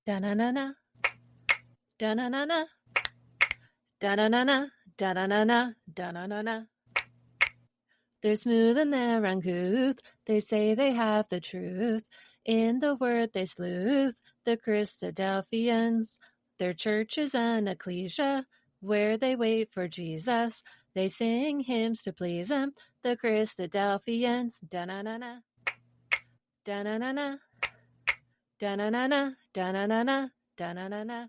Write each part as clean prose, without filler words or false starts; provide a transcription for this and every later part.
Da-na-na-na. Da-na-na-na. Da-na-na-na. Da-na-na-na. Da-na-na-na. They're smooth and they're uncouth. They say they have the truth. In the word they sleuth. The Christadelphians. Their church is an ecclesia where they wait for Jesus. They sing hymns to please him. The Christadelphians. Da-na-na-na. Da-na-na-na. Da-na-na-na. Da-na-na-na. Da-na-na-na.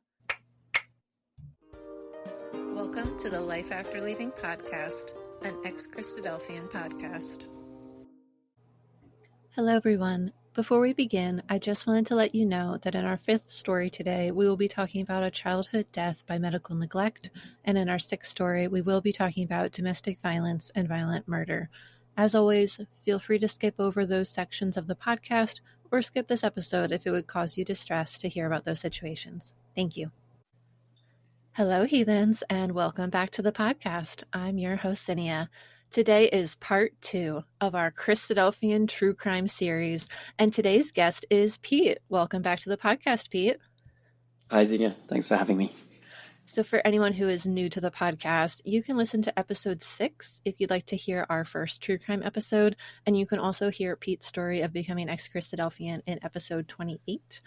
Welcome to the Life After Leaving Podcast, an ex-Christadelphian podcast. Hello, everyone. Before we begin, I just wanted to let you know that in our fifth story today, we will be talking about a childhood death by medical neglect, and in our sixth story, we will be talking about domestic violence and violent murder. As always, feel free to skip over those sections of the podcast or skip this episode if it would cause you distress to hear about those situations. Thank you. Hello, heathens, and welcome back to the podcast. I'm your host, Zinnia. Today is part 2 of our Christadelphian true crime series, and today's guest is Pete. Welcome back to the podcast, Pete. Hi, Zinnia. Thanks for having me. So for anyone who is new to the podcast, you can listen to episode 6 if you'd like to hear our first true crime episode, and you can also hear Pete's story of becoming ex-Christadelphian in episode 28.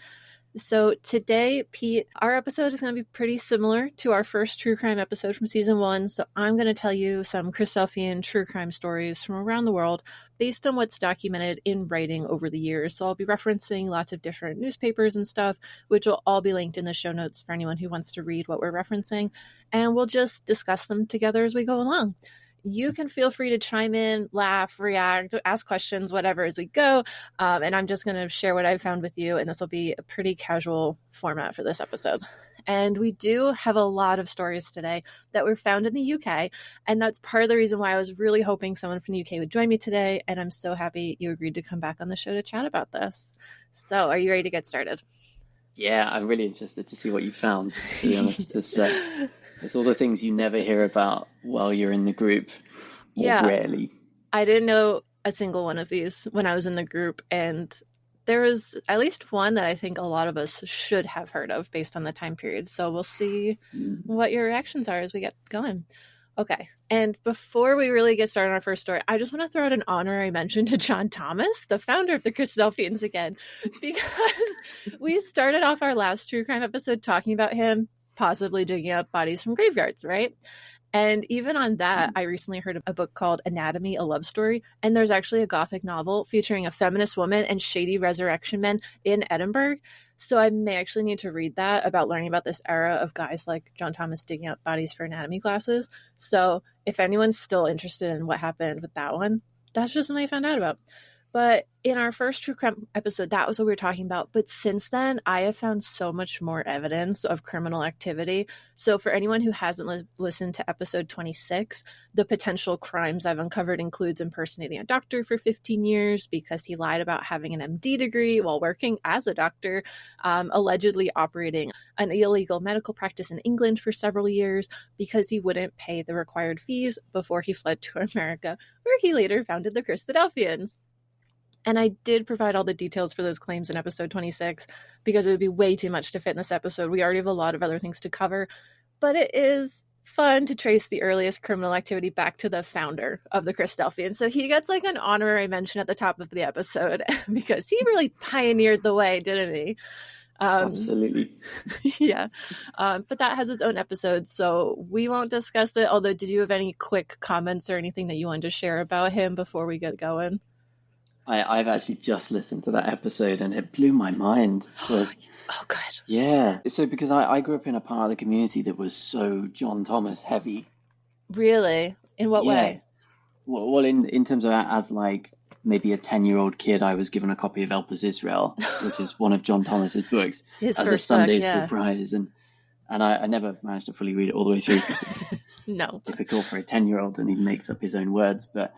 So today, Pete, our episode is going to be pretty similar to our first true crime episode from season 1. So I'm going to tell you some Christadelphian true crime stories from around the world based on what's documented in writing over the years. So I'll be referencing lots of different newspapers and stuff, which will all be linked in the show notes for anyone who wants to read what we're referencing. And we'll just discuss them together as we go along. You can feel free to chime in, laugh, react, ask questions, whatever as we go. And I'm just going to share what I've found with you. And this will be a pretty casual format for this episode. And we do have a lot of stories today that were found in the UK. And that's part of the reason why I was really hoping someone from the UK would join me today. And I'm so happy you agreed to come back on the show to chat about this. So are you ready to get started? Yeah, I'm really interested to see what you found, to be honest. It's all the things you never hear about while you're in the group, or rarely. I didn't know a single one of these when I was in the group, and there was at least one that I think a lot of us should have heard of based on the time period. So we'll see what your reactions are as we get going. Okay, and before we really get started on our first story, I just want to throw out an honorary mention to John Thomas, the founder of the Christadelphians again, because we started off our last true crime episode talking about him possibly digging up bodies from graveyards, right? And even on that, I recently heard of a book called Anatomy, a Love Story, and there's actually a Gothic novel featuring a feminist woman and shady resurrection men in Edinburgh. So I may actually need to read that about learning about this era of guys like John Thomas digging up bodies for anatomy classes. So if anyone's still interested in what happened with that one, that's just something I found out about. But in our first true crime episode, that was what we were talking about. But since then, I have found so much more evidence of criminal activity. So for anyone who hasn't listened to episode 26, the potential crimes I've uncovered includes impersonating a doctor for 15 years because he lied about having an MD degree while working as a doctor, allegedly operating an illegal medical practice in England for several years because he wouldn't pay the required fees before he fled to America, where he later founded the Christadelphians. And I did provide all the details for those claims in episode 26 because it would be way too much to fit in this episode. We already have a lot of other things to cover, but it is fun to trace the earliest criminal activity back to the founder of the Christadelphians. So he gets like an honorary mention at the top of the episode because he really pioneered the way, didn't he? Absolutely. Yeah. But that has its own episode, so we won't discuss it. Although, did you have any quick comments or anything that you wanted to share about him before we get going? I've actually just listened to that episode and it blew my mind. Oh, God. Yeah. So because I grew up in a part of the community that was so John Thomas heavy. Really? In what way? Well, in terms of as like maybe a 10-year-old kid, I was given a copy of Elpis Israel, which is one of John Thomas's books, his as first a Sunday book, school prize. And I never managed to fully read it all the way through. No. Difficult for a 10-year-old and he makes up his own words. But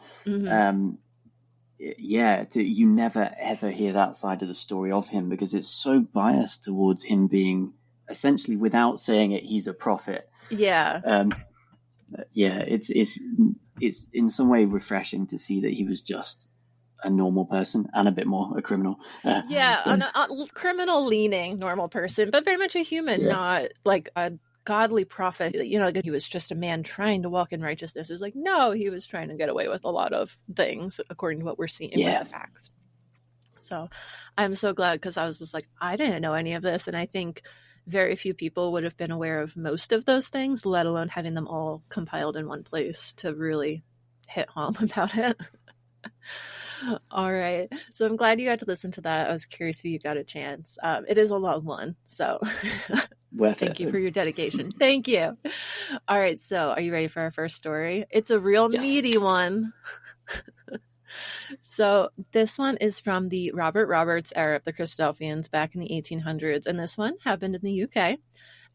you never ever hear that side of the story of him because it's so biased towards him being essentially, without saying it, he's a prophet. Yeah. It's in some way refreshing to see that he was just a normal person and a bit more a criminal. A criminal-leaning normal person, but very much a human, not like a godly prophet. He was just a man trying to walk in righteousness. It was like, no, he was trying to get away with a lot of things, according to what we're seeing with the facts. So I'm so glad, because I was just like, I didn't know any of this, and I think very few people would have been aware of most of those things, let alone having them all compiled in one place to really hit home about it. All right. So I'm glad you got to listen to that. I was curious if you got a chance. It is a long one, so thank you for your dedication. Thank you. All right. So are you ready for our first story? It's a real meaty one. So this one is from the Robert Roberts era of the Christadelphians back in the 1800s, and this one happened in the UK.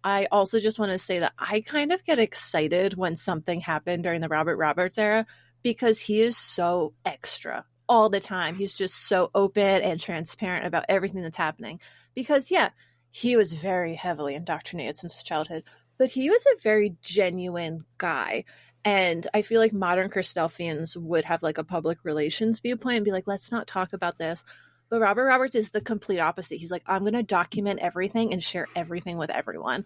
I also just want to say that I kind of get excited when something happened during the Robert Roberts era, because he is so extra all the time. He's just so open and transparent about everything that's happening. Because, he was very heavily indoctrinated since his childhood, but he was a very genuine guy. And I feel like modern Christadelphians would have like a public relations viewpoint and be like, let's not talk about this. But Robert Roberts is the complete opposite. He's like, I'm going to document everything and share everything with everyone.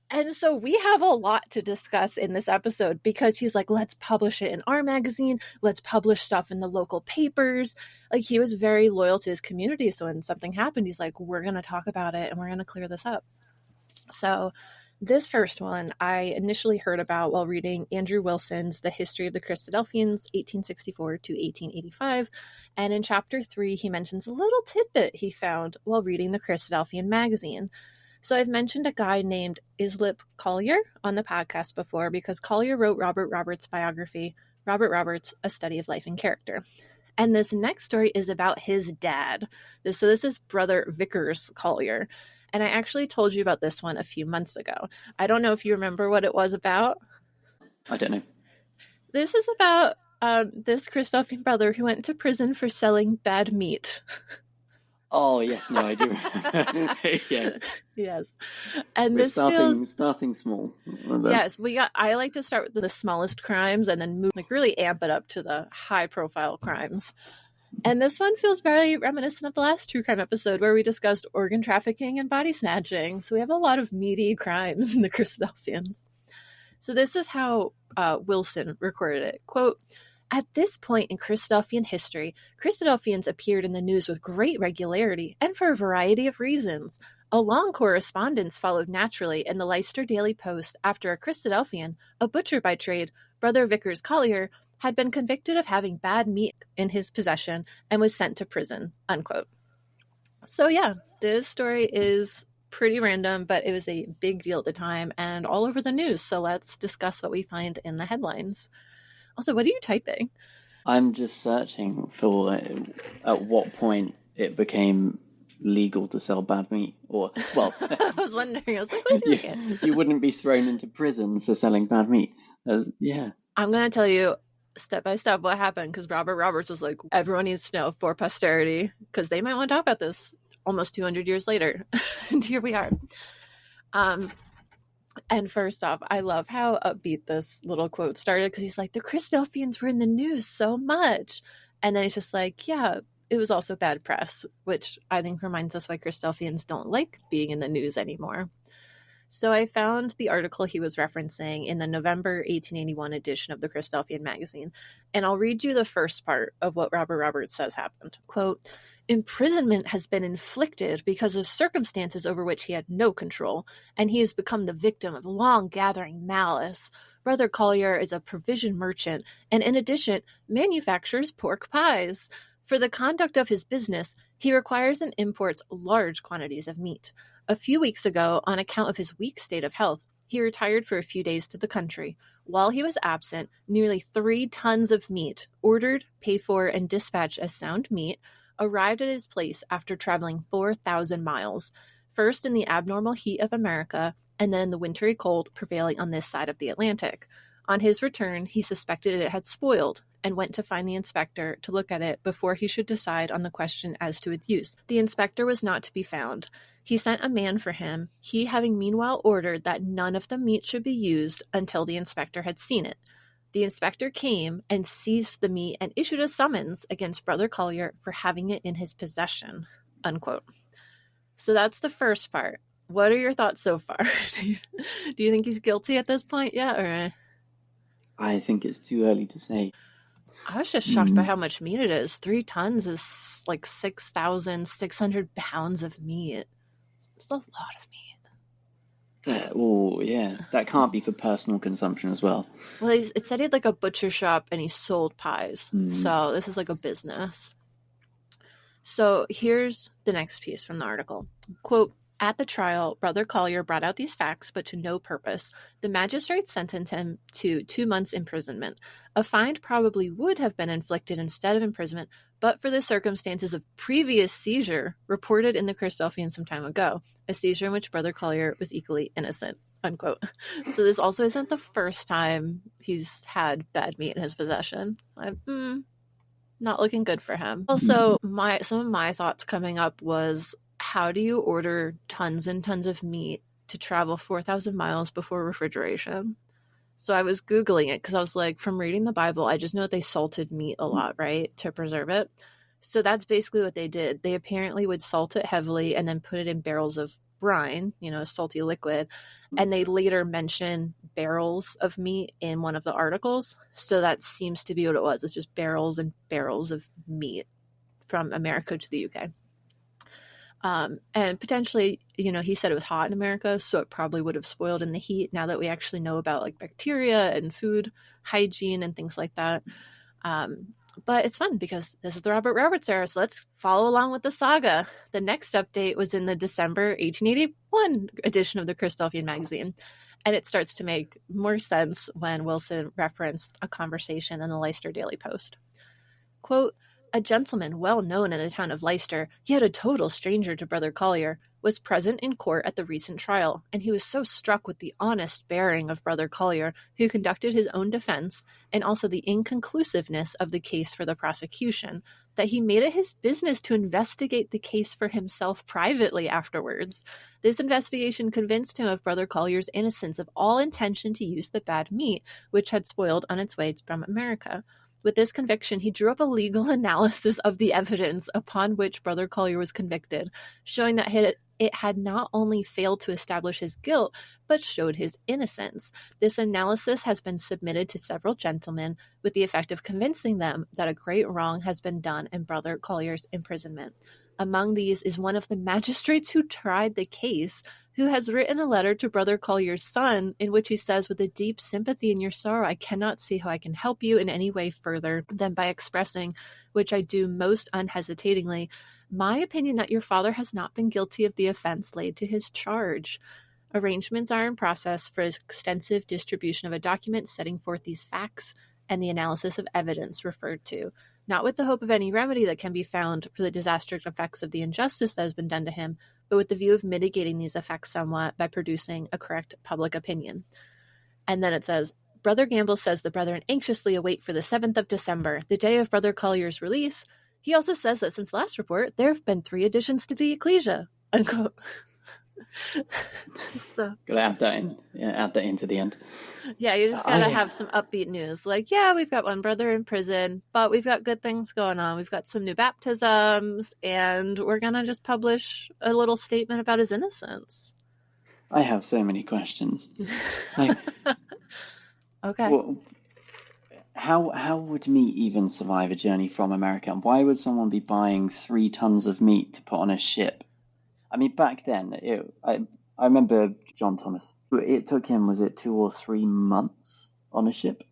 And so we have a lot to discuss in this episode, because he's like, let's publish it in our magazine. Let's publish stuff in the local papers. Like, he was very loyal to his community. So when something happened, he's like, we're going to talk about it and we're going to clear this up. So this first one I initially heard about while reading Andrew Wilson's The History of the Christadelphians, 1864 to 1885. And in chapter 3, he mentions a little tidbit he found while reading the Christadelphian magazine. So I've mentioned a guy named Islip Collier on the podcast before, because Collier wrote Robert Roberts' biography, Robert Roberts, A Study of Life and Character. And this next story is about his dad. This is brother Vickers Collier. And I actually told you about this one a few months ago. I don't know if you remember what it was about. I don't know. This is about this Christadelphian brother who went to prison for selling bad meat. Oh, yes. No, I do. Yes. And we're starting small. Yes, I like to start with the smallest crimes and then move, like, really amp it up to the high profile crimes. And this one feels very reminiscent of the last true crime episode where we discussed organ trafficking and body snatching. So we have a lot of meaty crimes in the Christadelphians. So this is how Wilson recorded it. Quote, "At this point in Christadelphian history, Christadelphians appeared in the news with great regularity and for a variety of reasons. A long correspondence followed naturally in the Leicester Daily Post after a Christadelphian, a butcher by trade, brother Vickers Collier, had been convicted of having bad meat in his possession and was sent to prison," unquote. So this story is pretty random, but it was a big deal at the time and all over the news. So let's discuss what we find in the headlines. Also, what are you typing? I'm just searching for at what point it became legal to sell bad meat. Or, well... I was wondering. I was like, what is he looking at? You wouldn't be thrown into prison for selling bad meat. I'm going to tell you step by step what happened, because Robert Roberts was like, everyone needs to know for posterity, because they might want to talk about this almost 200 years later. And here we are. And first off, I love how upbeat this little quote started, because he's like, the Christadelphians were in the news so much. And then he's just like, yeah, it was also bad press, which I think reminds us why Christadelphians don't like being in the news anymore. So I found the article he was referencing in the November 1881 edition of the Christadelphian magazine, and I'll read you the first part of what Robert Roberts says happened. Quote, "Imprisonment has been inflicted because of circumstances over which he had no control, and he has become the victim of long-gathering malice. Brother Collier is a provision merchant, and in addition, manufactures pork pies. For the conduct of his business, he requires and imports large quantities of meat. A few weeks ago, on account of his weak state of health, he retired for a few days to the country. While he was absent, nearly 3 tons of meat, ordered, paid for, and dispatched as sound meat, arrived at his place after traveling 4,000 miles, first in the abnormal heat of America, and then in the wintry cold prevailing on this side of the Atlantic. On his return, he suspected it had spoiled, and went to find the inspector to look at it before he should decide on the question as to its use. The inspector was not to be found. He sent a man for him, he having meanwhile ordered that none of the meat should be used until the inspector had seen it. The inspector came and seized the meat and issued a summons against Brother Collier for having it in his possession, unquote. So that's the first part. What are your thoughts so far? Do you think he's guilty at this point yet? Or I think it's too early to say. I was just shocked by how much meat it is. 3 tons is like 6,600 pounds of meat. It's a lot of meat. That can't be for personal consumption as well. Well, it said he had like a butcher shop and he sold pies. So this is like a business. So here's the next piece from the article. Quote, at the trial, Brother Collier brought out these facts, but to no purpose. The magistrate sentenced him to 2 months' imprisonment. A fine probably would have been inflicted instead of imprisonment, but for the circumstances of previous seizure reported in the Christadelphian some time ago, a seizure in which Brother Collier was equally innocent, unquote. So this also isn't the first time he's had bad meat in his possession. Not looking good for him. Also, some of my thoughts coming up was, how do you order tons and tons of meat to travel 4,000 miles before refrigeration? So I was Googling it because I was like, from reading the Bible, I just know that they salted meat a lot, right, to preserve it. So that's basically what they did. They apparently would salt it heavily and then put it in barrels of brine, a salty liquid. And they later mention barrels of meat in one of the articles. So that seems to be what it was. It's just barrels and barrels of meat from America to the UK. And potentially, he said it was hot in America, so it probably would have spoiled in the heat now that we actually know about like bacteria and food hygiene and things like that. But it's fun because this is the Robert Roberts era, so let's follow along with the saga. The next update was in the December 1881 edition of the Christadelphian magazine, and it starts to make more sense when Wilson referenced a conversation in the Leicester Daily Post. Quote, a gentleman well known in the town of Leicester, yet a total stranger to Brother Collier, was present in court at the recent trial, and he was so struck with the honest bearing of Brother Collier, who conducted his own defense, and also the inconclusiveness of the case for the prosecution, that he made it his business to investigate the case for himself privately afterwards. This investigation convinced him of Brother Collier's innocence of all intention to use the bad meat, which had spoiled on its way from America. With this conviction, he drew up a legal analysis of the evidence upon which Brother Collier was convicted, showing that it had not only failed to establish his guilt, but showed his innocence. This analysis has been submitted to several gentlemen with the effect of convincing them that a great wrong has been done in Brother Collier's imprisonment. Among these is one of the magistrates who tried the case, who has written a letter to Brother Collier's son, in which he says, with a deep sympathy in your sorrow, I cannot see how I can help you in any way further than by expressing, which I do most unhesitatingly, my opinion that your father has not been guilty of the offense laid to his charge. Arrangements are in process for extensive distribution of a document setting forth these facts and the analysis of evidence referred to, not with the hope of any remedy that can be found for the disastrous effects of the injustice that has been done to him, but with the view of mitigating these effects somewhat by producing a correct public opinion. And then it says, Brother Gamble says the brethren anxiously await for the 7th of December, the day of Brother Collier's release. He also says that since last report, there have been 3 additions to the ecclesia, unquote. So, gotta add that in. Yeah, add that into the end. Yeah, you just gotta have some upbeat news. Like, yeah, we've got one brother in prison, but we've got good things going on. We've got some new baptisms, and we're gonna just publish a little statement about his innocence. I have so many questions. Okay. Well, how would meat even survive a journey from America? And why would someone be buying 3 tons of meat to put on a ship? I mean, back then, I remember John Thomas. It took him, was it 2 or 3 months on a ship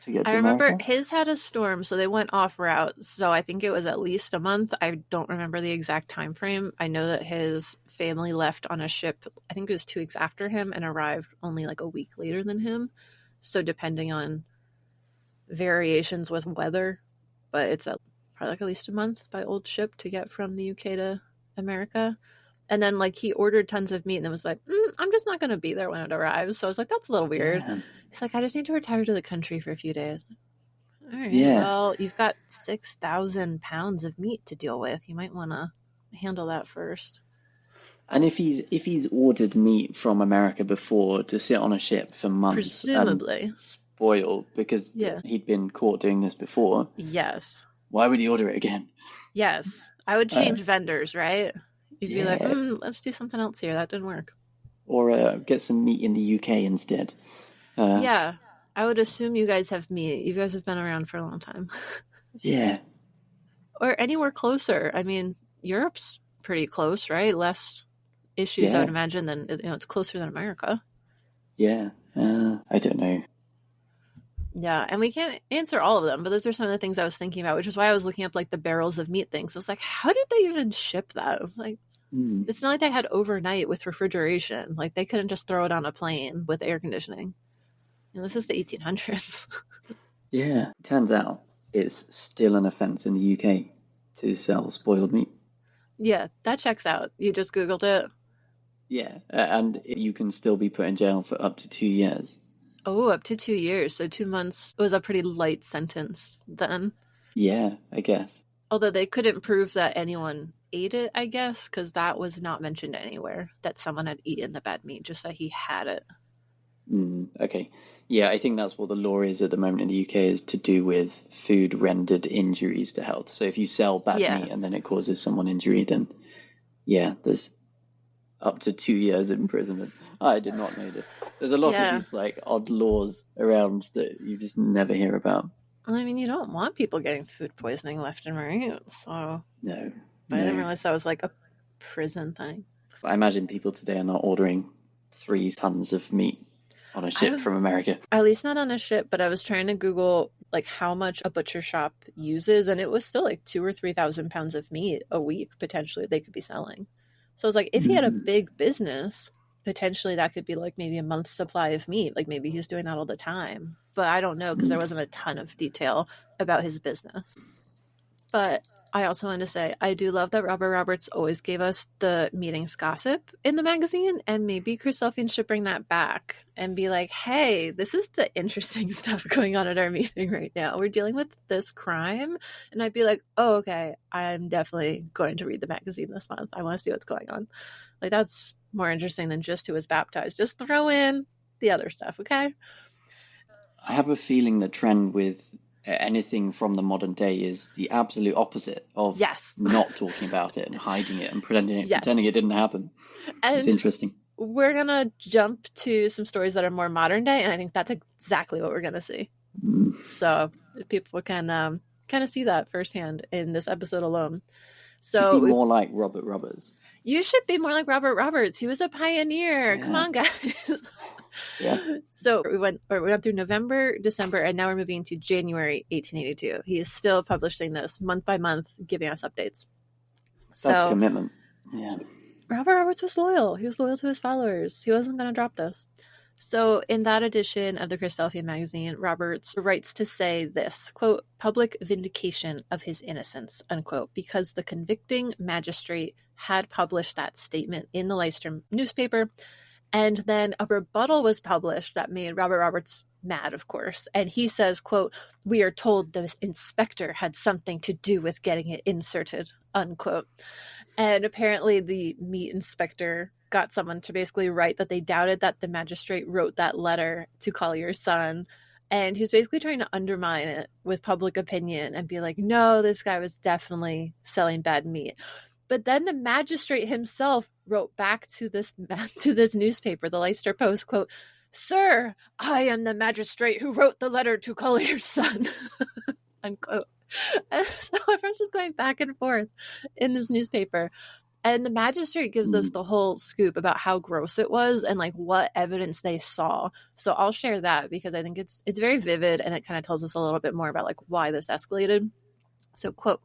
to get to America? I remember his had a storm, so they went off route. So I think it was at least a month. I don't remember the exact time frame. I know that his family left on a ship, I think it was 2 weeks after him, and arrived only like a week later than him. So depending on variations with weather, but it's probably like at least a month by old ship to get from the UK to America. And then, like, he ordered tons of meat and then was like, I'm just not going to be there when it arrives. So I was like, that's a little weird. Yeah. He's like, I just need to retire to the country for a few days. All right, well, you've got 6,000 pounds of meat to deal with. You might want to handle that first. And if he's ordered meat from America before to sit on a ship for months, presumably, boil because he'd been caught doing this before. Yes. Why would he order it again? Yes. I would change vendors, right? You'd be like, let's do something else here. That didn't work. Or get some meat in the UK instead. Yeah. I would assume you guys have meat. You guys have been around for a long time. Yeah. Or anywhere closer. I mean, Europe's pretty close, right? Less issues, I would imagine, than, it's closer than America. Yeah. I don't know. Yeah, and we can't answer all of them, but those are some of the things I was thinking about, which is why I was looking up like the barrels of meat things. I was like, how did they even ship that? I was like, it's not like they had overnight with refrigeration. Like they couldn't just throw it on a plane with air conditioning. And this is the 1800s. Yeah, it turns out it's still an offense in the UK to sell spoiled meat. Yeah, that checks out. You just Googled it. Yeah, and you can still be put in jail for up to 2 years. Oh, up to 2 years. So 2 months was a pretty light sentence then. Yeah, I guess. Although they couldn't prove that anyone ate it, I guess, because that was not mentioned anywhere, that someone had eaten the bad meat, just that he had it. Okay. Yeah, I think that's what the law is at the moment in the UK, is to do with food rendered injuries to health. So if you sell bad meat and then it causes someone injury, then there's up to 2 years imprisonment. I did not know this. There's a lot of these like odd laws around that you just never hear about. I mean, you don't want people getting food poisoning left and right, so... No. But I didn't realize that was like a prison thing. I imagine people today are not ordering 3 tons of meat on a ship from America. At least not on a ship, but I was trying to Google like how much a butcher shop uses, and it was still like 2,000 or 3,000 pounds of meat a week, potentially, they could be selling. So I was like, if he had a big business, potentially that could be like maybe a month's supply of meat. Like maybe he's doing that all the time. But I don't know because there wasn't a ton of detail about his business. But I also want to say, I do love that Robert Roberts always gave us the meetings gossip in the magazine, and maybe Christadelphians should bring that back and be like, hey, this is the interesting stuff going on at our meeting right now. We're dealing with this crime. And I'd be like, oh, okay, I'm definitely going to read the magazine this month. I want to see what's going on. Like, that's more interesting than just who was baptized. Just throw in the other stuff, okay? I have a feeling the trend with anything from the modern day is the absolute opposite of not talking about it and hiding it and pretending it didn't happen. And it's interesting. We're going to jump to some stories that are more modern day, and I think that's exactly what we're going to see. So people can kind of see that firsthand in this episode alone. So be more like Robert Roberts. You should be more like Robert Roberts. He was a pioneer. Yeah. Come on, guys. So we went through November, December, and now we're moving to January 1882. He is still publishing this month by month, giving us updates. That's commitment. Yeah. Robert Roberts was loyal. He was loyal to his followers. He wasn't going to drop this. So in that edition of the Christadelphian magazine, Roberts writes to say this, quote, public vindication of his innocence, unquote, because the convicting magistrate had published that statement in the Leicester newspaper. And then a rebuttal was published that made Robert Roberts mad, of course. And he says, quote, we are told the inspector had something to do with getting it inserted, unquote. And apparently the meat inspector got someone to basically write that they doubted that the magistrate wrote that letter to Collier's son. And he was basically trying to undermine it with public opinion and be like, no, this guy was definitely selling bad meat. But then the magistrate himself wrote back to this newspaper, the Leicester Post, quote, sir, I am the magistrate who wrote the letter to Collier's son, unquote. And so everyone's just going back and forth in this newspaper. And the magistrate gives us the whole scoop about how gross it was and like what evidence they saw. So I'll share that because I think it's very vivid and it kind of tells us a little bit more about like why this escalated. So, quote,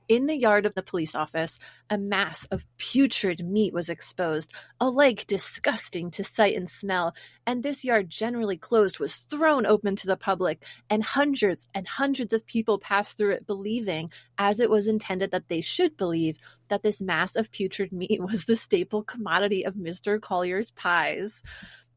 in the yard of the police office, a mass of putrid meat was exposed, alike disgusting to sight and smell, and this yard generally closed was thrown open to the public, and hundreds of people passed through it believing, as it was intended that they should believe, that this mass of putrid meat was the staple commodity of Mr. Collier's pies.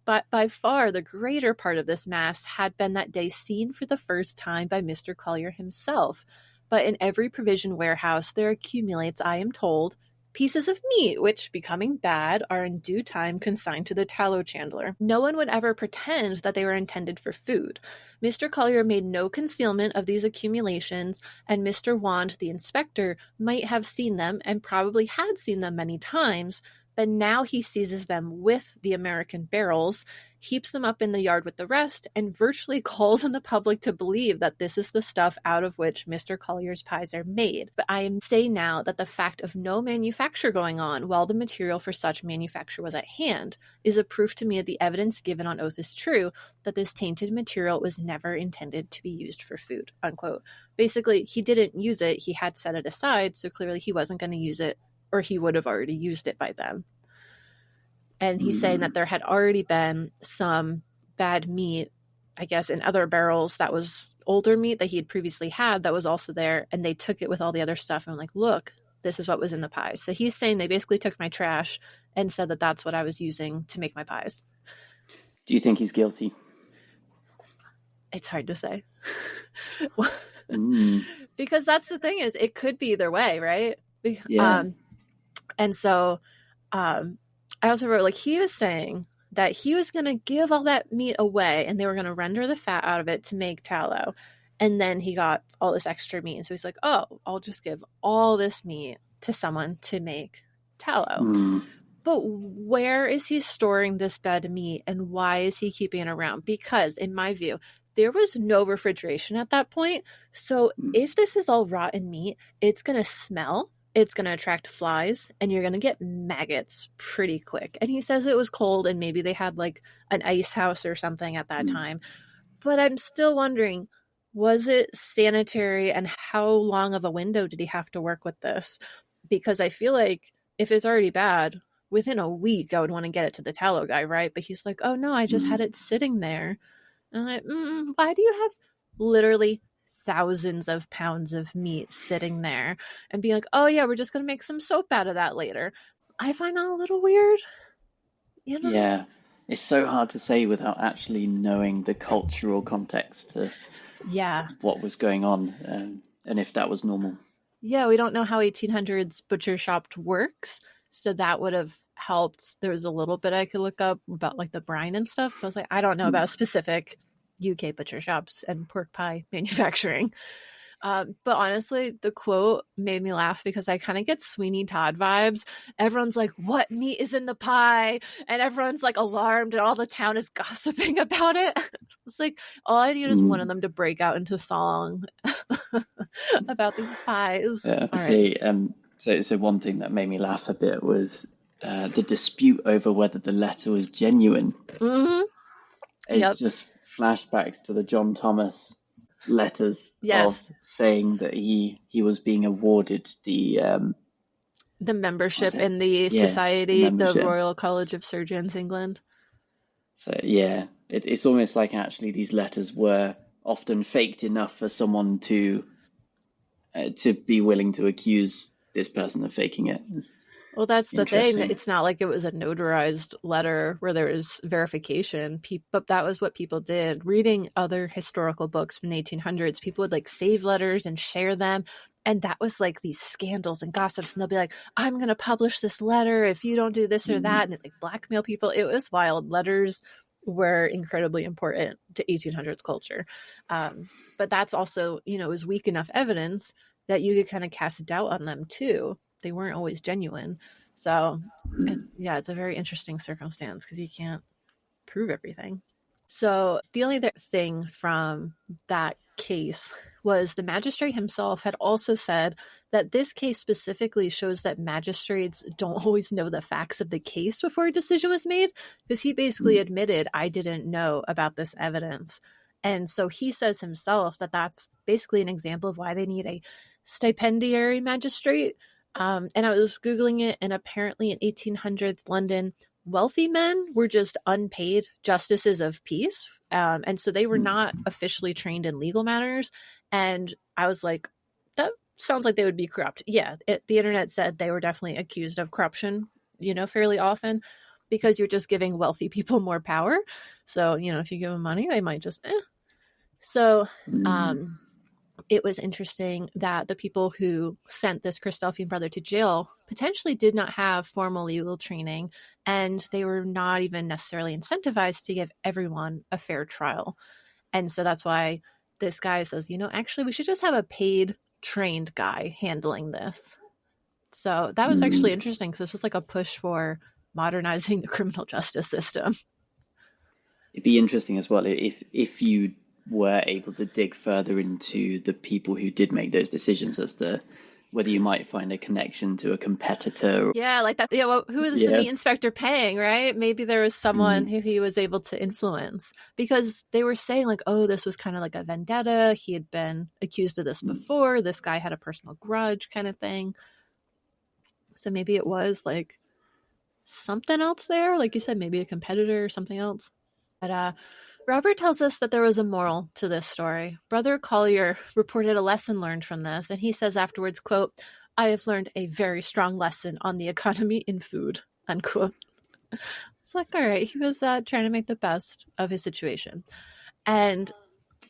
But by far the greater part of this mass had been that day seen for the first time by Mr. Collier himself. But in every provision warehouse there accumulates, I am told, pieces of meat, which, becoming bad, are in due time consigned to the tallow chandler. No one would ever pretend that they were intended for food. Mr. Collier made no concealment of these accumulations, and Mr. Wand, the inspector, might have seen them and probably had seen them many times, but now he seizes them with the American barrels, heaps them up in the yard with the rest, and virtually calls on the public to believe that this is the stuff out of which Mr. Collier's pies are made. But I am saying now that the fact of no manufacture going on while the material for such manufacture was at hand is a proof to me that the evidence given on oath is true, that this tainted material was never intended to be used for food, unquote. Basically, he didn't use it, he had set it aside, so clearly he wasn't going to use it, or he would have already used it by then. And he's saying that there had already been some bad meat, I guess, in other barrels that was older meat that he had previously had that was also there, and they took it with all the other stuff and like, look, this is what was in the pies. So he's saying they basically took my trash and said that that's what I was using to make my pies. Do you think he's guilty? It's hard to say. Because that's the thing, is it could be either way, right? Yeah. And so I also wrote, like, he was saying that he was going to give all that meat away and they were going to render the fat out of it to make tallow. And then he got all this extra meat. And so he's like, oh, I'll just give all this meat to someone to make tallow. But where is he storing this bad meat and why is he keeping it around? Because in my view, there was no refrigeration at that point. So if this is all rotten meat, it's going to smell. It's going to attract flies and you're going to get maggots pretty quick. And he says it was cold and maybe they had like an ice house or something at that time. But I'm still wondering, was it sanitary and how long of a window did he have to work with this? Because I feel like if it's already bad, within a week, I would want to get it to the tallow guy, right? But he's like, oh no, I just had it sitting there. And I'm like, why do you have literally thousands of pounds of meat sitting there and be like, oh yeah, we're just going to make some soap out of that later? I find that a little weird. You know? Yeah, it's so hard to say without actually knowing the cultural context to what was going on and if that was normal. Yeah, we don't know how 1800s butcher shop works, so that would have helped. There was a little bit I could look up about like the brine and stuff, but I was like, I don't know about specific UK butcher shops and pork pie manufacturing. But honestly, the quote made me laugh because I kind of get Sweeney Todd vibes. Everyone's like, what meat is in the pie? And everyone's like alarmed and all the town is gossiping about it. It's like, all I need is one of them to break out into song about these pies. Yeah, so one thing that made me laugh a bit was the dispute over whether the letter was genuine. It's just flashbacks to the John Thomas letters of saying that he was being awarded the membership in the society, the Royal College of Surgeons, England. So it's almost like actually these letters were often faked enough for someone to be willing to accuse this person of faking it. Well, that's the thing. It's not like it was a notarized letter where there was verification. But that was what people did. Reading other historical books from the 1800s, people would like save letters and share them. And that was like these scandals and gossips. And they'll be like, I'm going to publish this letter if you don't do this or that. And it's like blackmail people. It was wild. Letters were incredibly important to 1800s culture. But that's also, it was weak enough evidence that you could kind of cast doubt on them too. They weren't always genuine. So it's a very interesting circumstance because you can't prove everything. So the only other thing from that case was the magistrate himself had also said that this case specifically shows that magistrates don't always know the facts of the case before a decision was made, because he basically admitted, I didn't know about this evidence. And so he says himself that that's basically an example of why they need a stipendiary magistrate. And I was Googling it, and apparently in 1800s London, wealthy men were just unpaid justices of peace. And so they were not officially trained in legal matters. And I was like, that sounds like they would be corrupt. Yeah, the internet said they were definitely accused of corruption, fairly often, because you're just giving wealthy people more power. So, if you give them money, they might just, So, it was interesting that the people who sent this Christadelphian brother to jail potentially did not have formal legal training, and they were not even necessarily incentivized to give everyone a fair trial. And so that's why this guy says, actually, we should just have a paid, trained guy handling this. So that was actually interesting, because this was like a push for modernizing the criminal justice system. It'd be interesting as well if you were able to dig further into the people who did make those decisions as to whether you might find a connection to a competitor. Yeah, like that. Yeah, well, who is the meat inspector paying, right? Maybe there was someone who he was able to influence, because they were saying like, oh, this was kind of like a vendetta. He had been accused of this before. This guy had a personal grudge kind of thing. So maybe it was like something else there. Like you said, maybe a competitor or something else. But Robert tells us that there was a moral to this story. Brother Collier reported a lesson learned from this, and he says afterwards, quote, "I have learned a very strong lesson on the economy in food," unquote. It's like, all right, he was trying to make the best of his situation. And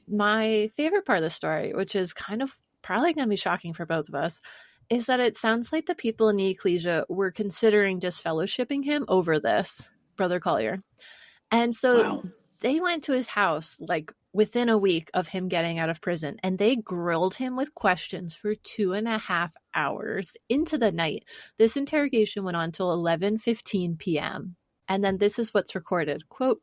my favorite part of the story, which is kind of probably going to be shocking for both of us, is that it sounds like the people in the ecclesia were considering disfellowshipping him over this, Brother Collier. And so they went to his house like within a week of him getting out of prison, and they grilled him with questions for 2.5 hours into the night. This interrogation went on till 11:15 p.m. And then this is what's recorded. Quote,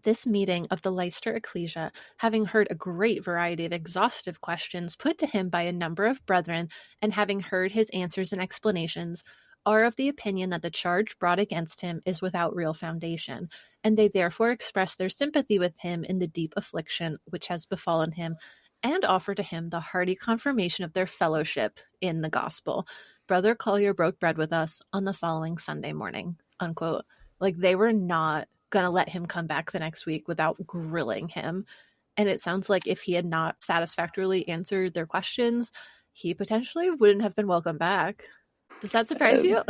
"This meeting of the Leicester Ecclesia, having heard a great variety of exhaustive questions put to him by a number of brethren, and having heard his answers and explanations, are of the opinion that the charge brought against him is without real foundation, and they therefore express their sympathy with him in the deep affliction which has befallen him, and offer to him the hearty confirmation of their fellowship in the gospel. Brother Collier broke bread with us on the following Sunday morning," unquote. Like, they were not going to let him come back the next week without grilling him. And it sounds like if he had not satisfactorily answered their questions, he potentially wouldn't have been welcome back. Does that surprise you?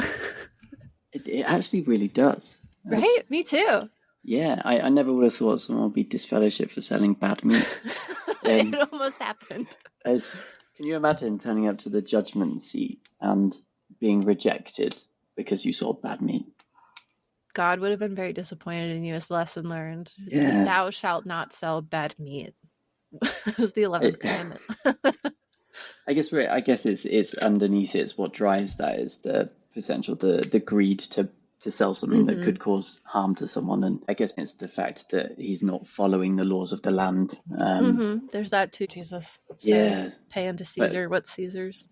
It actually really does. Right? Me too. Yeah, I never would have thought someone would be disfellowshipped for selling bad meat. It almost happened. Can you imagine turning up to the judgment seat and being rejected because you sold bad meat? God would have been very disappointed in you, as lesson learned. Yeah. Thou shalt not sell bad meat. It was the 11th commandment. I guess it's underneath it's what drives that is the potential, the greed to sell something that could cause harm to someone. And I guess it's the fact that he's not following the laws of the land. There's that too, Jesus. So pay unto Caesar what's Caesar's.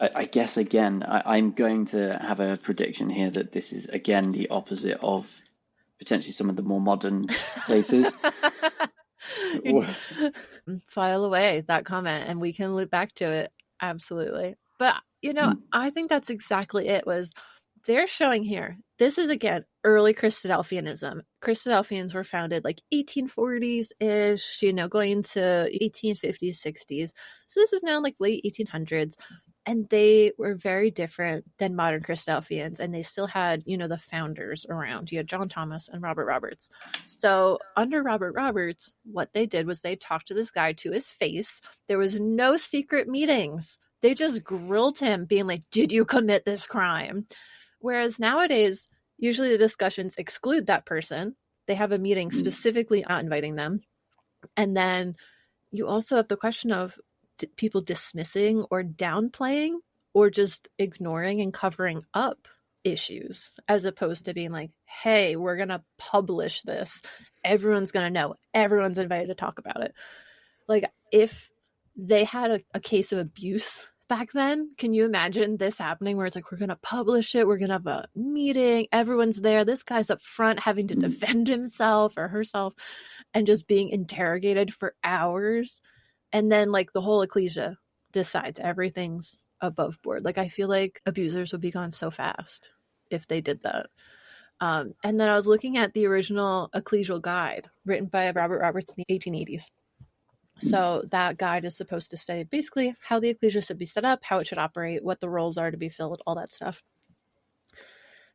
I guess, again, I'm going to have a prediction here that this is, again, the opposite of potentially some of the more modern places. File away that comment and we can loop back to it. Absolutely. But, I think that's exactly it. Was they're showing here, this is, again, early Christadelphianism. Christadelphians were founded like 1840s-ish, going into 1850s, 60s. So this is now like late 1800s. And they were very different than modern Christadelphians. And they still had, the founders around. You had John Thomas and Robert Roberts. So under Robert Roberts, what they did was they talked to this guy to his face. There was no secret meetings. They just grilled him, being like, did you commit this crime? Whereas nowadays, usually the discussions exclude that person. They have a meeting specifically not inviting them. And then you also have the question of people dismissing or downplaying or just ignoring and covering up issues, as opposed to being like, hey, we're going to publish this. Everyone's going to know. Everyone's invited to talk about it. Like, if they had a case of abuse back then, can you imagine this happening where it's like, we're going to publish it, we're going to have a meeting, everyone's there, this guy's up front having to defend himself or herself and just being interrogated for hours, and then like the whole ecclesia decides everything's above board. Like, I feel like abusers would be gone so fast if they did that. And then I was looking at the original ecclesial guide written by Robert Roberts in the 1880s. So that guide is supposed to say basically how the ecclesia should be set up, how it should operate, what the roles are to be filled, all that stuff.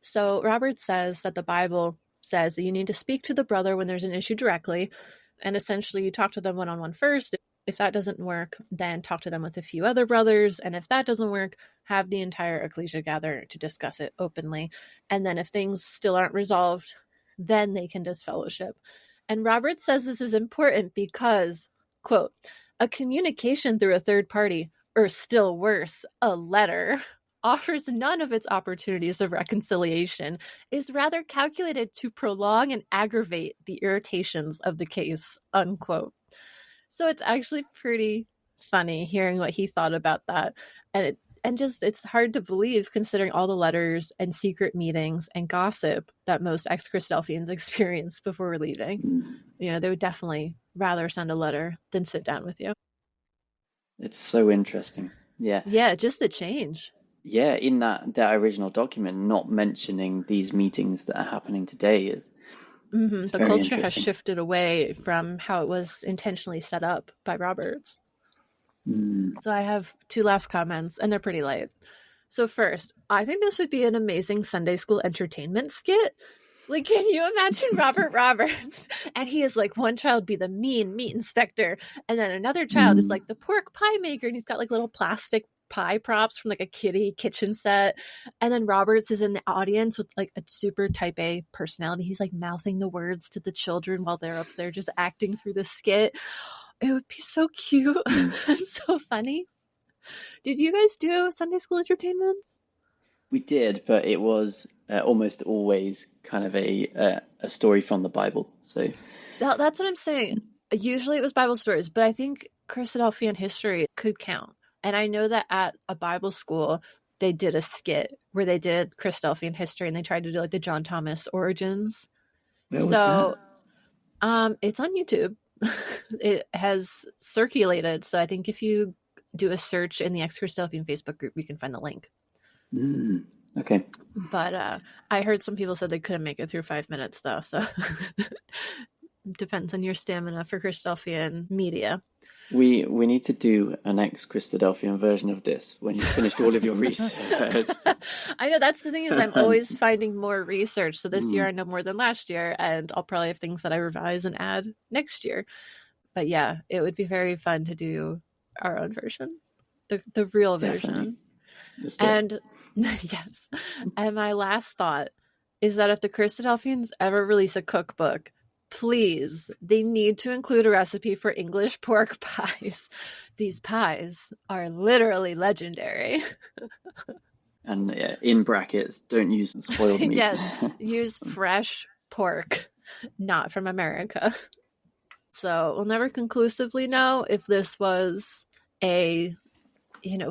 So Robert says that the Bible says that you need to speak to the brother when there's an issue directly, and essentially you talk to them one-on-one first. if that doesn't work, then talk to them with a few other brothers. And if that doesn't work, have the entire ecclesia gather to discuss it openly. And then if things still aren't resolved, then they can disfellowship. And Robert says this is important because, quote, a communication through a third party, or still worse, a letter, offers none of its opportunities of reconciliation, is rather calculated to prolong and aggravate the irritations of the case, unquote. So it's actually pretty funny hearing what he thought about that. And it's hard to believe considering all the letters and secret meetings and gossip that most ex-Christadelphians experienced before leaving. You know, they would definitely rather send a letter than sit down with you. It's so interesting. Yeah. Yeah, just the change. Yeah, in that original document, not mentioning these meetings that are happening today is the culture has shifted away from how it was intentionally set up by Roberts. So I have two last comments, and they're pretty light. So first, I think this would be an amazing Sunday school entertainment skit. Like, can you imagine Robert Roberts? And he is like, one child be the mean meat inspector, and then another child is like the pork pie maker, and he's got like little plastic pie props from like a kiddie kitchen set. And then Roberts is in the audience with like a super type A personality. He's like mouthing the words to the children while they're up there just acting through the skit. It would be so cute and so funny. Did you guys do Sunday school entertainments? We did, but it was almost always kind of a story from the Bible. So that's what I'm saying. Usually it was Bible stories, but I think Christadelphian history could count. And I know that at a Bible school, they did a skit where they did Christadelphian history and they tried to do like the John Thomas origins. Where was that? It's on YouTube. It has circulated. So I think if you do a search in the ex-Christadelphian Facebook group, you can find the link. Okay. But I heard some people said they couldn't make it through 5 minutes though. So depends on your stamina for Christadelphian media. We need to do an ex-Christadelphian version of this when you've finished all of your research. I know, that's the thing is I'm always finding more research. So this year I know more than last year, and I'll probably have things that I revise and add next year. But yeah, it would be very fun to do our own version, the real version. And yes. And my last thought is that if the Christadelphians ever release a cookbook, please, they need to include a recipe for English pork pies. These pies are literally legendary. And in brackets, don't use spoiled meat. Yes, use fresh pork, not from America. So we'll never conclusively know if this was a,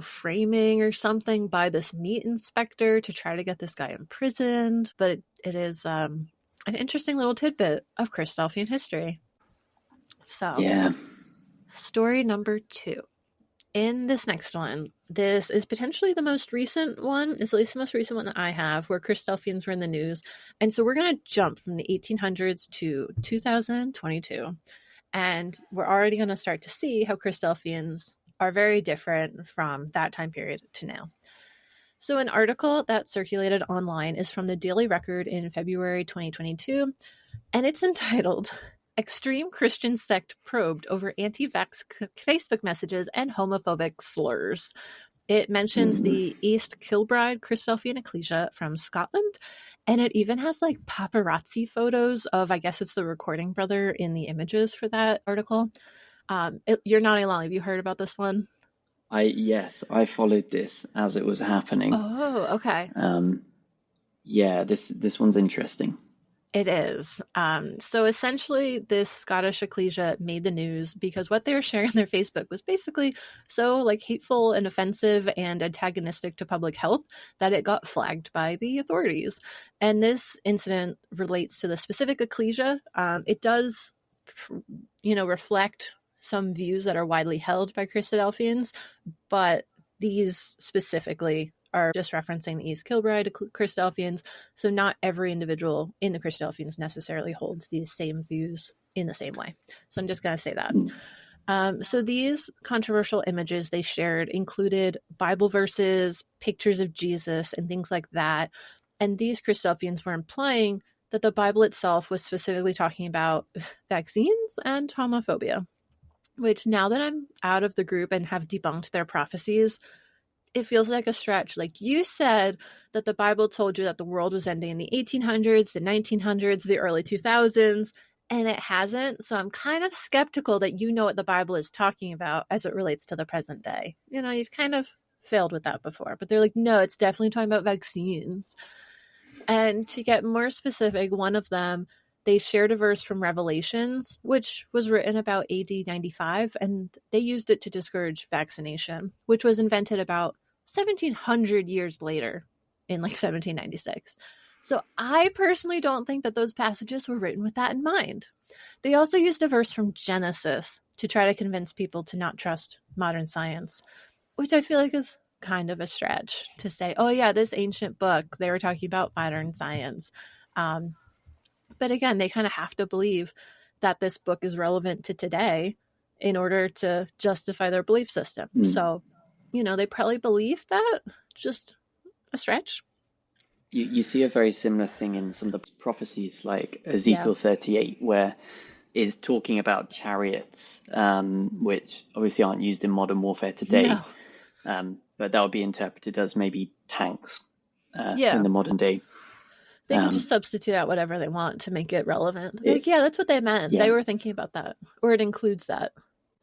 framing or something by this meat inspector to try to get this guy imprisoned. But it is an interesting little tidbit of Christadelphian history. So, yeah. Story number 2. In this next one, this is potentially the most recent one. It's at least the most recent one that I have, where Christadelphians were in the news. And so we're going to jump from the 1800s to 2022. And we're already going to start to see how Christadelphians are very different from that time period to now. So an article that circulated online is from the Daily Record in February 2022, and it's entitled, Extreme Christian Sect Probed Over Anti-Vax Facebook Messages and Homophobic Slurs. It mentions the East Kilbride Christadelphian Ecclesia from Scotland, and it even has like paparazzi photos of, I guess it's the recording brother in the images for that article. You're nodding along. Have you heard about this one? Yes, I followed this as it was happening. Oh, okay. Yeah, this one's interesting. It is. So essentially, this Scottish ecclesia made the news because what they were sharing on their Facebook was basically so like hateful and offensive and antagonistic to public health that it got flagged by the authorities. And this incident relates to the specific ecclesia. It does, reflect some views that are widely held by Christadelphians, but these specifically are just referencing the East Kilbride Christadelphians. So not every individual in the Christadelphians necessarily holds these same views in the same way. So I'm just going to say that. So these controversial images they shared included Bible verses, pictures of Jesus, and things like that. And these Christadelphians were implying that the Bible itself was specifically talking about vaccines and homophobia. which now that I'm out of the group and have debunked their prophecies, it feels like a stretch. Like, you said that the Bible told you that the world was ending in the 1800s, the 1900s, the early 2000s, and it hasn't. So I'm kind of skeptical that you know what the Bible is talking about as it relates to the present day. You know, you've kind of failed with that before, but they're like, no, it's definitely talking about vaccines. And to get more specific, one of them, they shared a verse from Revelations, which was written about AD 95, and they used it to discourage vaccination, which was invented about 1700 years later in like 1796. So I personally don't think that those passages were written with that in mind. They also used a verse from Genesis to try to convince people to not trust modern science, which I feel like is kind of a stretch to say, oh yeah, this ancient book, they were talking about modern science. But again, they kind of have to believe that this book is relevant to today in order to justify their belief system. So, you know, they probably believe that. Just a stretch. You see a very similar thing in some of the prophecies, like Ezekiel 38, where it's talking about chariots, which obviously aren't used in modern warfare today. No. But that would be interpreted as maybe tanks in the modern day. They can just substitute out whatever they want to make it relevant. Like, yeah, that's what they meant. Yeah. They were thinking about that, or it includes that.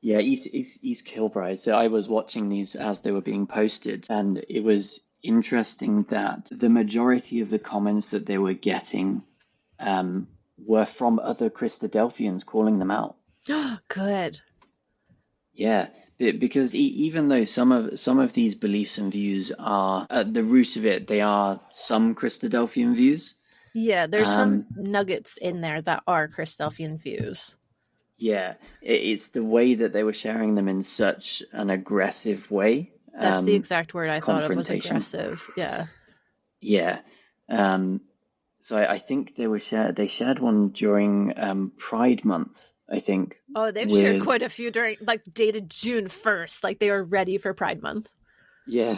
Yeah, East Kilbride. So I was watching these as they were being posted, and it was interesting that the majority of the comments that they were getting were from other Christadelphians calling them out. Good. Yeah, because even though some of these beliefs and views are at the root of it, they are some Christadelphian views. Yeah, there's some nuggets in there that are Christadelphian views. Yeah, it's the way that they were sharing them in such an aggressive way. That's the exact word I thought of, was aggressive. Yeah. Yeah. So I think they shared one during Pride Month, I think. Oh, they've shared quite a few during, like, dated June 1st. Like, they were ready for Pride Month. Yeah.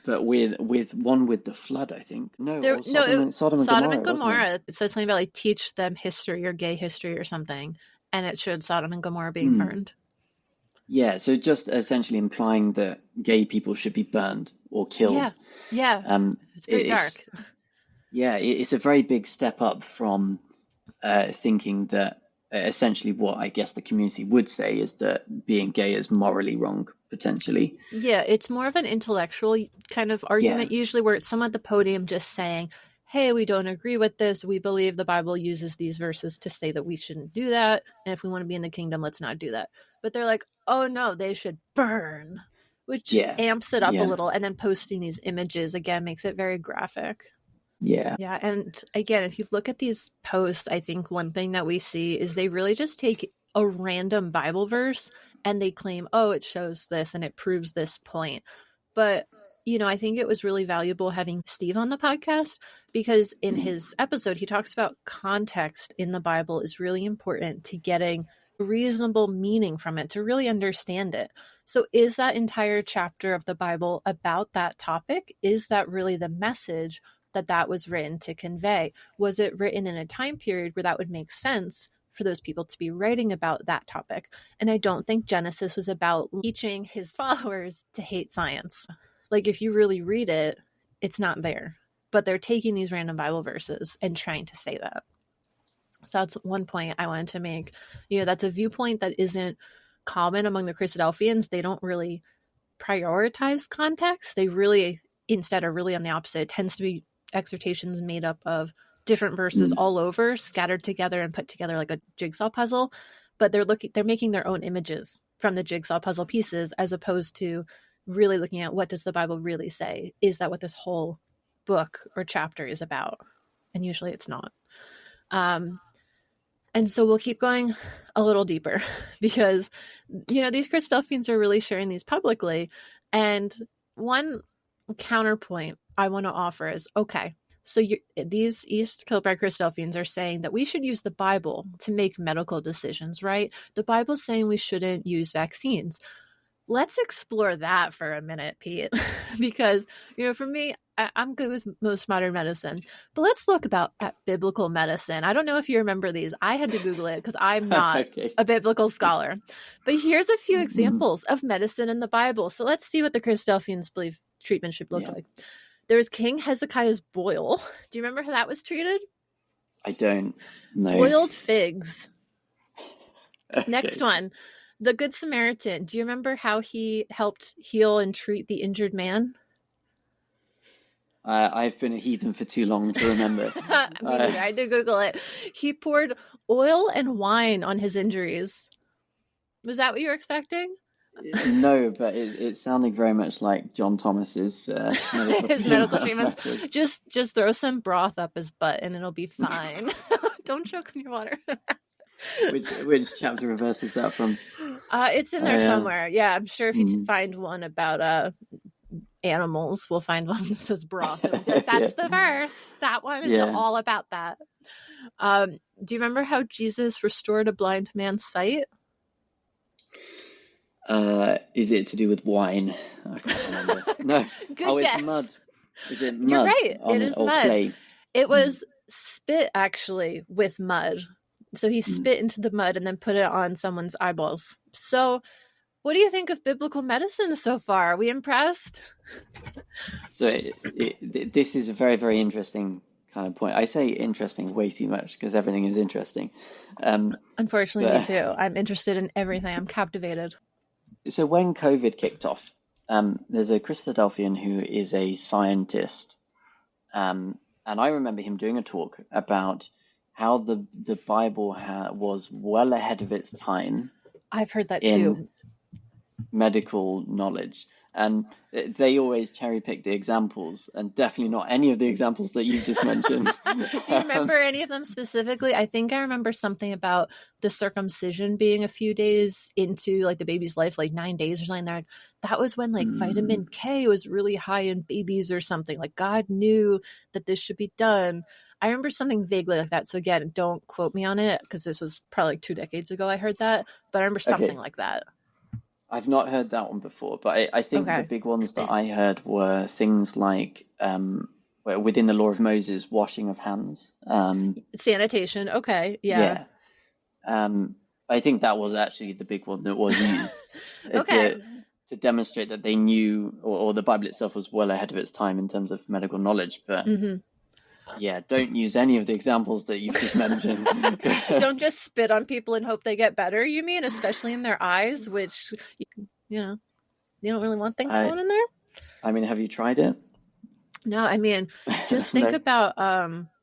But with one with the flood, I think. Sodom and Gomorrah. It said something about, like, teach them history or gay history or something. And it showed Sodom and Gomorrah being burned. Yeah, so just essentially implying that gay people should be burned or killed. Yeah. It's pretty dark. Yeah, it's a very big step up from thinking that essentially what I guess the community would say is that being gay is morally wrong, potentially. Yeah, it's more of an intellectual kind of argument, usually, where it's someone at the podium just saying, hey, we don't agree with this. We believe the Bible uses these verses to say that we shouldn't do that. And if we want to be in the kingdom, let's not do that. But they're like, oh no, they should burn, which amps it up a little. And then posting these images, again, makes it very graphic. Yeah. Yeah. And again, if you look at these posts, I think one thing that we see is they really just take a random Bible verse and they claim, oh, it shows this and it proves this point. But, you know, I think it was really valuable having Steve on the podcast, because in his episode, he talks about context in the Bible is really important to getting reasonable meaning from it, to really understand it. So is that entire chapter of the Bible about that topic? Is that really the message that was written to convey? Was it written in a time period where that would make sense for those people to be writing about that topic? And I don't think Genesis was about teaching his followers to hate science. Like, if you really read it, it's not there. But they're taking these random Bible verses and trying to say that. So that's one point I wanted to make. You know, that's a viewpoint that isn't common among the Christadelphians. They don't really prioritize context. They really, instead, are really on the opposite. It tends to be exhortations made up of different verses all over, scattered together and put together like a jigsaw puzzle. But they're making their own images from the jigsaw puzzle pieces, as opposed to really looking at, what does the Bible really say? Is that what this whole book or chapter is about? And usually it's not. And so we'll keep going a little deeper, because, you know, these Christadelphians are really sharing these publicly. And one counterpoint I want to offer is, okay, so these East Kilbride Christadelphians are saying that we should use the Bible to make medical decisions, right? The Bible's saying we shouldn't use vaccines. Let's explore that for a minute, Pete, because, you know, for me, I'm good with most modern medicine. But let's look at biblical medicine. I don't know if you remember these. I had to Google it because I'm not a biblical scholar. But here's a few examples of medicine in the Bible. So let's see what the Christadelphians believe treatment should look like. There was King Hezekiah's boil. Do you remember how that was treated? I don't know. Boiled figs. Next one. The Good Samaritan. Do you remember how he helped heal and treat the injured man? I've been a heathen for too long to remember. Me neither. I had to Google it. He poured oil and wine on his injuries. Was that what you were expecting? No, but it sounded very much like John Thomas's medical treatments. Just throw some broth up his butt and it'll be fine. Don't choke on your water. Which chapter and verse is that from? It's in there somewhere. Yeah, I'm sure if you find one about animals, we'll find one that says broth. That's the verse. That one is all about that. Do you remember how Jesus restored a blind man's sight? Is it to do with wine? I can't remember. No. Good guess. It's mud. Is it mud? You're right. It is mud. Clay? It was spit, actually, with mud. So he spit into the mud and then put it on someone's eyeballs. So what do you think of biblical medicine so far? Are we impressed? So this is a very, very interesting kind of point. I say interesting way too much because everything is interesting. Unfortunately, me too. I'm interested in everything. I'm captivated. So when COVID kicked off, there's a Christadelphian who is a scientist. And I remember him doing a talk about how the Bible was well ahead of its time. I've heard that too. Medical knowledge. And they always cherry pick the examples, and definitely not any of the examples that you just mentioned. Do you remember any of them specifically? I think I remember something about the circumcision being a few days into like the baby's life, like 9 days or something. That was when like vitamin K was really high in babies or something. Like God knew that this should be done. I remember something vaguely like that. So again, don't quote me on it because this was probably like 2 decades ago I heard that. But I remember something like that. I've not heard that one before, but I think the big ones that I heard were things like within the law of Moses, washing of hands. Sanitation. Okay. Yeah. I think that was actually the big one that was used to demonstrate that they knew, or the Bible itself was well ahead of its time in terms of medical knowledge. But yeah, don't use any of the examples that you've just mentioned. Don't just spit on people and hope they get better, you mean? Especially in their eyes, which, you don't really want things going in there? I mean, have you tried it? No, I mean, just think about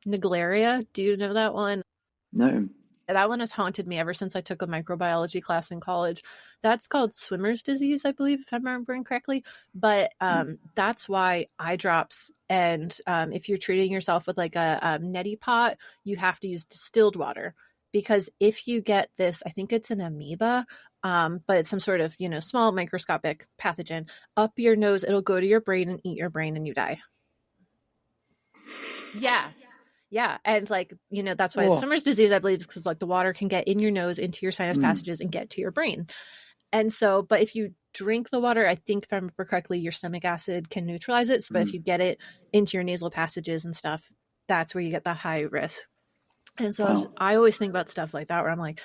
Naegleria. Do you know that one? No. That one has haunted me ever since I took a microbiology class in college. That's called swimmer's disease, I believe, if I'm remembering correctly. But that's why eye drops. And if you're treating yourself with like a neti pot, you have to use distilled water. Because if you get this, I think it's an amoeba, but it's some sort of, small microscopic pathogen up your nose, it'll go to your brain and eat your brain and you die. Yeah. Yeah. And like, that's why swimmer's disease, I believe, is because like the water can get in your nose into your sinus passages and get to your brain. And so, but if you drink the water, I think if I remember correctly, your stomach acid can neutralize it. But if you get it into your nasal passages and stuff, that's where you get the high risk. And so I always think about stuff like that where I'm like,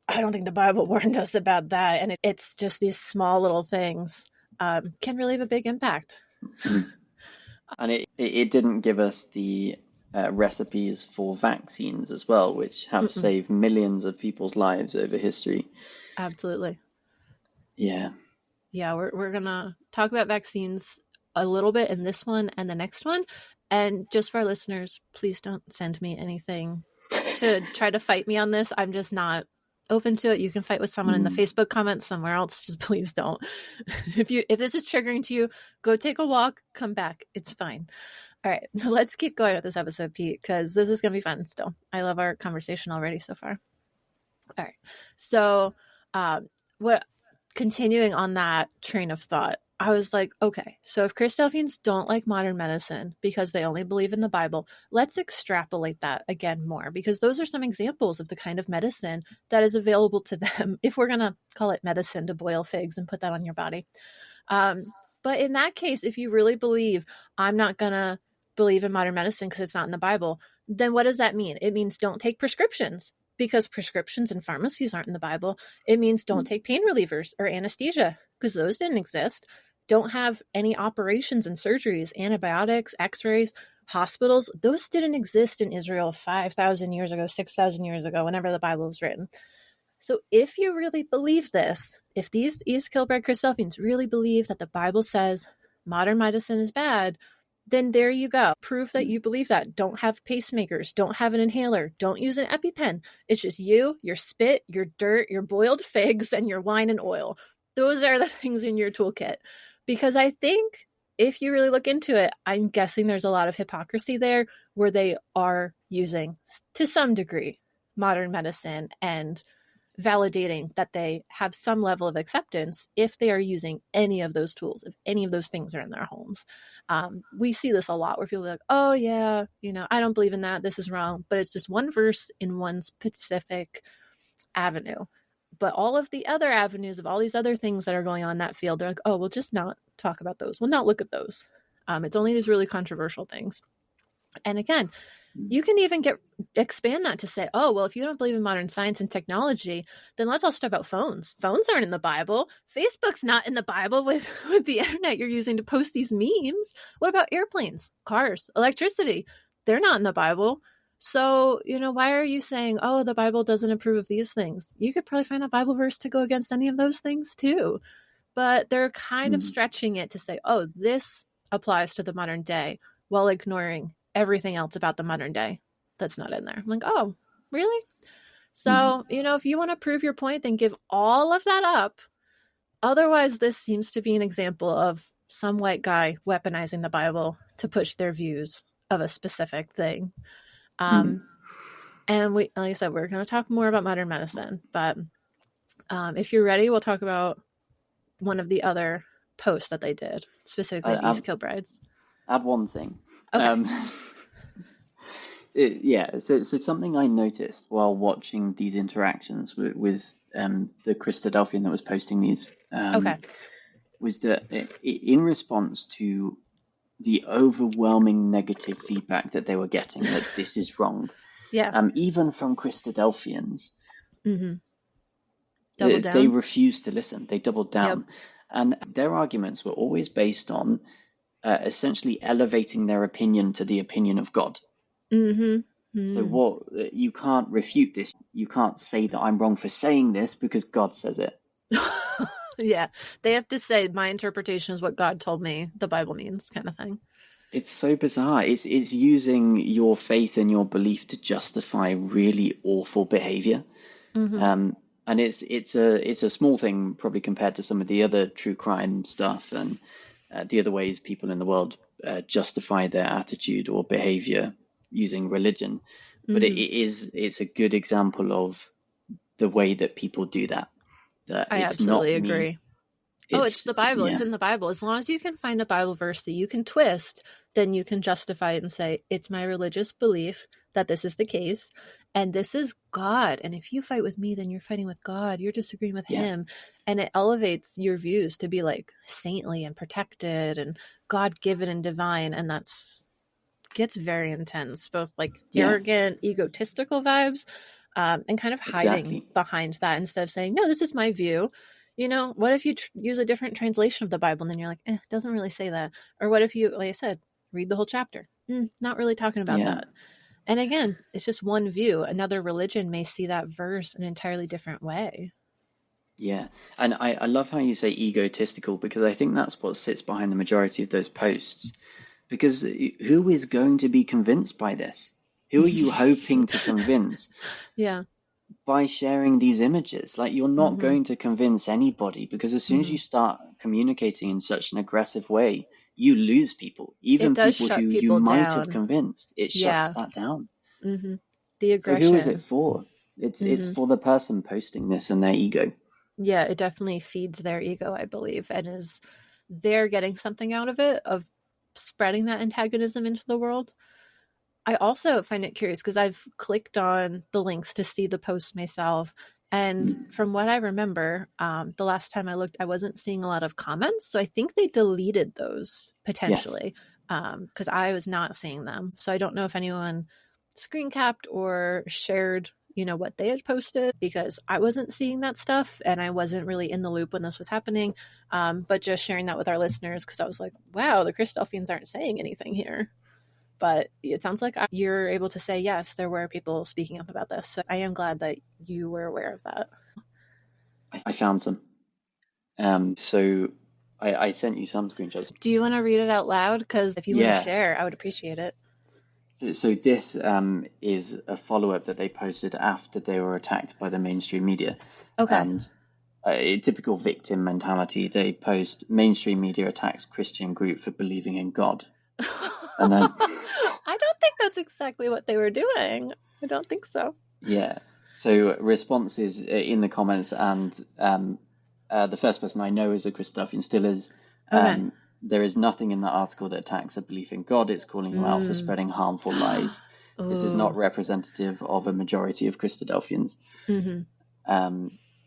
I don't think the Bible warned us about that. And it's just these small little things can really have a big impact. And it didn't give us the recipes for vaccines as well, which have saved millions of people's lives over history. Absolutely. Yeah. Yeah, we're going to talk about vaccines a little bit in this one and the next one. And just for our listeners, please don't send me anything to try to fight me on this. I'm just not open to it. You can fight with someone in the Facebook comments somewhere else. Just please don't. If this is triggering to you, go take a walk, come back. It's fine. All right, let's keep going with this episode, Pete, because this is going to be fun still. I love our conversation already so far. All right. So continuing on that train of thought, I was like, okay, so if Christadelphians don't like modern medicine because they only believe in the Bible, let's extrapolate that again more, because those are some examples of the kind of medicine that is available to them if we're going to call it medicine to boil figs and put that on your body. But in that case, if you really believe, I'm not going to believe in modern medicine because it's not in the Bible, then what does that mean? It means don't take prescriptions because prescriptions and pharmacies aren't in the Bible. It means don't take pain relievers or anesthesia because those didn't exist. Don't have any operations and surgeries, antibiotics, x-rays, hospitals. Those didn't exist in Israel 5,000 years ago, 6,000 years ago, whenever the Bible was written. So if you really believe this, if these East Kilbride Christadelphians really believe that the Bible says modern medicine is bad, then there you go. Prove that you believe that. Don't have pacemakers. Don't have an inhaler. Don't use an EpiPen. It's just you, your spit, your dirt, your boiled figs, and your wine and oil. Those are the things in your toolkit. Because I think if you really look into it, I'm guessing there's a lot of hypocrisy there where they are using, to some degree, modern medicine and validating that they have some level of acceptance if they are using any of those tools, if any of those things are in their homes. We see this a lot where people are like, oh yeah, I don't believe in that. This is wrong. But it's just one verse in one specific avenue. But all of the other avenues of all these other things that are going on in that field, they're like, oh, we'll just not talk about those. We'll not look at those. It's only these really controversial things. And again, you can even expand that to say, oh, well, if you don't believe in modern science and technology, then let's also talk about phones. Phones aren't in the Bible. Facebook's not in the Bible with the internet you're using to post these memes. What about airplanes, cars, electricity? They're not in the Bible. So, why are you saying, oh, the Bible doesn't approve of these things? You could probably find a Bible verse to go against any of those things too. But they're kind of stretching it to say, oh, this applies to the modern day while ignoring everything else about the modern day that's not in there. I'm like, oh, really? So, if you want to prove your point, then give all of that up. Otherwise, this seems to be an example of some white guy weaponizing the Bible to push their views of a specific thing. And like I said, we're going to talk more about modern medicine, but if you're ready, we'll talk about one of the other posts that they did, specifically East Kilbrides. Add one thing. Okay. So something I noticed while watching these interactions with the Christadelphian that was posting these was that in response to the overwhelming negative feedback that they were getting that this is wrong, even from Christadelphians, they refused to listen. They doubled down. Yep. And their arguments were always based on essentially elevating their opinion to the opinion of God. So you can't refute this. You can't say that I'm wrong for saying this because God says it. Yeah, they have to say my interpretation is what God told me the Bible means, kind of thing. It's so bizarre. It's using your faith and your belief to justify really awful behavior. And it's a small thing probably compared to some of the other true crime stuff and the other ways people in the world justify their attitude or behavior using religion. But it's a good example of the way that people do that. I absolutely agree. It's the Bible. Yeah. It's in the Bible. As long as you can find a Bible verse that you can twist, then you can justify it and say, it's my religious belief that this is the case. And this is God. And if you fight with me, then you're fighting with God. You're disagreeing with him. And it elevates your views to be like saintly and protected and God-given and divine. And gets very intense, both like arrogant, egotistical vibes, and kind of hiding behind that instead of saying, no, this is my view. What if you use a different translation of the Bible and then you're like, it doesn't really say that. Or what if you, like I said, read the whole chapter? Not really talking about that. And again, it's just one view. Another religion may see that verse an entirely different way. Yeah. And I love how you say egotistical, because I think that's what sits behind the majority of those posts. Because who is going to be convinced by this? Who are you hoping to convince? By sharing these images. Like, you're not going to convince anybody, because as soon as you start communicating in such an aggressive way, you lose people. Even people who you might have convinced, it shuts that down. The aggression. So who is it for? It's for the person posting this and their ego. Yeah, it definitely feeds their ego, I believe, and they're getting something out of it, of spreading that antagonism into the world. I also find it curious because I've clicked on the links to see the post myself, And from what I remember, the last time I looked, I wasn't seeing a lot of comments. So I think they deleted those potentially, because I was not seeing them. So I don't know if anyone screen capped or shared, what they had posted, because I wasn't seeing that stuff and I wasn't really in the loop when this was happening. But just sharing that with our listeners, because I was like, wow, the Christadelphians aren't saying anything here. But it sounds like you're able to say, yes, there were people speaking up about this. So I am glad that you were aware of that. I found some. So I sent you some screenshots. Do you want to read it out loud? Because if you want to share, I would appreciate it. So this is a follow-up that they posted after they were attacked by the mainstream media. Okay. And a typical victim mentality, they post, mainstream media attacks Christian group for believing in God. And then I don't think that's exactly what they were doing. I don't think so. Yeah. So responses in the comments, and the first person I know is a Christadelphian, still is. Okay. There is nothing in that article that attacks a belief in God. It's calling you out for spreading harmful lies. This is not representative of a majority of Christadelphians.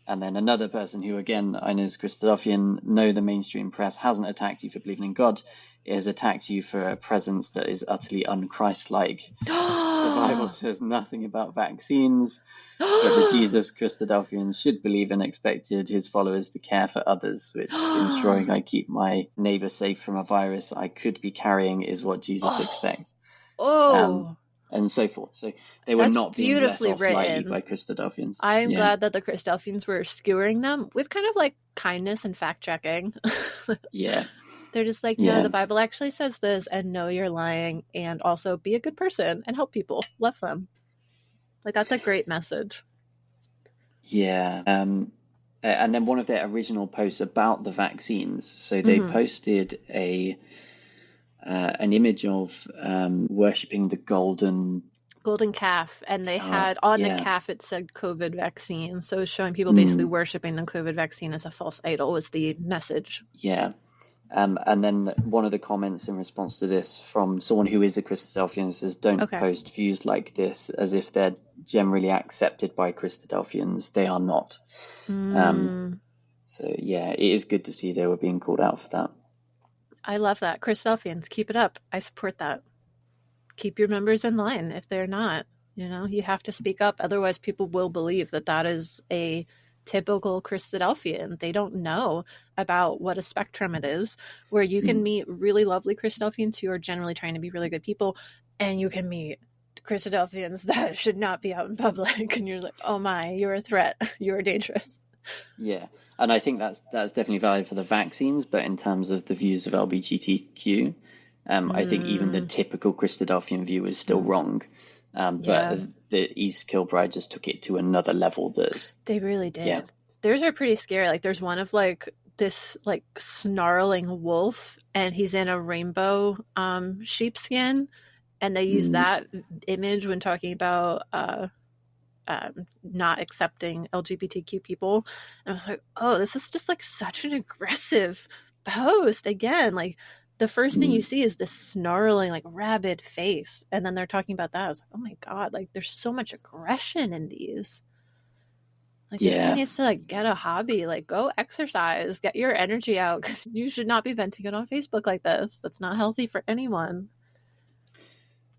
And then another person who, again, I know is Christadelphian, no, the mainstream press hasn't attacked you for believing in God. It has attacked you for a presence that is utterly un-Christ-like. The Bible says nothing about vaccines, but the Jesus Christadelphians should believe and expected his followers to care for others, which ensuring I keep my neighbor safe from a virus I could be carrying is what Jesus expects. And so forth. So they were not being let off lightly by Christadelphians. I'm glad that the Christadelphians were skewering them with kind of like kindness and fact checking. Yeah. They're just like, no, the Bible actually says this, and no, you're lying, and also be a good person and help people, love them. Like, that's a great message. Yeah. And then one of their original posts about the vaccines. So they posted an image of worshipping the golden calf, and they had on the calf it said COVID vaccine, so showing people basically worshipping the COVID vaccine as a false idol was the message. And then one of the comments in response to this from someone who is a Christadelphian says, don't post views like this as if they're generally accepted by Christadelphians. They are not. So it is good to see they were being called out for that. I love that. Christadelphians, keep it up. I support that. Keep your members in line if they're not. You have to speak up. Otherwise, people will believe that is a typical Christadelphian. They don't know about what a spectrum it is, where you can meet really lovely Christadelphians who are generally trying to be really good people, and you can meet Christadelphians that should not be out in public. And you're like, oh my, you're a threat. You're dangerous. Yeah. And I think that's definitely valid for the vaccines, but in terms of the views of LGBTQ, I think even the typical Christadelphian view is still wrong. But the East Kilbride just took it to another level. They really did. Yeah. Theirs are pretty scary. Like, there's one of like this like snarling wolf, and he's in a rainbow sheepskin, and they use that image when talking about not accepting LGBTQ people. And I was like, oh, this is just like such an aggressive post. Again, like the first thing you see is this snarling, like rabid face. And then they're talking about that. I was like, oh my God, like there's so much aggression in these. Like this guy needs to like get a hobby, like go exercise, get your energy out, because you should not be venting it on Facebook like this. That's not healthy for anyone.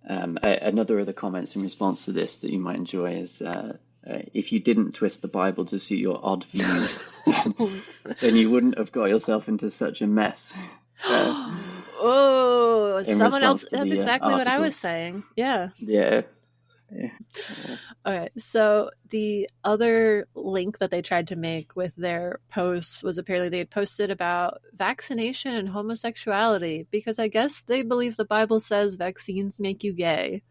Another of the comments in response to this that you might enjoy is if you didn't twist the Bible to suit your odd views, then you wouldn't have got yourself into such a mess. Someone else. That's exactly what I was saying. Yeah. Okay, so the other link that they tried to make with their posts was apparently they had posted about vaccination and homosexuality, because I guess they believe the Bible says vaccines make you gay.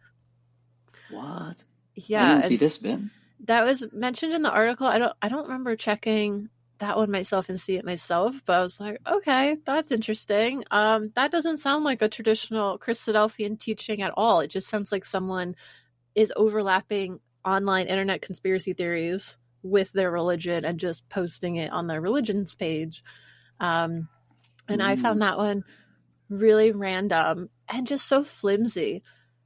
What? Yeah, I didn't see this bit. That was mentioned in the article. I don't remember checking that one myself and see it myself, but I was like, okay, that's interesting. That doesn't sound like a traditional Christadelphian teaching at all. It just sounds like someone is overlapping online internet conspiracy theories with their religion and just posting it on their religion's page. And I found that one really random and just so flimsy,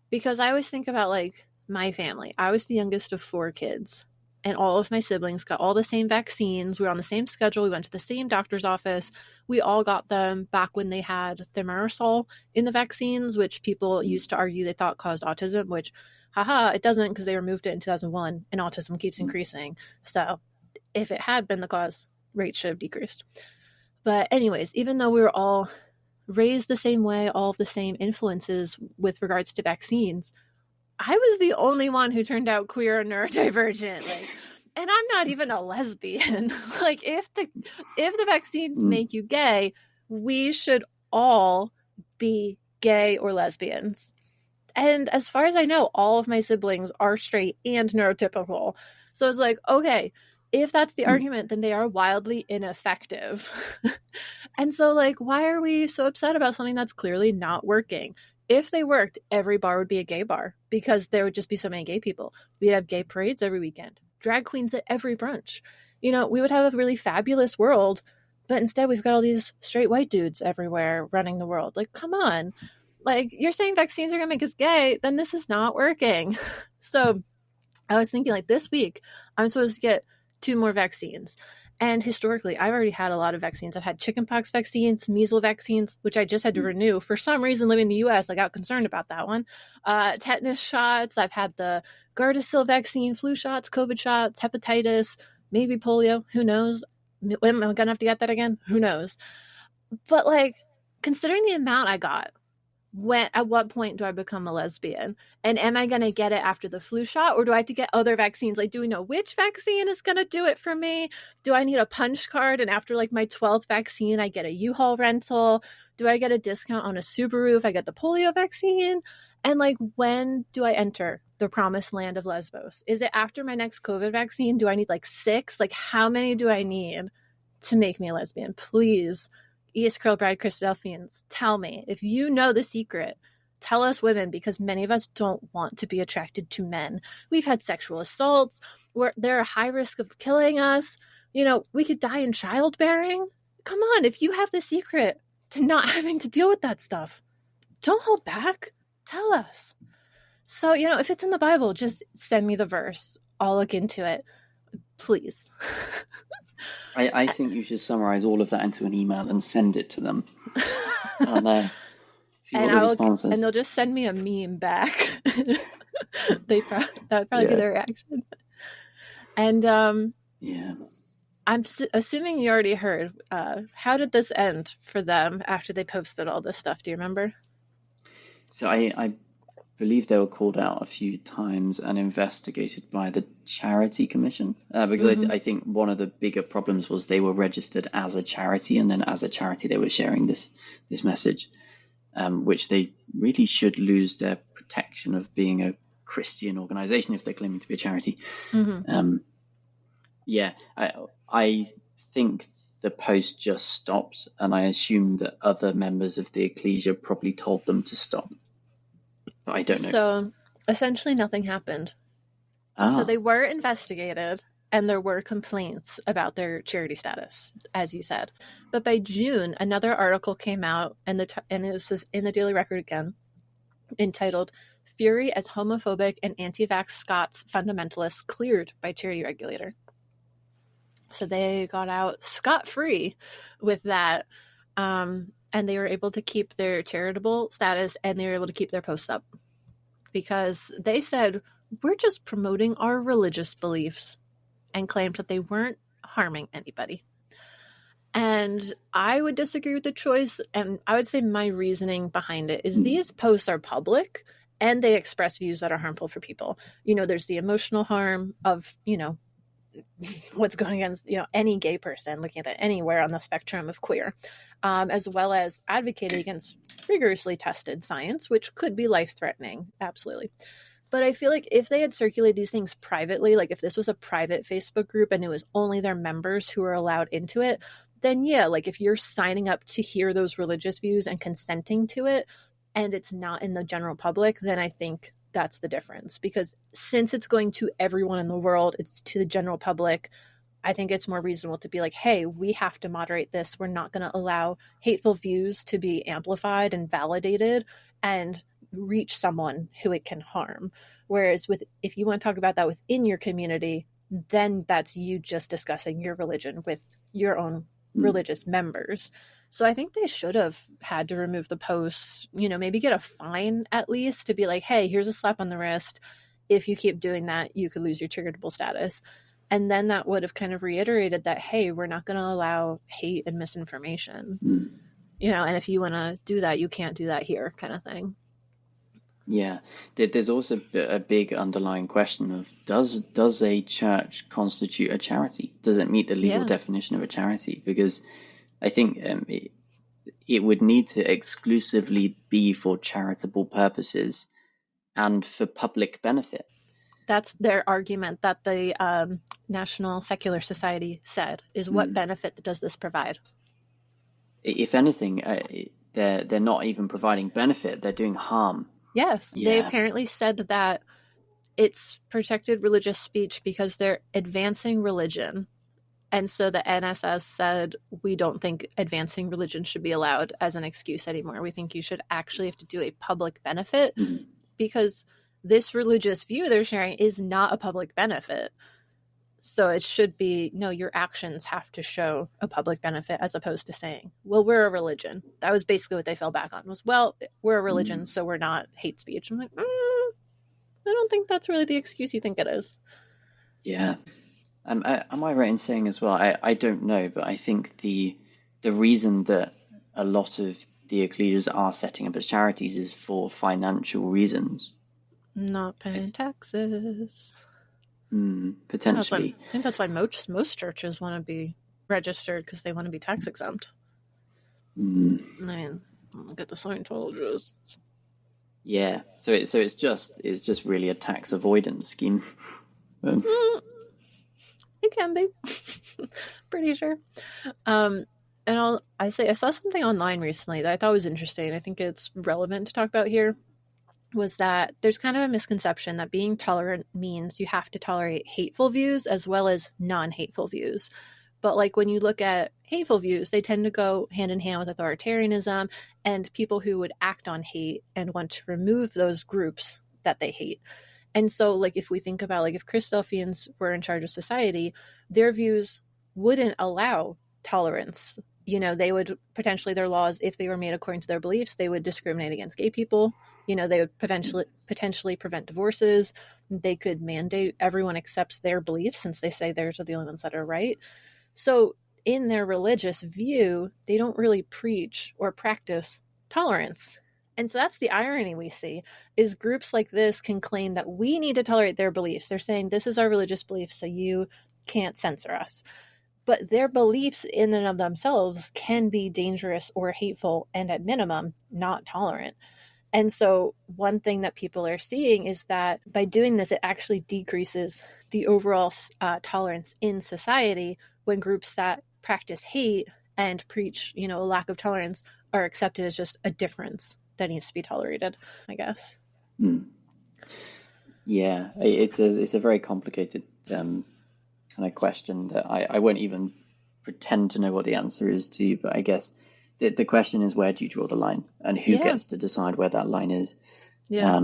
because I always think about like my family. I was the youngest of 4 kids, and all of my siblings got all the same vaccines. We were on the same schedule. We went to the same doctor's office. We all got them back when they had thimerosal in the vaccines, which people used to argue they thought caused autism, which, haha, it doesn't, because they removed it in 2001 and autism keeps increasing. So if it had been the cause, rates should have decreased. But anyways, even though we were all raised the same way, all of the same influences with regards to vaccines, I was the only one who turned out queer and neurodivergent. Like, and I'm not even a lesbian. Like, if the vaccines make you gay, we should all be gay or lesbians. And as far as I know, all of my siblings are straight and neurotypical. So it's like, okay, if that's the argument, then they are wildly ineffective. And so, like, why are we so upset about something that's clearly not working? If they worked, every bar would be a gay bar because there would just be so many gay people. We'd have gay parades every weekend, drag queens at every brunch. You know, we would have a really fabulous world, but instead we've got all these straight white dudes everywhere running the world. Like, come on. Like, you're saying vaccines are going to make us gay, then this is not working. So I was thinking, like, this week I'm supposed to get 2 more vaccines. And historically, I've already had a lot of vaccines. I've had chickenpox vaccines, measles vaccines, which I just had to renew. For some reason, living in the U.S., I got concerned about that one. Tetanus shots. I've had the Gardasil vaccine, flu shots, COVID shots, hepatitis, maybe polio. Who knows? Am I going to have to get that again? Who knows? But, like, considering the amount I got, at what point do I become a lesbian? And am I going to get it after the flu shot, or do I have to get other vaccines? Like, do we know which vaccine is going to do it for me? Do I need a punch card? And after like my 12th vaccine, I get a U-Haul rental? Do I get a discount on a Subaru if I get the polio vaccine? And like, when do I enter the promised land of Lesbos? Is it after my next COVID vaccine? Do I need like 6? Like, how many do I need to make me a lesbian? Please, East Kilbride Christadelphians, tell me. If you know the secret, tell us women, because many of us don't want to be attracted to men. We've had sexual assaults. They're a high risk of killing us. You know, we could die in childbearing. Come on, if you have the secret to not having to deal with that stuff, don't hold back. Tell us. So, you know, if it's in the Bible, just send me the verse. I'll look into it. Please. I think you should summarize all of that into an email and send it to them. And see what the response is. And they'll just send me a meme back. That would probably be their reaction. And yeah, I'm assuming you already heard. How did this end for them after they posted all this stuff? Do you remember? So I believe they were called out a few times and investigated by the Charity Commission, because I think one of the bigger problems was they were registered as a charity, and then as a charity they were sharing this message, which they really should lose their protection of being a Christian organization if they're claiming to be a charity. I think the post just stopped, and I assume that other members of the ecclesia probably told them to stop. I don't know. So essentially nothing happened. So they were investigated and there were complaints about their charity status, as you said. But by June, another article came out, and it was in the Daily Record again, entitled "Fury as Homophobic and Anti-Vax Scots Fundamentalists Cleared by Charity Regulator." So they got out scot-free with that. And they were able to keep their charitable status, and they were able to keep their posts up because they said, we're just promoting our religious beliefs, and claimed that they weren't harming anybody. And I would disagree with the choice. And I would say my reasoning behind it is these posts are public and they express views that are harmful for people. You know, there's the emotional harm of, you know, what's going against, you know, any gay person, looking at that anywhere on the spectrum of queer, as well as advocating against rigorously tested science, which could be life-threatening. Absolutely. But I feel like if they had circulated these things privately, like if this was a private Facebook group and it was only their members who were allowed into it, then yeah, like if you're signing up to hear those religious views and consenting to it, and it's not in the general public, then I think that's the difference. Because since it's going to everyone in the world, it's to the general public, I think it's more reasonable to be like, hey, we have to moderate this. We're not going to allow hateful views to be amplified and validated and reach someone who it can harm. Whereas if you want to talk about that within your community, then that's you just discussing your religion with your own religious members. So I think they should have had to remove the posts, maybe get a fine at least to be like, hey, here's a slap on the wrist. If you keep doing that, you could lose your triggerable status. And then that would have kind of reiterated that, hey, we're not going to allow hate and misinformation, and if you want to do that, you can't do that here, kind of thing. Yeah, there's also a big underlying question of does a church constitute a charity? Does it meet the legal definition of a charity? Because I think it would need to exclusively be for charitable purposes and for public benefit. That's their argument that the National Secular Society said is what benefit does this provide? If anything, they're not even providing benefit; they're doing harm. Yes, they apparently said that it's protected religious speech because they're advancing religion. And so the NSS said, we don't think advancing religion should be allowed as an excuse anymore. We think you should actually have to do a public benefit because this religious view they're sharing is not a public benefit. So it should be, no, your actions have to show a public benefit as opposed to saying, well, we're a religion. That was basically what they fell back on was, well, we're a religion, so we're not hate speech. I'm like, I don't think that's really the excuse you think it is. Yeah. Am I right in saying as well, I don't know, but I think the reason that a lot of the leaders are setting up as charities is for financial reasons. Not paying taxes. Potentially. I think that's why most churches want to be registered because they want to be tax exempt. I mean, look at the Scientologists. Yeah, so it's just really a tax avoidance scheme. It can be, pretty sure. And I saw something online recently that I thought was interesting. I think it's relevant to talk about here. Was that there's kind of a misconception that being tolerant means you have to tolerate hateful views as well as non-hateful views. But like when you look at hateful views, they tend to go hand in hand with authoritarianism and people who would act on hate and want to remove those groups that they hate. And so like if we think about like if Christadelphians were in charge of society, their views wouldn't allow tolerance. They would potentially, their laws, if they were made according to their beliefs, they would discriminate against gay people. They would potentially prevent divorces. They could mandate everyone accepts their beliefs since they say theirs are the only ones that are right. So in their religious view, they don't really preach or practice tolerance. And so that's the irony we see is groups like this can claim that we need to tolerate their beliefs. They're saying this is our religious belief, so you can't censor us. But their beliefs in and of themselves can be dangerous or hateful and at minimum not tolerant. And so one thing that people are seeing is that by doing this, it actually decreases the overall tolerance in society when groups that practice hate and preach, a lack of tolerance are accepted as just a difference that needs to be tolerated, I guess. Yeah, it's a very complicated kind of question that I won't even pretend to know what the answer is to, but I guess the question is, where do you draw the line and who gets to decide where that line is? Yeah.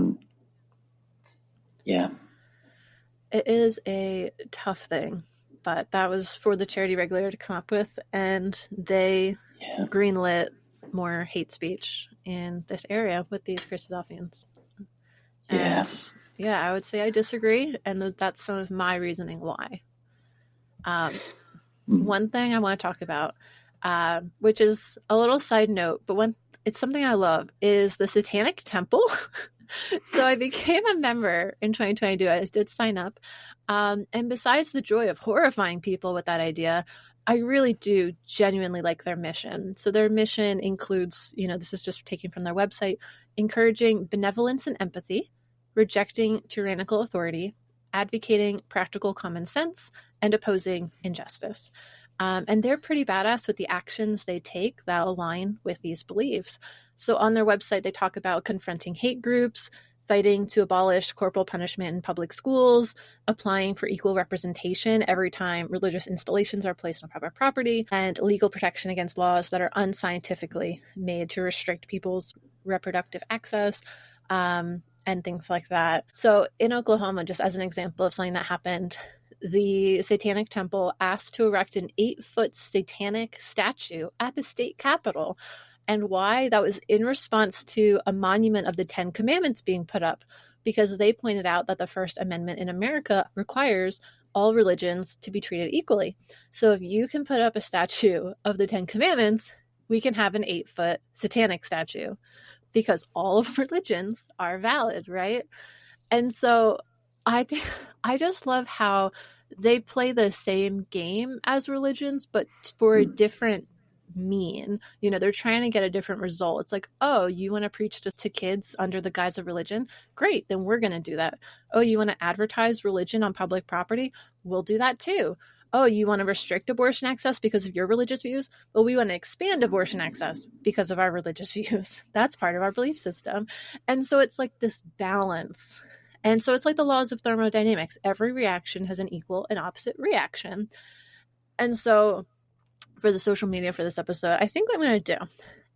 It is a tough thing, but that was for the charity regulator to come up with, and they greenlit more hate speech in this area with these Christadelphians. And I would say I disagree, and that's some of my reasoning why. One thing I want to talk about, which is a little side note, but it's something I love, is the Satanic Temple. So I became a member in 2022. I did sign up. And besides the joy of horrifying people with that idea, I really do genuinely like their mission. So their mission includes, this is just taken from their website, encouraging benevolence and empathy, rejecting tyrannical authority, advocating practical common sense, and opposing injustice. And they're pretty badass with the actions they take that align with these beliefs. So on their website, they talk about confronting hate groups, fighting to abolish corporal punishment in public schools, applying for equal representation every time religious installations are placed on private property, and legal protection against laws that are unscientifically made to restrict people's reproductive access, and things like that. So in Oklahoma, just as an example of something that happened, the Satanic Temple asked to erect an 8-foot satanic statue at the state capitol. And why? That was in response to a monument of the 10 Commandments being put up, because they pointed out that the First Amendment in America requires all religions to be treated equally. So if you can put up a statue of the 10 Commandments, we can have an 8-foot satanic statue, because all of religions are valid, right? And so I just love how they play the same game as religions, but for a different mean. They're trying to get a different result. It's like, oh, you want to preach to kids under the guise of religion? Great, then we're going to do that. Oh, you want to advertise religion on public property? We'll do that too. Oh, you want to restrict abortion access because of your religious views? Well, we want to expand abortion access because of our religious views. That's part of our belief system. And so it's like this balance. And so it's like the laws of thermodynamics. Every reaction has an equal and opposite reaction. And so for the social media for this episode, I think what I'm going to do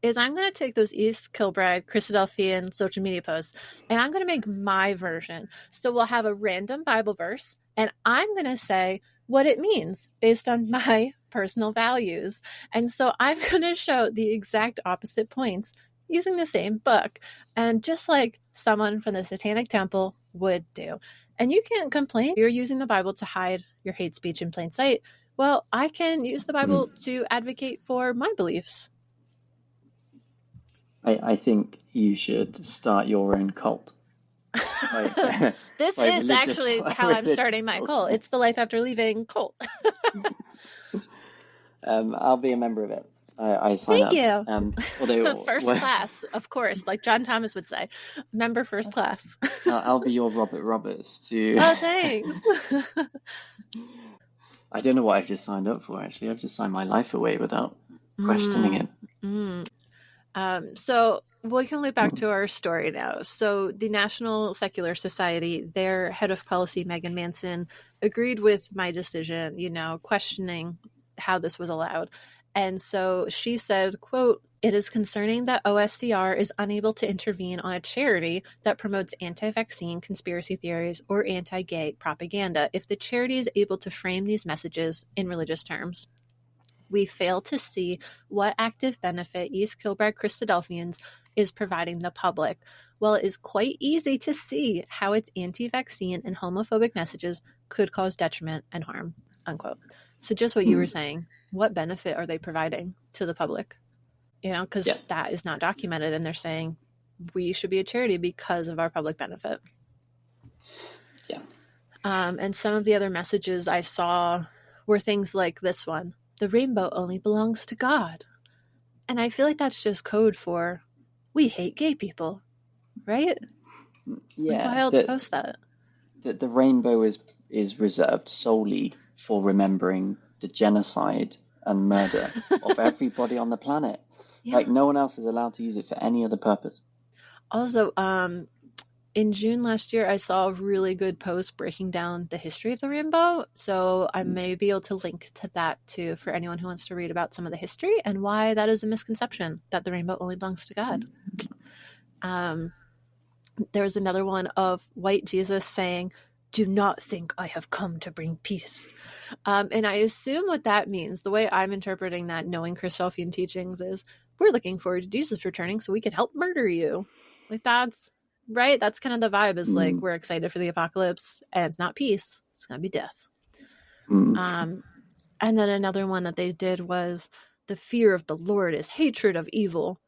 is I'm going to take those East Kilbride, Christadelphian social media posts, and I'm going to make my version. So we'll have a random Bible verse, and I'm going to say what it means based on my personal values. And so I'm going to show the exact opposite points using the same book, and just like someone from the Satanic Temple would do. And you can't complain. You're using the Bible to hide your hate speech in plain sight. Well, I can use the Bible to advocate for my beliefs. I think you should start your own cult. This is actually how I'm starting my cult. It's the Life After Leaving cult. I'll be a member of it. I sign up. Thank you. First class, of course, like John Thomas would say. Member first class. I'll be your Robert Roberts. Oh, thanks. I don't know what I've just signed up for, actually. I've just signed my life away without questioning it. So we can loop back to our story now. So the National Secular Society, their head of policy, Megan Manson, agreed with my decision, questioning how this was allowed. And so she said, quote, "It is concerning that OSCR is unable to intervene on a charity that promotes anti-vaccine conspiracy theories or anti-gay propaganda if the charity is able to frame these messages in religious terms. We fail to see what active benefit East Kilbride Christadelphians is providing the public, while it is quite easy to see how its anti-vaccine and homophobic messages could cause detriment and harm," unquote. So just what you were saying, what benefit are they providing to the public? Because that is not documented, and they're saying we should be a charity because of our public benefit. Yeah. And some of the other messages I saw were things like this one: the rainbow only belongs to God. And I feel like that's just code for we hate gay people, right? Yeah. Like, why else post that? The rainbow is reserved solely for remembering the genocide and murder of everybody on the planet. Yeah. Like, no one else is allowed to use it for any other purpose. Also, in June last year, I saw a really good post breaking down the history of the rainbow. So I may be able to link to that too for anyone who wants to read about some of the history and why that is a misconception, that the rainbow only belongs to God. There was another one of white Jesus saying, "Do not think I have come to bring peace." And I assume what that means, the way I'm interpreting that, knowing Christadelphian teachings, is we're looking forward to Jesus returning so we can help murder you. Like, that's right. That's kind of the vibe, is like, we're excited for the apocalypse, and it's not peace. It's going to be death. And then another one that they did was the fear of the Lord is hatred of evil.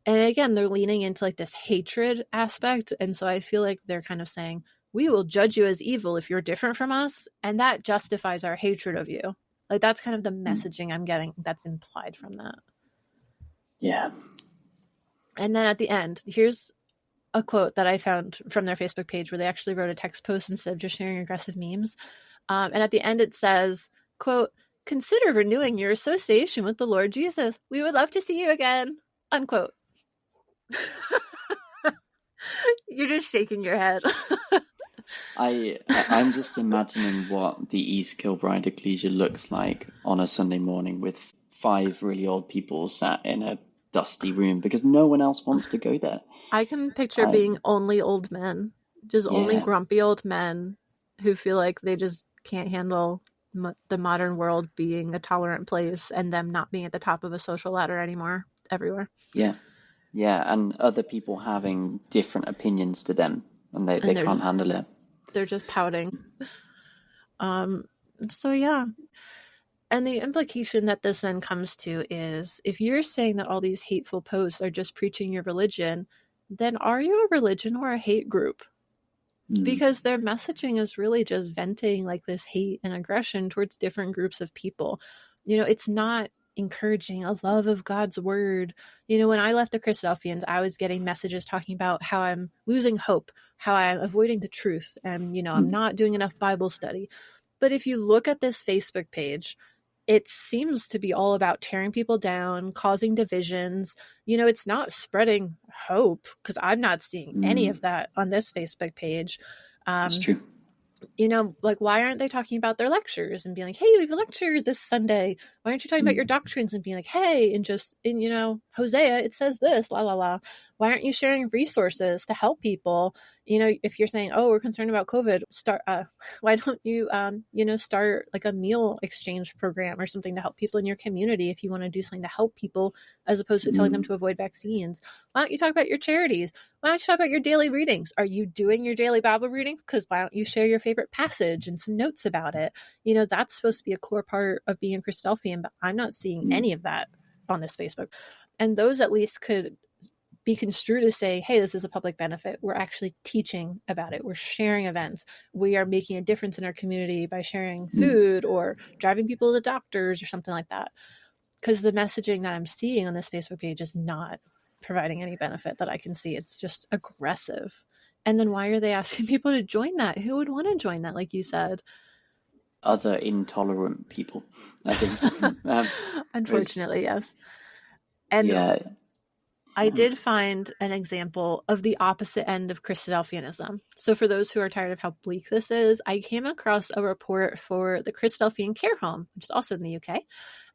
And again, they're leaning into like this hatred aspect. And so I feel like they're kind of saying, we will judge you as evil if you're different from us, and that justifies our hatred of you. Like, that's kind of the messaging I'm getting that's implied from that. Yeah. And then at the end, here's a quote that I found from their Facebook page where they actually wrote a text post instead of just sharing aggressive memes. And at the end it says, quote, "Consider renewing your association with the Lord Jesus. We would love to see you again," unquote. You're just shaking your head. I'm just imagining what the East Kilbride Ecclesia looks like on a Sunday morning with 5 really old people sat in a dusty room because no one else wants to go there. I can picture being only old men, just only grumpy old men who feel like they just can't handle the modern world being a tolerant place and them not being at the top of a social ladder anymore everywhere. Yeah. Yeah. And other people having different opinions to them, and they can't handle it. They're just pouting. So yeah. And the implication that this then comes to is, if you're saying that all these hateful posts are just preaching your religion, then are you a religion or a hate group? Because their messaging is really just venting like this hate and aggression towards different groups of people. It's not encouraging a love of God's word. When I left the Christadelphians, I was getting messages talking about how I'm losing hope, how I'm avoiding the truth, and, I'm not doing enough Bible study. But if you look at this Facebook page, it seems to be all about tearing people down, causing divisions. It's not spreading hope, because I'm not seeing any of that on this Facebook page. That's true. Like, why aren't they talking about their lectures and being like, hey, we have a lecture this Sunday. Why aren't you talking about your doctrines and being like, hey, and just in, Hosea, it says this, la, la, la. Why aren't you sharing resources to help people? If you're saying, oh, we're concerned about COVID, why don't you, start like a meal exchange program or something to help people in your community if you want to do something to help people, as opposed to telling them to avoid vaccines? Why don't you talk about your charities? Why don't you talk about your daily readings? Are you doing your daily Bible readings? Because why don't you share your favorite passage and some notes about it? That's supposed to be a core part of being Christadelphian, but I'm not seeing any of that on this Facebook. And those at least could be construed as saying, hey, this is a public benefit. We're actually teaching about it. We're sharing events. We are making a difference in our community by sharing food or driving people to doctors or something like that. Because the messaging that I'm seeing on this Facebook page is not providing any benefit that I can see. It's just aggressive. And then why are they asking people to join that? Who would want to join that, like you said? Other intolerant people, I think. Unfortunately, yes. And yeah. I did find an example of the opposite end of Christadelphianism. So for those who are tired of how bleak this is, I came across a report for the Christadelphian Care Home, which is also in the UK.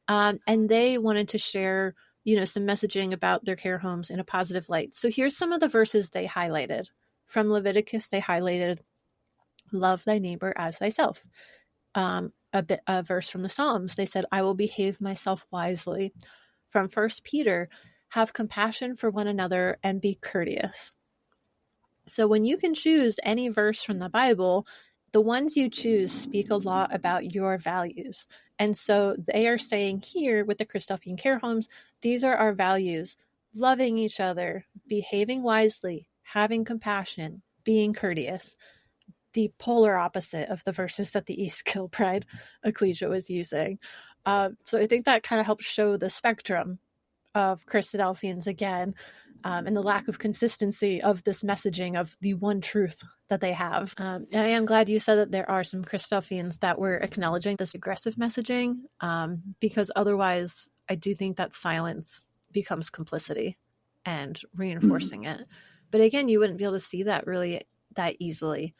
And they wanted to share, some messaging about their care homes in a positive light. So here's some of the verses they highlighted. From Leviticus, they highlighted, love thy neighbor as thyself. A verse from the Psalms, they said, I will behave myself wisely. From 1 Peter, have compassion for one another and be courteous. So when you can choose any verse from the Bible, the ones you choose speak a lot about your values. And so they are saying here with the Christadelphian care homes, these are our values: loving each other, behaving wisely, having compassion, being courteous. The polar opposite of the verses that the East Kilbride Ecclesia was using. So I think that kind of helps show the spectrum of Christadelphians again, and the lack of consistency of this messaging of the one truth that they have. And I am glad you said that there are some Christadelphians that were acknowledging this aggressive messaging, because otherwise I do think that silence becomes complicity and reinforcing it. But again, you wouldn't be able to see that really that easily,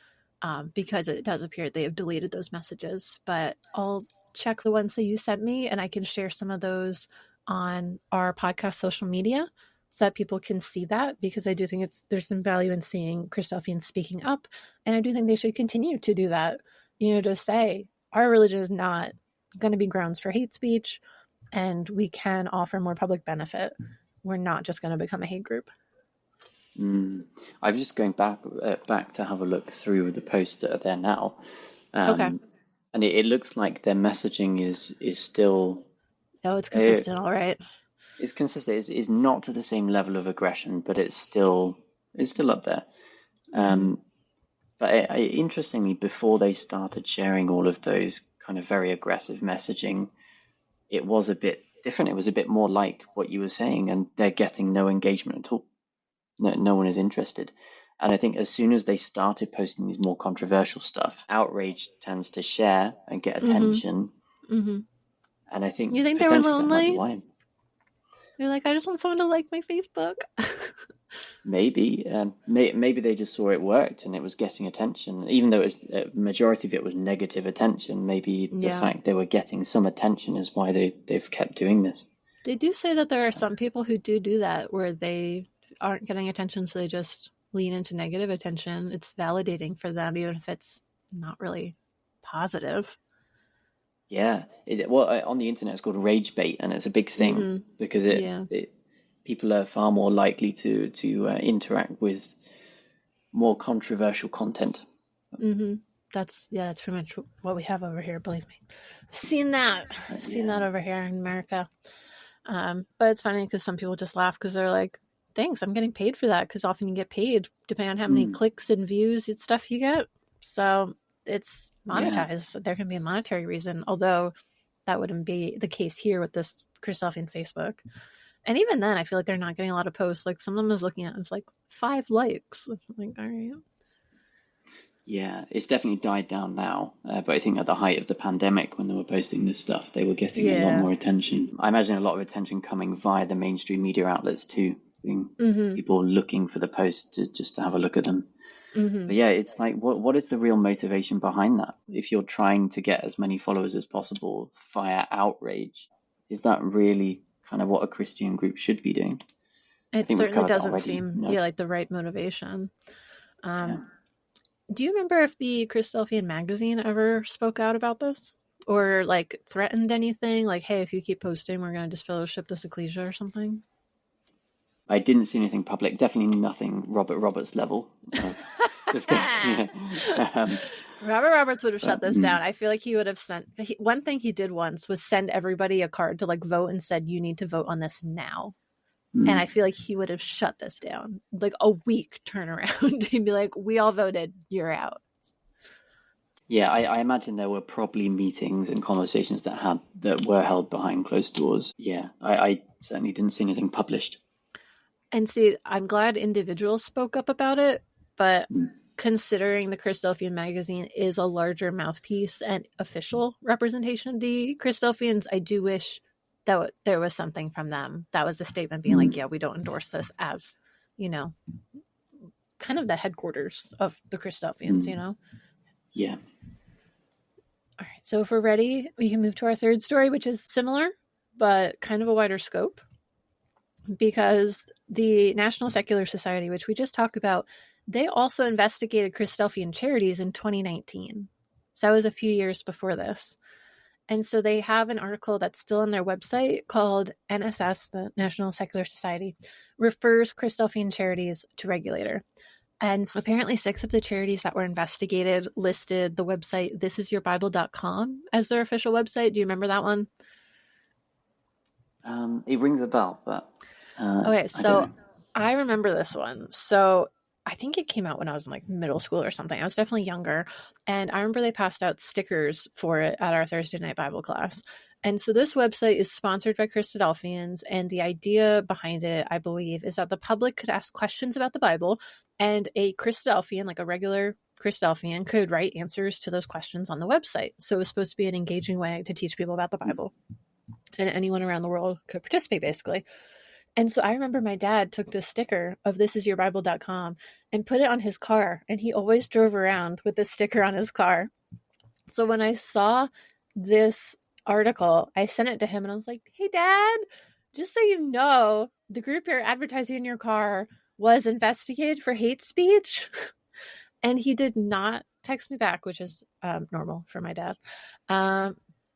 because it does appear they have deleted those messages. But I'll check the ones that you sent me, and I can share some of those on our podcast social media so that people can see that, because I do think there's some value in seeing Christadelphians speaking up, and I do think they should continue to do that, to say our religion is not going to be grounds for hate speech, and we can offer more public benefit. We're not just going to become a hate group. I'm just going back to have a look through the posts that are there now. Okay. And it looks like their messaging is still... Oh, it's consistent, all right. It's consistent. It's not to the same level of aggression, but it's still up there. But interestingly, before they started sharing all of those kind of very aggressive messaging, it was a bit different. It was a bit more like what you were saying, and they're getting no engagement at all. No one is interested. And I think as soon as they started posting these more controversial stuff, outrage tends to share and get attention. Mm-hmm. And I think... You think they were lonely? They're like, I just want someone to like my Facebook. Maybe. Maybe they just saw it worked and it was getting attention. Even though majority of it was negative attention, maybe the fact they were getting some attention is why they've kept doing this. They do say that there are some people who do that, where they aren't getting attention, so they just lean into negative attention. It's validating for them, even if it's not really positive. Yeah. On the internet, it's called rage bait, and it's a big thing because people are far more likely to interact with more controversial content. That's pretty much what we have over here. Believe me, I've seen that. Seen that over here in America. But it's funny because some people just laugh because they're like, "Thanks, I'm getting paid for that." Because often you get paid depending on how many clicks and views and stuff you get. So it's monetized. There can be a monetary reason, although that wouldn't be the case here with this Christadelphian Facebook. And even then, I feel like they're not getting a lot of posts. Like some of them I was looking at, it was like 5 likes. I'm like, all right. Yeah, it's definitely died down now. But I think at the height of the pandemic, when they were posting this stuff, they were getting a lot more attention. I imagine a lot of attention coming via the mainstream media outlets too, being people looking for the posts just to have a look at them. But yeah, it's like, what is the real motivation behind that? If you're trying to get as many followers as possible via outrage, is that really kind of what a Christian group should be doing? It certainly doesn't seem like the right motivation. Do you remember if the Christadelphian magazine ever spoke out about this? Or like threatened anything? Like, hey, if you keep posting, we're going to disfellowship this ecclesia or something? I didn't see anything public. Definitely nothing Robert Roberts level. Robert Roberts would have shut this down. I feel like he would have sent... one thing he did once was send everybody a card to like vote and said, you need to vote on this now. And I feel like he would have shut this down. Like a week turnaround. He'd be like, we all voted, you're out. Yeah, I imagine there were probably meetings and conversations that were held behind closed doors. Yeah, I certainly didn't see anything published. And see, I'm glad individuals spoke up about it, but considering the Christadelphian magazine is a larger mouthpiece and official representation of the Christadelphians, I do wish that there was something from them. That was a statement being like, yeah, we don't endorse this as, kind of the headquarters of the Christadelphians, Yeah. All right. So if we're ready, we can move to our third story, which is similar, but kind of a wider scope. Because the National Secular Society, which we just talked about, they also investigated Christadelphian charities in 2019. So that was a few years before this. And so they have an article that's still on their website called NSS, the National Secular Society, refers Christadelphian charities to regulator. And so apparently 6 of the charities that were investigated listed the website thisisyourbible.com as their official website. Do you remember that one? It rings a bell, but... okay, so I remember this one. So I think it came out when I was in like middle school or something. I was definitely younger. And I remember they passed out stickers for it at our Thursday night Bible class. And so this website is sponsored by Christadelphians. And the idea behind it, I believe, is that the public could ask questions about the Bible and a Christadelphian, like a regular Christadelphian, could write answers to those questions on the website. So it was supposed to be an engaging way to teach people about the Bible. And anyone around the world could participate, basically. And so I remember my dad took this sticker of thisisyourbible.com and put it on his car. And he always drove around with this sticker on his car. So when I saw this article, I sent it to him and I was like, hey, Dad, just so you know, the group you're advertising in your car was investigated for hate speech. And he did not text me back, which is normal for my dad.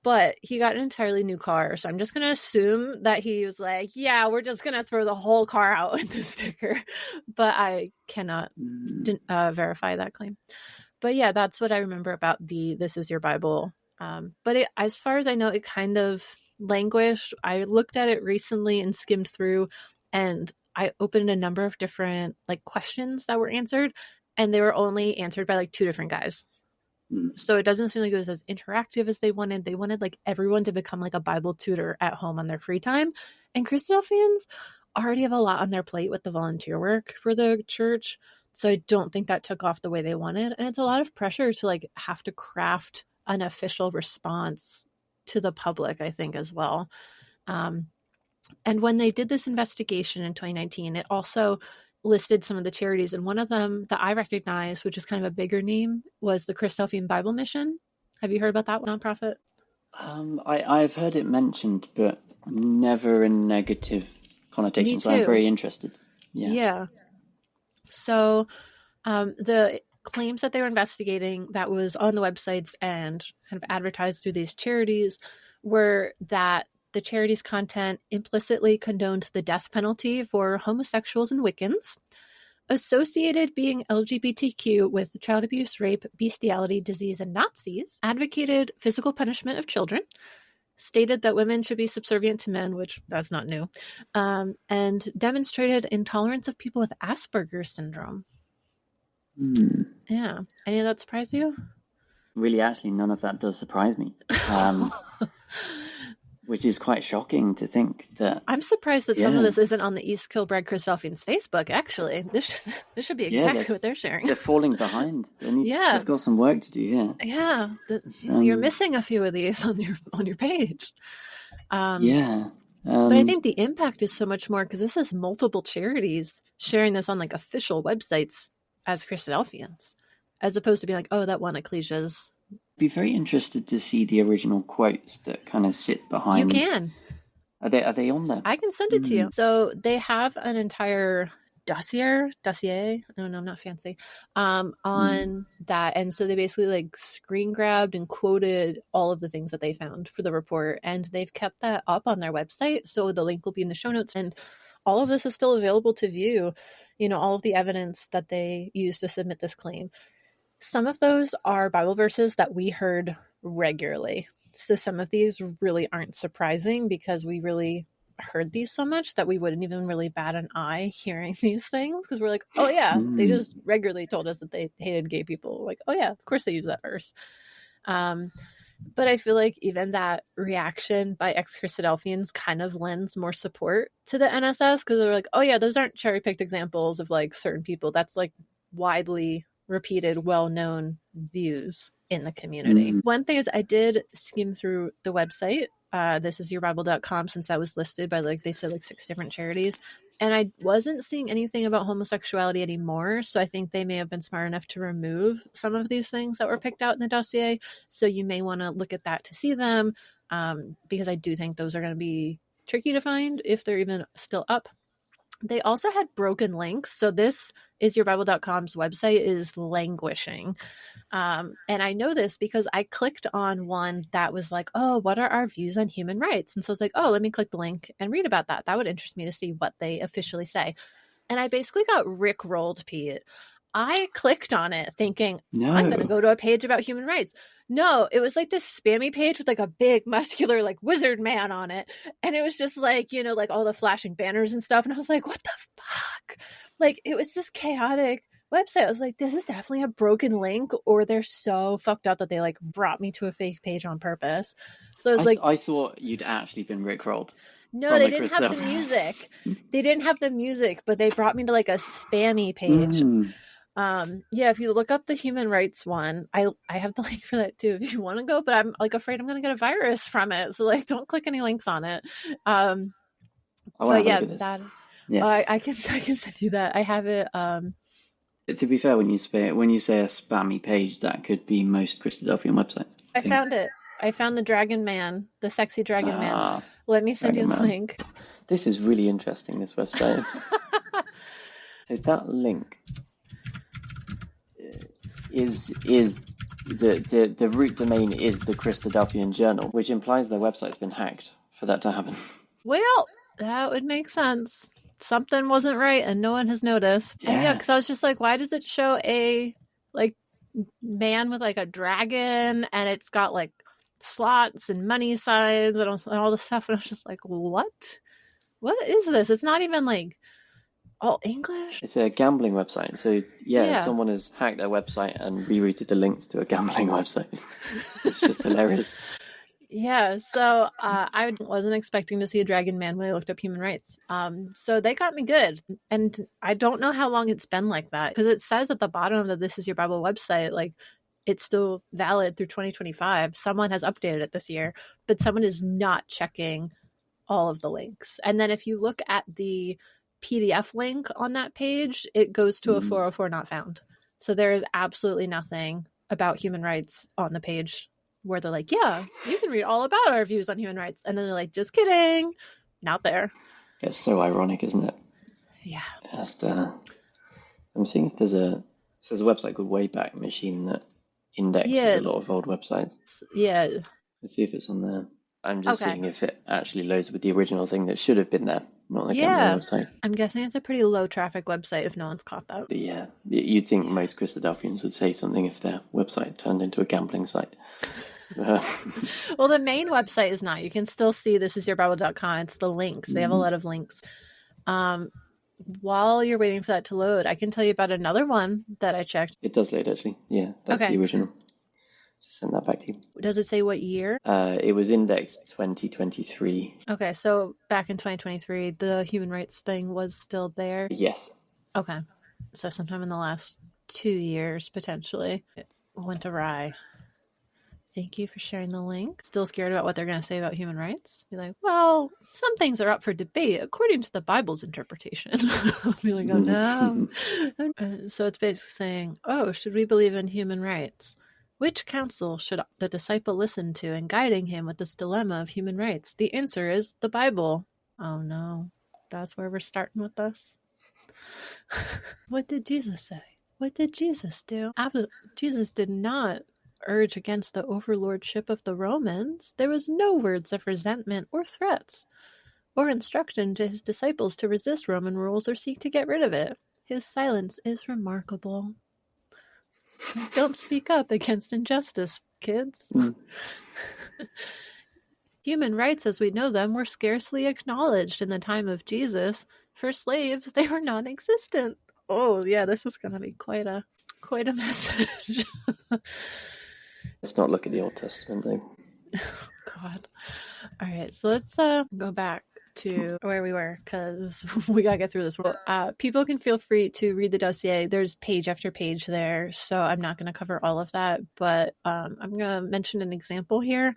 But he got an entirely new car. So I'm just going to assume that he was like, yeah, we're just going to throw the whole car out with the sticker. But I cannot verify that claim. But yeah, that's what I remember about the This Is Your Bible. But as far as I know, it kind of languished. I looked at it recently and skimmed through, and I opened a number of different like questions that were answered, and they were only answered by like 2 different guys. So it doesn't seem like it was as interactive as they wanted. They wanted like everyone to become like a Bible tutor at home on their free time. And Christadelphians already have a lot on their plate with the volunteer work for the church. So I don't think that took off the way they wanted. And it's a lot of pressure to like have to craft an official response to the public, I think, as well. And when they did this investigation in 2019, it also listed some of the charities, and one of them that I recognized, which is kind of a bigger name, was the Christadelphian Bible Mission. Have you heard about that nonprofit? I've heard it mentioned, but never in negative connotations. So I'm very interested. Yeah. So the claims that they were investigating that was on the websites and kind of advertised through these charities were that the charity's content implicitly condoned the death penalty for homosexuals and Wiccans, associated being LGBTQ with child abuse, rape, bestiality, disease, and Nazis, advocated physical punishment of children, stated that women should be subservient to men, which that's not new, and demonstrated intolerance of people with Asperger's syndrome. Yeah. Any of that surprise you? Really, actually, none of that does surprise me. Which is quite shocking to think that... I'm surprised that some of this isn't on the East Kilbride Christadelphians Facebook, actually. This should be exactly what they're sharing. They're falling behind. They've got some work to do, Yeah. You're missing a few of these on your page. But I think the impact is so much more because this is multiple charities sharing this on like official websites as Christadelphians, as opposed to being like, oh, that one ecclesia's. Be very interested to see the original quotes that kind of sit behind. You can. Are they on there? I can send it to you. So they have an entire dossier. I don't know, I'm not fancy. On that, and so they basically like screen grabbed and quoted all of the things that they found for the report, and they've kept that up on their website. So the link will be in the show notes, and all of this is still available to view. You know, all of the evidence that they used to submit this claim. Some of those are Bible verses that we heard regularly. So some of these really aren't surprising because we really heard these so much that we wouldn't even really bat an eye hearing these things because we're like, oh yeah, they just regularly told us that they hated gay people. Like, oh yeah, of course they use that verse. But I feel like even that reaction by ex-Christadelphians kind of lends more support to the NSS because they're like, oh yeah, those aren't cherry-picked examples of like certain people. That's like widely repeated, well-known views in the community. One thing is I did skim through the website. This is yourbible.com, since that was listed by like they said like 6 different charities. And I wasn't seeing anything about homosexuality anymore. So I think they may have been smart enough to remove some of these things that were picked out in the dossier. So you may want to look at that to see them, because I do think those are going to be tricky to find if they're even still up. They also had broken links. So this is yourbible.com's website is languishing. And I know this because I clicked on one that was like, oh, what are our views on human rights? And so I was like, oh, let me click the link and read about that. That would interest me to see what they officially say. And I basically got rickrolled, Pete. I clicked on it thinking, I'm going to go to a page about human rights. No, it was like this spammy page with like a big muscular like wizard man on it. And it was just like, you know, like all the flashing banners and stuff. And I was like, what the fuck? Like it was this chaotic website. I was like, this is definitely a broken link, or they're so fucked up that they like brought me to a fake page on purpose. So I was like, I thought you'd actually been rickrolled. No, they didn't have the music. They didn't have the music, but they brought me to like a spammy page. Yeah, if you look up the human rights one, I have the link for that too if you want to go, but I'm like afraid I'm going to get a virus from it. So like don't click any links on it. But yeah, that I can send you that. I have it. To be fair, when you say a spammy page, that could be most Christadelphian websites. I found it. I found the dragon man, the sexy dragon man. Let me send you the link. This is really interesting, this website. So that link is the root domain is the Christadelphian Journal, which implies their website's been hacked for that to happen. Well, that would make sense. Something wasn't right and no one has noticed. Yeah, because I was just like, why does it show a like man with like a dragon and it's got like slots and money signs and all this stuff? And I was just like, what is this? It's not even like all English. It's a gambling website. So yeah, someone has hacked their website and rerouted the links to a gambling website. It's just hilarious. Yeah, so I wasn't expecting to see a dragon man when I looked up human rights. So they got me good. And I don't know how long it's been like that, because it says at the bottom of the This Is Your Bible website, like it's still valid through 2025. Someone has updated it this year, but someone is not checking all of the links. And then if you look at the PDF link on that page, it goes to a 404 not found. So there is absolutely nothing about human rights on the page where they're like, yeah, you can read all about our views on human rights. And then they're like, just kidding. Not there. It's so ironic, isn't it? Yeah. I'm seeing if there's a So there's a website called Wayback Machine that indexes a lot of old websites. Yeah. Let's see if it's on there. I'm just Okay. seeing if it actually loads with the original thing that should have been there, not the Yeah. gambling website. I'm guessing it's a pretty low traffic website if no one's caught that. But yeah, you'd think most Christadelphians would say something if their website turned into a gambling site. Well, the main website is not. You can still see thisisyourbible.com. It's the links. They have a lot of links. While you're waiting for that to load, I can tell you about another one that I checked. It does load, actually. Yeah, that's the original. Just send that back to you. Does it say what year? It was indexed 2023. Okay, so back in 2023, the human rights thing was still there? Yes. Okay, so sometime in the last 2 years, potentially, it went awry. Thank you for sharing the link. Still scared about what they're going to say about human rights? Be like, well, some things are up for debate according to the Bible's interpretation. I'll be like, oh no. So it's basically saying, oh, should we believe in human rights? Which counsel should the disciple listen to in guiding him with this dilemma of human rights? The answer is the Bible. Oh no, that's where we're starting with this. What did Jesus say? What did Jesus do? Jesus did not urge against the overlordship of the Romans. There was no words of resentment or threats, or instruction to his disciples to resist Roman rules or seek to get rid of it. His silence is remarkable. Don't speak up against injustice, kids. Human rights as we know them were scarcely acknowledged in the time of Jesus. For slaves, they were non-existent. Oh yeah, this is going to be quite a message. Let's not look at the Old Testament though. God. All right, so let's go back to where we were, because we gotta get through this. People can feel free to read the dossier. There's page after page there, so I'm not going to cover all of that, but I'm going to mention an example here.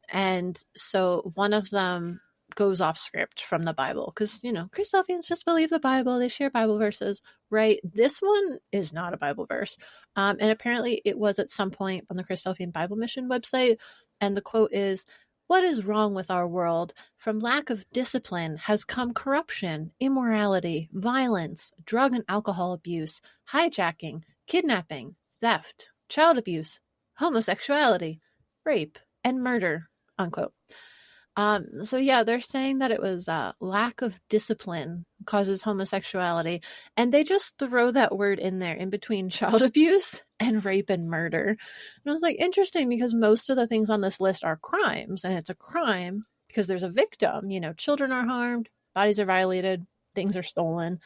And so one of them goes off script from the Bible, because, Christadelphians just believe the Bible. They share Bible verses, right? This one is not a Bible verse. And apparently it was at some point on the Christadelphian Bible Mission website. And the quote is, "What is wrong with our world? From lack of discipline has come corruption, immorality, violence, drug and alcohol abuse, hijacking, kidnapping, theft, child abuse, homosexuality, rape, and murder," unquote. So yeah, they're saying that it was lack of discipline causes homosexuality, and they just throw that word in there in between child abuse and rape and murder. And I was like, interesting, because most of the things on this list are crimes, and it's a crime because there's a victim. Children are harmed, bodies are violated, things are stolen.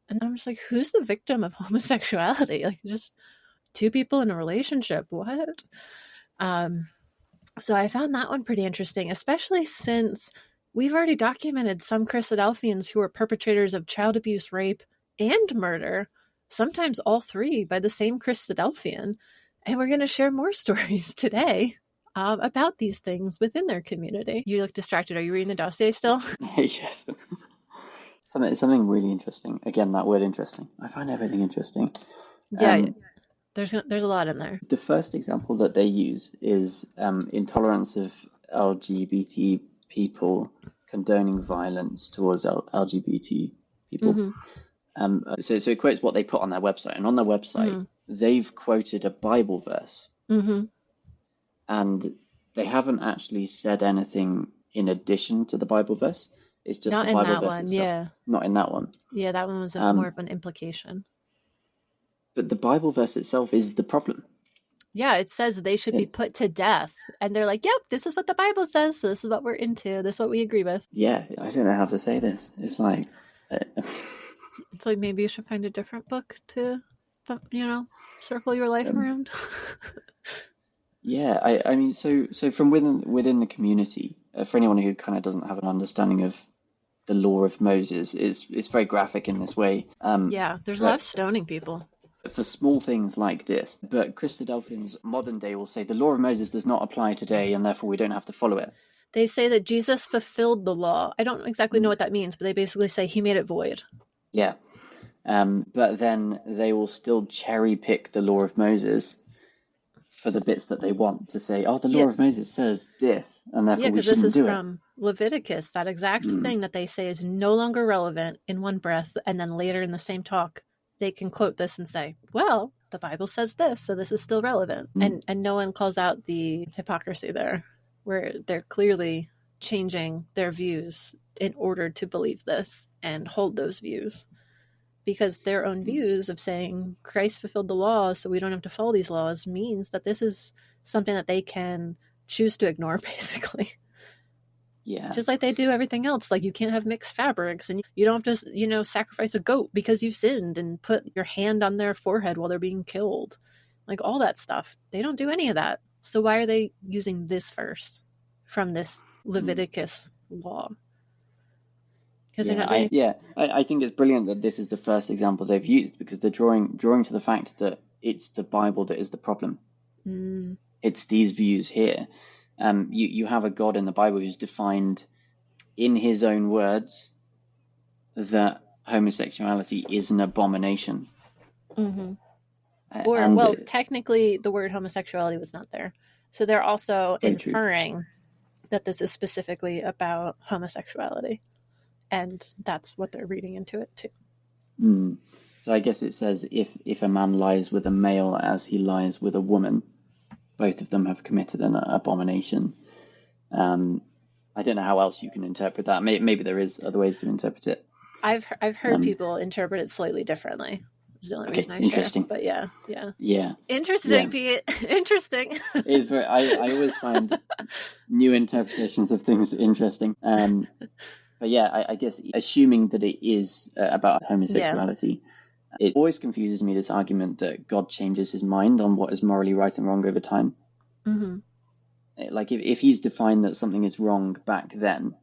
And I'm just like, who's the victim of homosexuality? Like, just two people in a relationship. What? So I found that one pretty interesting, especially since we've already documented some Christadelphians who are perpetrators of child abuse, rape, and murder, sometimes all three by the same Christadelphian. And we're going to share more stories today about these things within their community. You look distracted. Are you reading the dossier still? Yes. Something really interesting. Again, that word interesting. I find everything interesting. Yeah. There's a lot in there. The first example that they use is intolerance of LGBT people, condoning violence towards LGBT people. Mm-hmm. So it quotes what they put on their website. And on their website, they've quoted a Bible verse. Mm-hmm. And they haven't actually said anything in addition to the Bible verse. It's just not the Bible in that verse one, itself. yeah. Not in that one. Yeah, that one was more of an implication. But the Bible verse itself is the problem. Yeah, it says they should be put to death. And they're like, yep, this is what the Bible says. So this is what we're into. This is what we agree with. Yeah, I don't know how to say this. It's like... It's like maybe you should find a different book to, circle your life around. Yeah, I mean, so from within the community, for anyone who kind of doesn't have an understanding of the law of Moses, it's very graphic in this way. Yeah, there's a lot of stoning people. For small things like this. But Christadelphians modern day will say the law of Moses does not apply today, and therefore we don't have to follow it. They say that Jesus fulfilled the law. I don't exactly know what that means, but they basically say he made it void. Yeah. But then they will still cherry pick the law of Moses for the bits that they want to say, the law of Moses says this, and therefore we shouldn't do it. Yeah, because this is from Leviticus, that exact thing that they say is no longer relevant in one breath, and then later in the same talk, they can quote this and say, well, the Bible says this, so this is still relevant. And no one calls out the hypocrisy there, where they're clearly changing their views in order to believe this and hold those views. Because their own views of saying Christ fulfilled the law, so we don't have to follow these laws, means that this is something that they can choose to ignore, basically. Yeah. Just like they do everything else. Like, you can't have mixed fabrics, and you don't have to, sacrifice a goat because you sinned and put your hand on their forehead while they're being killed. Like, all that stuff. They don't do any of that. So why are they using this verse from this Leviticus law? Because I think it's brilliant that this is the first example they've used, because they're drawing to the fact that it's the Bible that is the problem. It's these views here. You have a God in the Bible who's defined in his own words that homosexuality is an abomination. Technically the word homosexuality was not there. So they're also inferring that this is specifically about homosexuality. And that's what they're reading into it too. So I guess it says if a man lies with a male as he lies with a woman, both of them have committed an abomination. I don't know how else you can interpret that. Maybe there is other ways to interpret it. I've heard people interpret it slightly differently. It's the only reason I share. But yeah. Interesting, Pete. Interesting. It's very, I always find new interpretations of things interesting. But yeah, I guess assuming that it is about homosexuality, it always confuses me, this argument that God changes his mind on what is morally right and wrong over time. Like if he's defined that something is wrong back then,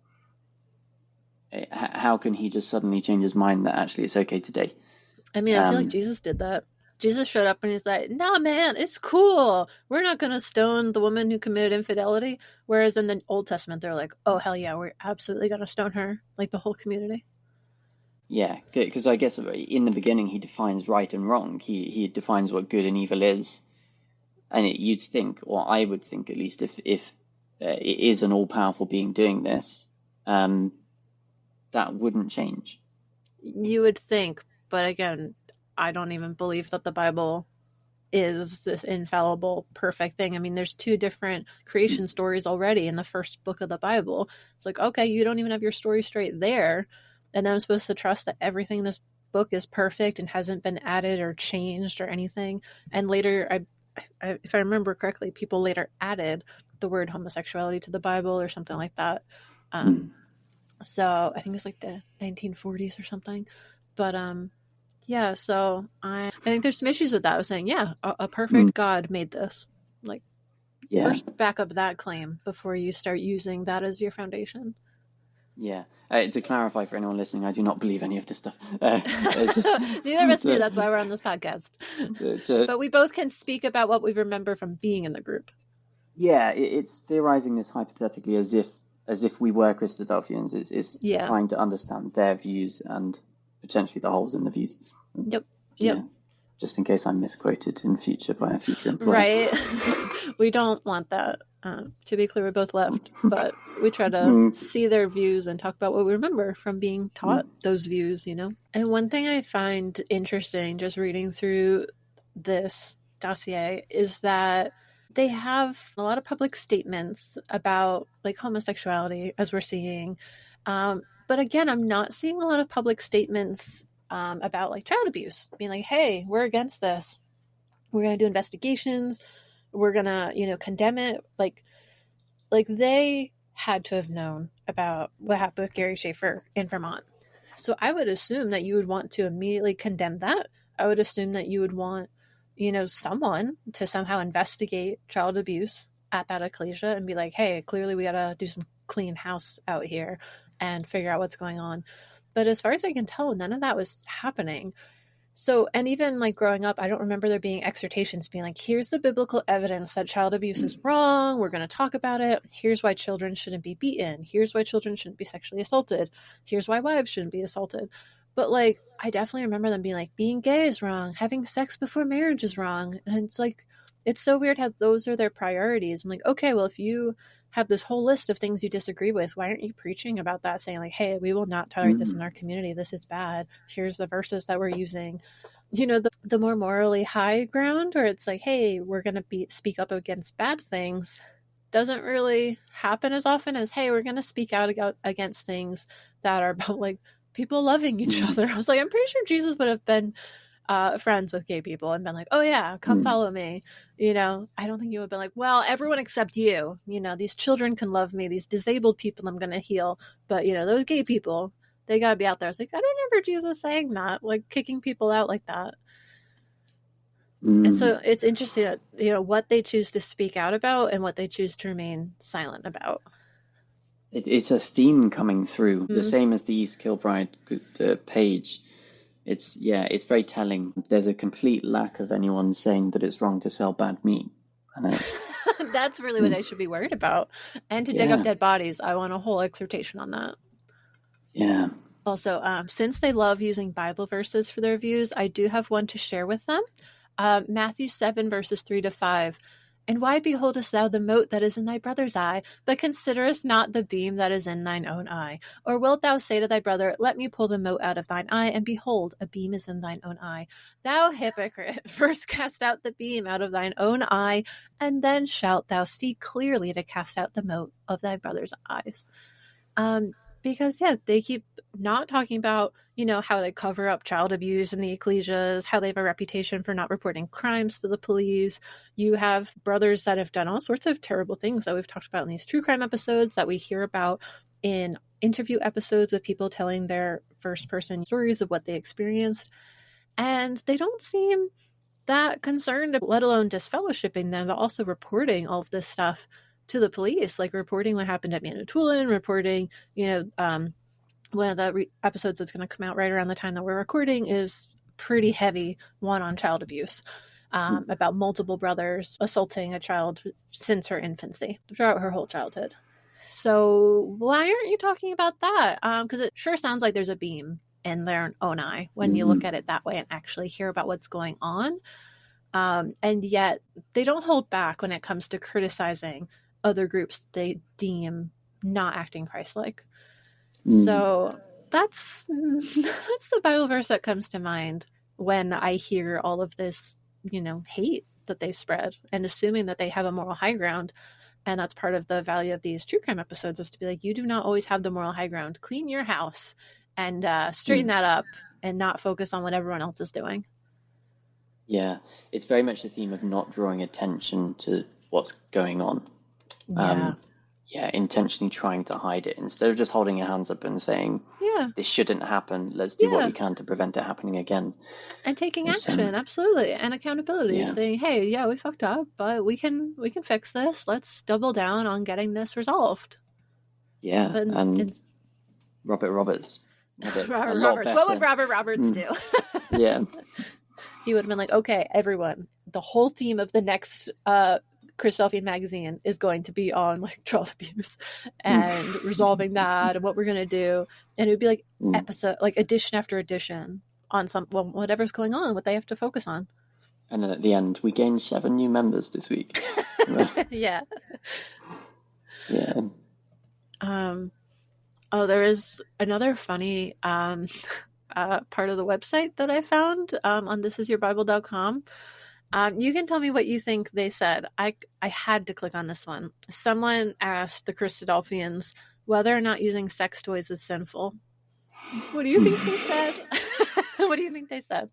how can he just suddenly change his mind that actually it's okay today? I mean, I feel like Jesus did that. Jesus showed up and he's like, "Nah, man, it's cool. We're not going to stone the woman who committed infidelity." Whereas in the Old Testament, they're like, "Oh, hell yeah, we're absolutely going to stone her," like the whole community. Yeah, because I guess in the beginning he defines right and wrong. He defines what good and evil is. And you'd think, or I would think at least, if it is an all-powerful being doing this, that wouldn't change. You would think, but again, I don't even believe that the Bible is this infallible, perfect thing. I mean, there's 2 different creation stories already in the first book of the Bible. It's like, okay, you don't even have your story straight there. And I'm supposed to trust that everything in this book is perfect and hasn't been added or changed or anything. And later, if I remember correctly, people later added the word homosexuality to the Bible or something like that. So I think it was like the 1940s or something. But yeah, so I think there's some issues with that. I was saying, a perfect God made this. Like, first back up that claim before you start using that as your foundation. Yeah. To clarify for anyone listening, I do not believe any of this stuff. Neither of us do. That's why we're on this podcast. But we both can speak about what we remember from being in the group. Yeah, it's theorizing this hypothetically as if we were Christadelphians. It's trying to understand their views and potentially the holes in the views. Yep. Just in case I'm misquoted in future by a future employer. Right. We don't want that. To be clear, we both left, but we try to see their views and talk about what we remember from being taught those views, And one thing I find interesting just reading through this dossier is that they have a lot of public statements about like homosexuality, as we're seeing. But again, I'm not seeing a lot of public statements about like child abuse, being like, hey, we're against this. We're going to do investigations. We're going to, condemn it. Like they had to have known about what happened with Gary Schaefer in Vermont. So I would assume that you would want to immediately condemn that. I would assume that you would want, someone to somehow investigate child abuse at that ecclesia and be like, hey, clearly we got to do some clean house out here and figure out what's going on. But as far as I can tell, none of that was happening. So, and even like growing up, I don't remember there being exhortations being like, here's the biblical evidence that child abuse is wrong. We're going to talk about it. Here's why children shouldn't be beaten. Here's why children shouldn't be sexually assaulted. Here's why wives shouldn't be assaulted. But like, I definitely remember them being like, being gay is wrong. Having sex before marriage is wrong. And it's like, it's so weird how those are their priorities. I'm like, okay, well, if you have this whole list of things you disagree with, why aren't you preaching about that, saying like, hey, we will not tolerate this in our community. This is bad. Here's the verses that we're using. the more morally high ground where it's like, hey, we're going to speak up against bad things, doesn't really happen as often as, hey, we're going to speak out against things that are about like people loving each other. I was like, I'm pretty sure Jesus would have been friends with gay people and been like, oh yeah, come follow me. I don't think he would have been like, well, everyone except you, these children can love me, these disabled people I'm going to heal, but those gay people, they got to be out there. I was like, I don't remember Jesus saying that, like kicking people out like that. And so it's interesting that, what they choose to speak out about and what they choose to remain silent about. It's a theme coming through, the same as the East Kilbride page. It's very telling. There's a complete lack of anyone saying that it's wrong to sell bad meat. That's really what I should be worried about. And to dig up dead bodies. I want a whole exhortation on that. Yeah. Also, since they love using Bible verses for their views, I do have one to share with them. Matthew 7, verses 3-5. And why beholdest thou the mote that is in thy brother's eye, but considerest not the beam that is in thine own eye? Or wilt thou say to thy brother, let me pull the mote out of thine eye, and behold, a beam is in thine own eye? Thou hypocrite, first cast out the beam out of thine own eye, and then shalt thou see clearly to cast out the mote of thy brother's eyes. Because, they keep not talking about, how they cover up child abuse in the ecclesias, how they have a reputation for not reporting crimes to the police. You have brothers that have done all sorts of terrible things that we've talked about in these true crime episodes, that we hear about in interview episodes with people telling their first-person stories of what they experienced. And they don't seem that concerned, let alone disfellowshipping them, but also reporting all of this stuff to the police, like reporting what happened at Manitoulin, reporting, one of the episodes that's going to come out right around the time that we're recording is pretty heavy one on child abuse, about multiple brothers assaulting a child since her infancy, throughout her whole childhood. So why aren't you talking about that? Because it sure sounds like there's a beam in their own eye when you look at it that way and actually hear about what's going on. And yet they don't hold back when it comes to criticizing other groups they deem not acting Christ-like. So that's the Bible verse that comes to mind when I hear all of this, hate that they spread, and assuming that they have a moral high ground. And that's part of the value of these true crime episodes, is to be like, you do not always have the moral high ground. Clean your house and straighten that up, and not focus on what everyone else is doing. Yeah, it's very much the theme of not drawing attention to what's going on. Intentionally trying to hide it instead of just holding your hands up and saying, this shouldn't happen, let's do what we can to prevent it happening again. And taking action, absolutely, and accountability, saying, hey, we fucked up, but we can fix this. Let's double down on getting this resolved. And Robert Roberts. Robert Roberts. What would Robert Roberts do? He would have been like, okay, everyone, the whole theme of the next Christadelphian magazine is going to be on like child abuse and resolving that, and what we're going to do. And it would be like episode, like edition after edition on whatever's going on, what they have to focus on. And then at the end, we gained 7 new members this week. Yeah. There is another funny part of the website that I found on thisisyourbible.com. You can tell me what you think they said. I had to click on this one. Someone asked the Christadelphians whether or not using sex toys is sinful. What do you think they said? What do you think they said?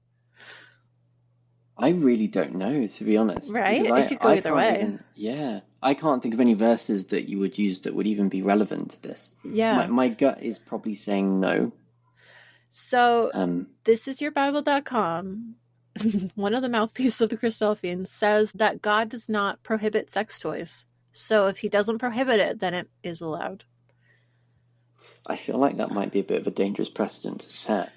I really don't know, to be honest. Right? It could go either way. I can't think of any verses that you would use that would even be relevant to this. Yeah. My gut is probably saying no. So, thisisyourbible.com, one of the mouthpieces of the Christadelphians, says that God does not prohibit sex toys. So if he doesn't prohibit it, then it is allowed. I feel like that might be a bit of a dangerous precedent to set.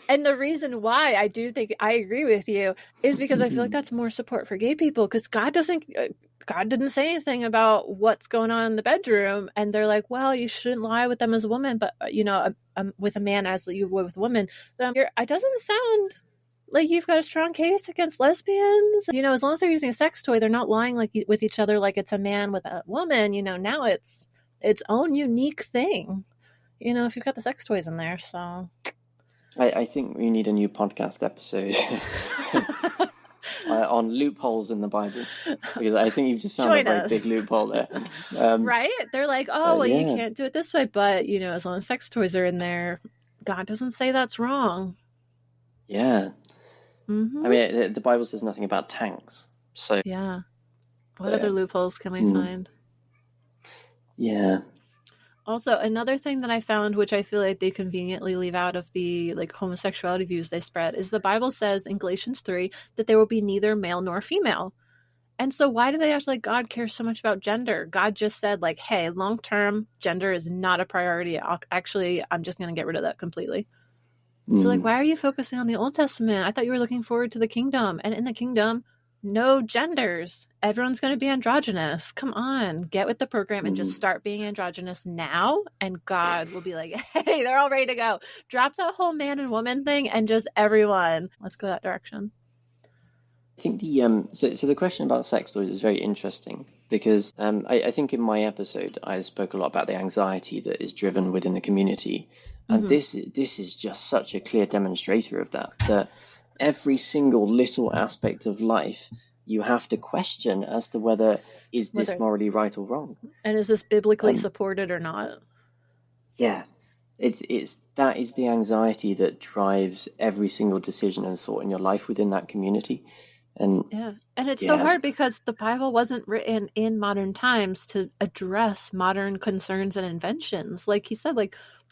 And the reason why I do think I agree with you is because I feel like that's more support for gay people, because God didn't say anything about what's going on in the bedroom, and they're like, well, you shouldn't lie with them as a woman, but with a man as you would with a woman. But it doesn't sound like you've got a strong case against lesbians. As long as they're using a sex toy, they're not lying like with each other like it's a man with a woman. Now it's its own unique thing. If you've got the sex toys in there, so I think we need a new podcast episode on loopholes in the Bible, because I think you've just found a Join very us. big loophole there. Right? They're like, oh, well, you Yeah, can't do it this way, but, as long as sex toys are in there, God doesn't say that's wrong. yeah. Mm-hmm. I mean, the Bible says nothing about tanks, so Yeah. What other loopholes can we find? Yeah. Also, another thing that I found, which I feel like they conveniently leave out of the homosexuality views they spread, is the Bible says in Galatians 3 that there will be neither male nor female. And so why do they act like God cares so much about gender? God just said, hey, long-term, gender is not a priority. Actually, I'm just going to get rid of that completely. So, why are you focusing on the Old Testament? I thought you were looking forward to the kingdom. And in the kingdom, no genders. Everyone's going to be androgynous. Come on, get with the program and just start being androgynous now. And God will be like, hey, they're all ready to go. Drop that whole man and woman thing and just everyone. Let's go that direction. I think so the question about sex toys is very interesting, because I think in my episode I spoke a lot about the anxiety that is driven within the community, and this is just such a clear demonstrator of that every single little aspect of life you have to question as to whether is this morally right or wrong, and is this biblically supported or not. Yeah, that is the anxiety that drives every single decision and thought in your life within that community. And it's so hard because the Bible wasn't written in modern times to address modern concerns and inventions. Like he said,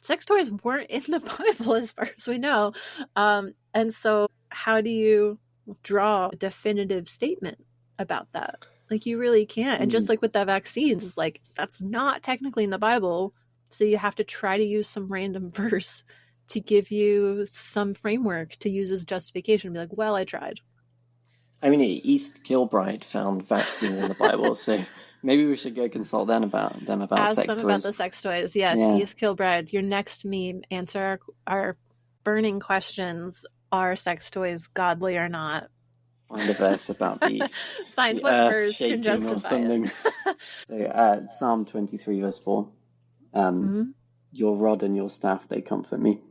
sex toys weren't in the Bible as far as we know. And so how do you draw a definitive statement about that? You really can't. And just like with the vaccines, it's that's not technically in the Bible. So you have to try to use some random verse to give you some framework to use as justification. Be like, well, I tried. I mean, East Kilbride found vaccines in the Bible, so maybe we should go consult them about Ask sex them toys. about the sex toys. Yes, East Kilbride, your next meme. Answer our burning questions. Are sex toys godly or not? Find a verse about the find what verse can justify it. So Psalm 23 verse 4. Your rod and your staff, they comfort me.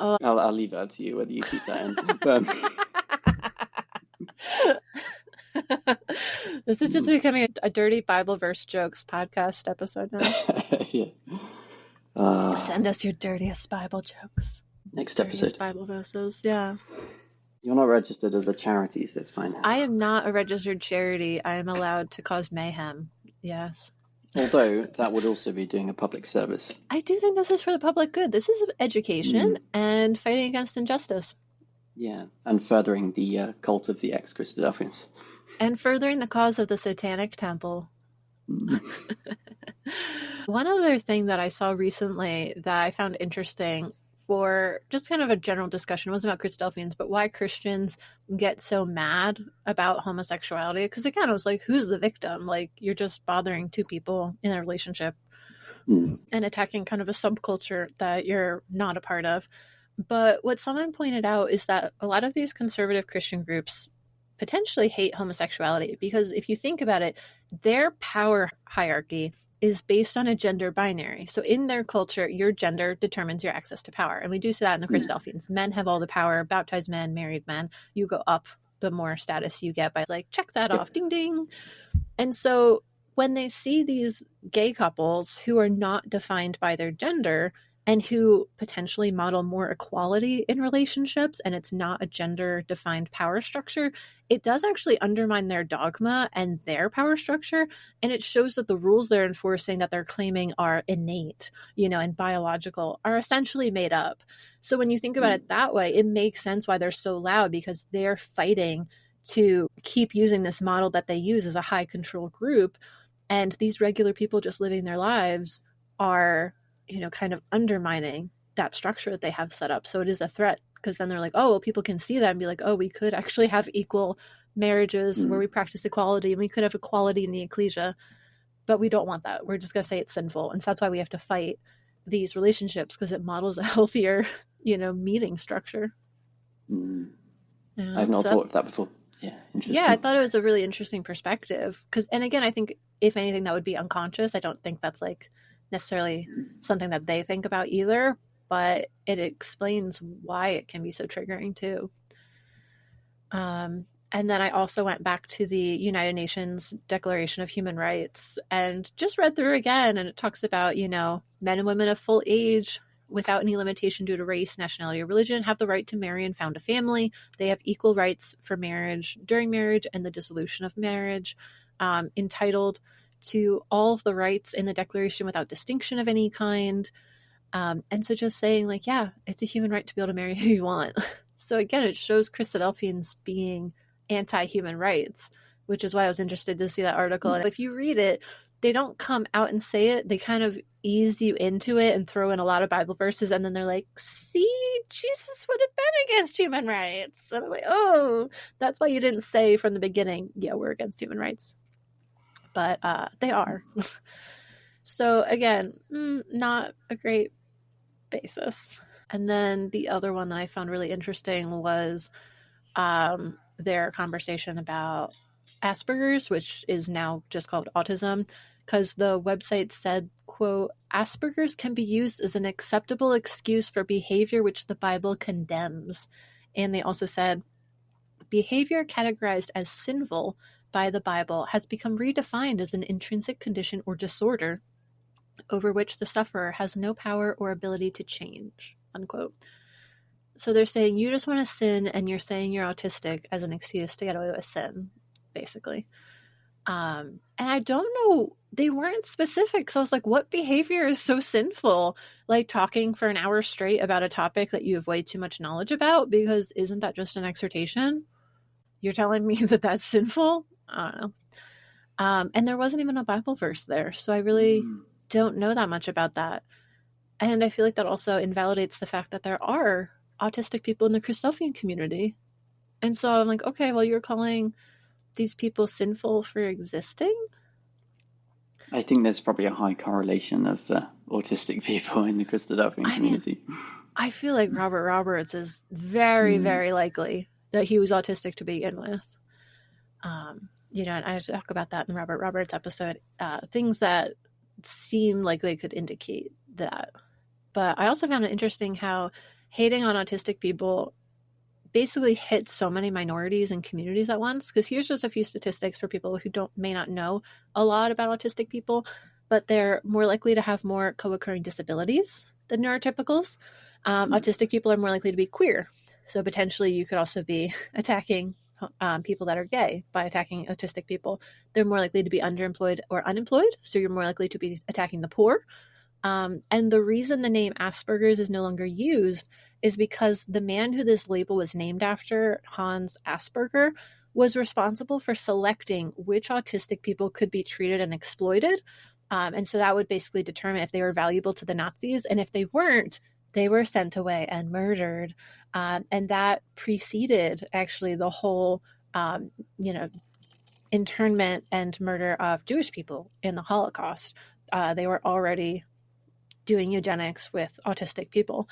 I'll leave that to you whether you keep that in. This is just becoming a dirty Bible verse jokes podcast episode now. Send us your dirtiest Bible jokes. Next episode. Bible verses, yeah. You're not registered as a charity, so it's fine. I am not a registered charity. I am allowed to cause mayhem. Yes. Although that would also be doing a public service. I do think this is for the public good. This is education and fighting against injustice. Yeah, and furthering the cult of the ex-Christadelphians. And furthering the cause of the Satanic Temple. One other thing that I saw recently that I found interesting for just kind of a general discussion was about Christadelphians, but why Christians get so mad about homosexuality. Because again, it was who's the victim? You're just bothering two people in a relationship and attacking kind of a subculture that you're not a part of. But what someone pointed out is that a lot of these conservative Christian groups potentially hate homosexuality because if you think about it, their power hierarchy is based on a gender binary. So in their culture, your gender determines your access to power. And we do see that in the Christadelphians. Men have all the power, baptized men, married men. You go up the more status you get by check that off, ding, ding. And so when they see these gay couples who are not defined by their gender and who potentially model more equality in relationships, and it's not a gender-defined power structure, it does actually undermine their dogma and their power structure, and it shows that the rules they're enforcing that they're claiming are innate, and biological, are essentially made up. So when you think about it that way, it makes sense why they're so loud, because they're fighting to keep using this model that they use as a high-control group, and these regular people just living their lives are kind of undermining that structure that they have set up. So it is a threat, because then they're oh, well, people can see that and be oh, we could actually have equal marriages where we practice equality, and we could have equality in the ecclesia, but we don't want that. We're just going to say it's sinful. And so that's why we have to fight these relationships, because it models a healthier, meeting structure. I've not thought of that before. Yeah, interesting. Yeah, I thought it was a really interesting perspective. And again, I think if anything, that would be unconscious. I don't think that's necessarily something that they think about either, but it explains why it can be so triggering too. And then I also went back to the United Nations Declaration of Human Rights and just read through again. And it talks about, men and women of full age without any limitation due to race, nationality, or religion have the right to marry and found a family. They have equal rights for marriage, during marriage, and the dissolution of marriage, entitled to all of the rights in the Declaration without distinction of any kind. And so just saying like, yeah, it's a human right to be able to marry who you want. So again, it shows Christadelphians being anti-human rights, which is why I was interested to see that article. And if you read it, they don't come out and say it. They kind of ease you into it and throw in a lot of Bible verses. And then they're like, see, Jesus would have been against human rights. And I'm like, oh, that's why you didn't say from the beginning, yeah, we're against human rights. But they are. So again, not a great basis. And then the other one that I found really interesting was their conversation about Asperger's, which is now just called autism, because the website said, quote, Asperger's can be used as an acceptable excuse for behavior which the Bible condemns. And they also said, behavior categorized as sinful by the Bible has become redefined as an intrinsic condition or disorder over which the sufferer has no power or ability to change, unquote. So they're saying you just want to sin and you're saying you're autistic as an excuse to get away with sin, basically. And I don't know, they weren't specific. So I was like, what behavior is so sinful? Like talking for an hour straight about a topic that you have way too much knowledge about, because isn't that just an exhortation? You're telling me that that's sinful? I don't know. And there wasn't even a Bible verse there. So I really don't know that much about that. And I feel like that also invalidates the fact that there are autistic people in the Christadelphian community. And so I'm like, okay, well, you're calling these people sinful for existing? I think there's probably a high correlation of autistic people in the Christadelphian community. I feel like Robert Roberts is very, very likely that he was autistic to begin with. And I talk about that in the Robert Roberts episode, things that seem like they could indicate that. But I also found it interesting how hating on autistic people basically hits so many minorities and communities at once. Because here's just a few statistics for people who may not know a lot about autistic people, but they're more likely to have more co-occurring disabilities than neurotypicals. Autistic people are more likely to be queer. So potentially you could also be attacking people that are gay by attacking autistic people. They're more likely to be underemployed or unemployed. So you're more likely to be attacking the poor. And the reason the name Asperger's is no longer used is because the man who this label was named after, Hans Asperger, was responsible for selecting which autistic people could be treated and exploited. And so that would basically determine if they were valuable to the Nazis. And if they weren't, they were sent away and murdered. And that preceded actually the whole, internment and murder of Jewish people in the Holocaust. They were already doing eugenics with autistic people.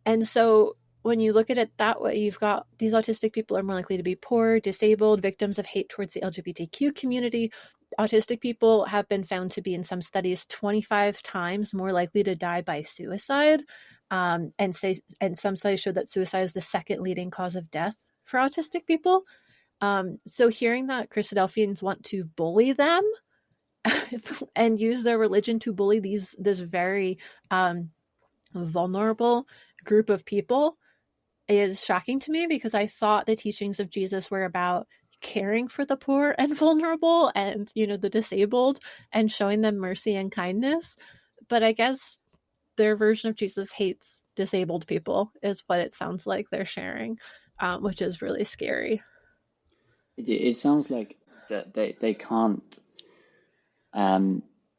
And so when you look at it that way, you've got these autistic people are more likely to be poor, disabled, victims of hate towards the LGBTQ community. Autistic people have been found to be, in some studies, 25 times more likely to die by suicide. And some studies show that suicide is the second leading cause of death for autistic people. So hearing that Christadelphians want to bully them and use their religion to bully this very vulnerable group of people is shocking to me, because I thought the teachings of Jesus were about caring for the poor and vulnerable and, the disabled and showing them mercy and kindness. But I guess their version of Jesus hates disabled people is what it sounds like they're sharing, which is really scary. It sounds like that they can't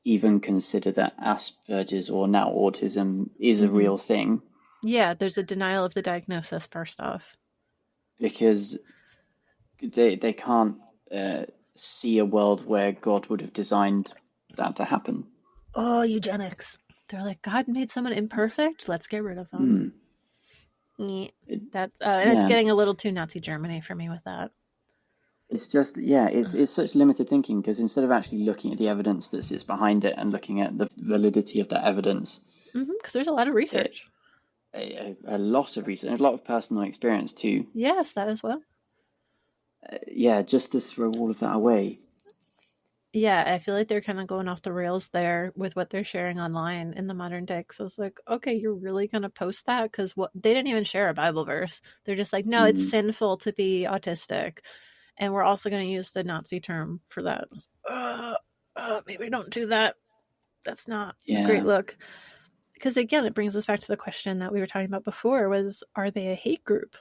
even consider that Asperger's or now autism is a real thing. Yeah, there's a denial of the diagnosis first off. Because they can't see a world where God would have designed that to happen. Oh, eugenics. They're like, God made someone imperfect? Let's get rid of them. It's getting a little too Nazi Germany for me with that. It's just, yeah, it's such limited thinking because instead of actually looking at the evidence that sits behind it and looking at the validity of that evidence, Because there's a lot of it, research. a lot of research, a lot of personal experience too. Yes, that as well. Yeah, just to throw all of that away. Yeah, I feel like they're kind of going off the rails there with what they're sharing online in the modern day. So it's like, okay, you're really going to post that? Because what they didn't even share a Bible verse. They're just like, no, it's Mm, sinful to be autistic. And we're also going to use the Nazi term for that. Maybe don't do that. That's not a great yeah. look. Because again, it brings us back to the question that we were talking about before was, are they a hate group?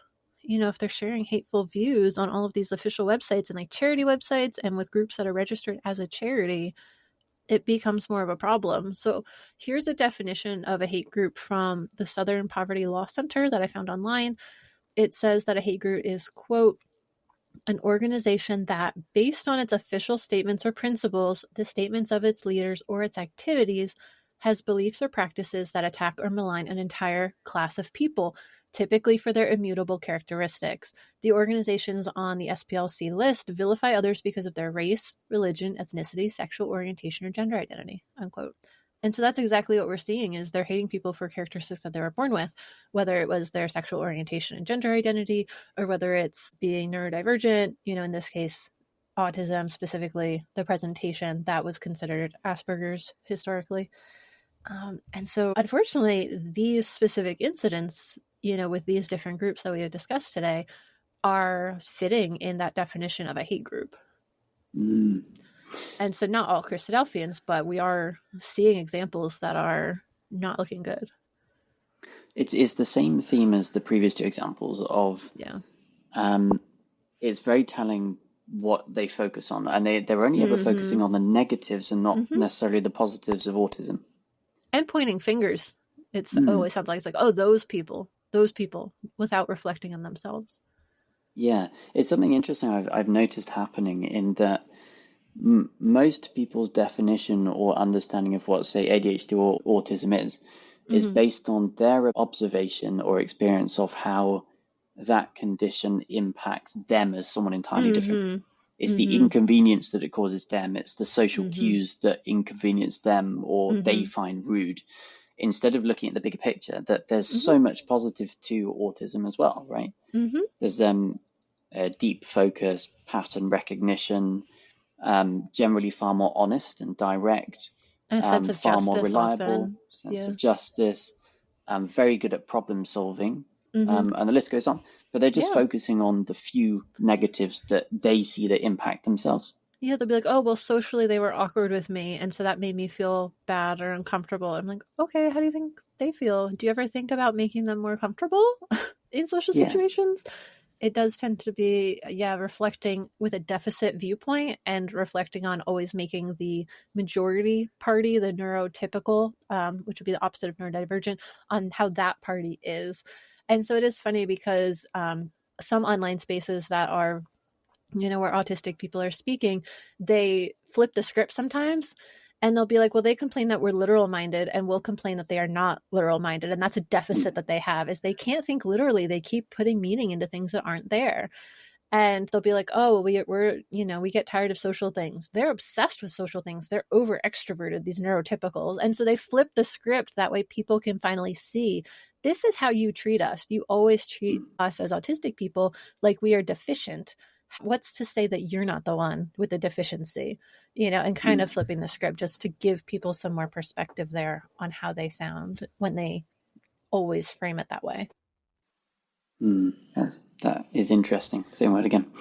If they're sharing hateful views on all of these official websites and like charity websites and with groups that are registered as a charity, it becomes more of a problem. So here's a definition of a hate group from the Southern Poverty Law Center that I found online. It says that a hate group is, quote, an organization that, based on its official statements or principles, the statements of its leaders, or its activities, has beliefs or practices that attack or malign an entire class of people, typically for their immutable characteristics. The organizations on the SPLC list vilify others because of their race, religion, ethnicity, sexual orientation, or gender identity, unquote. And so that's exactly what we're seeing is they're hating people for characteristics that they were born with, whether it was their sexual orientation and gender identity, or whether it's being neurodivergent, in this case, autism, specifically the presentation that was considered Asperger's historically. And so unfortunately, these specific incidents, with these different groups that we have discussed today are fitting in that definition of a hate group. Mm. And so not all Christadelphians, but we are seeing examples that are not looking good. It's the same theme as the previous two examples of, Yeah. It's very telling what they focus on. And they're only ever focusing on the negatives and not necessarily the positives of autism. And pointing fingers. It sounds like it's like, oh, those people, without reflecting on themselves. Yeah, it's something interesting I've noticed happening in that most people's definition or understanding of what, say, ADHD or autism is based on their observation or experience of how that condition impacts them as someone entirely different. It's the inconvenience that it causes them. It's the social cues that inconvenience them or they find rude. Instead of looking at the bigger picture, that there's so much positive to autism as well, right? There's a deep focus, pattern recognition, generally far more honest and direct, A sense of far justice more reliable, often. sense of justice, very good at problem solving, Mm-hmm. and the list goes on. But they're just Yeah. focusing on the few negatives that they see that impact themselves. Yeah, they'll be like, oh, well, socially they were awkward with me, and so that made me feel bad or uncomfortable. I'm like, okay, how do you think they feel? Do you ever think about making them more comfortable in social Yeah. situations? It does tend to be, reflecting with a deficit viewpoint and reflecting on always making the majority party, the neurotypical, which would be the opposite of neurodivergent, on how that party is. And so it is funny because some online spaces that are where autistic people are speaking, they flip the script sometimes and they'll be like, well, they complain that we're literal minded and we'll complain that they are not literal minded. And that's a deficit that they have is they can't think literally. They keep putting meaning into things that aren't there. And they'll be like, oh, we're we get tired of social things. They're obsessed with social things. They're over extroverted, these neurotypicals. And so they flip the script. That way people can finally see this is how you treat us. You always treat us as autistic people like we are deficient. What's to say that you're not the one with the deficiency, and kind of flipping the script just to give people some more perspective there on how they sound when they always frame it that way. That is interesting. Same word again.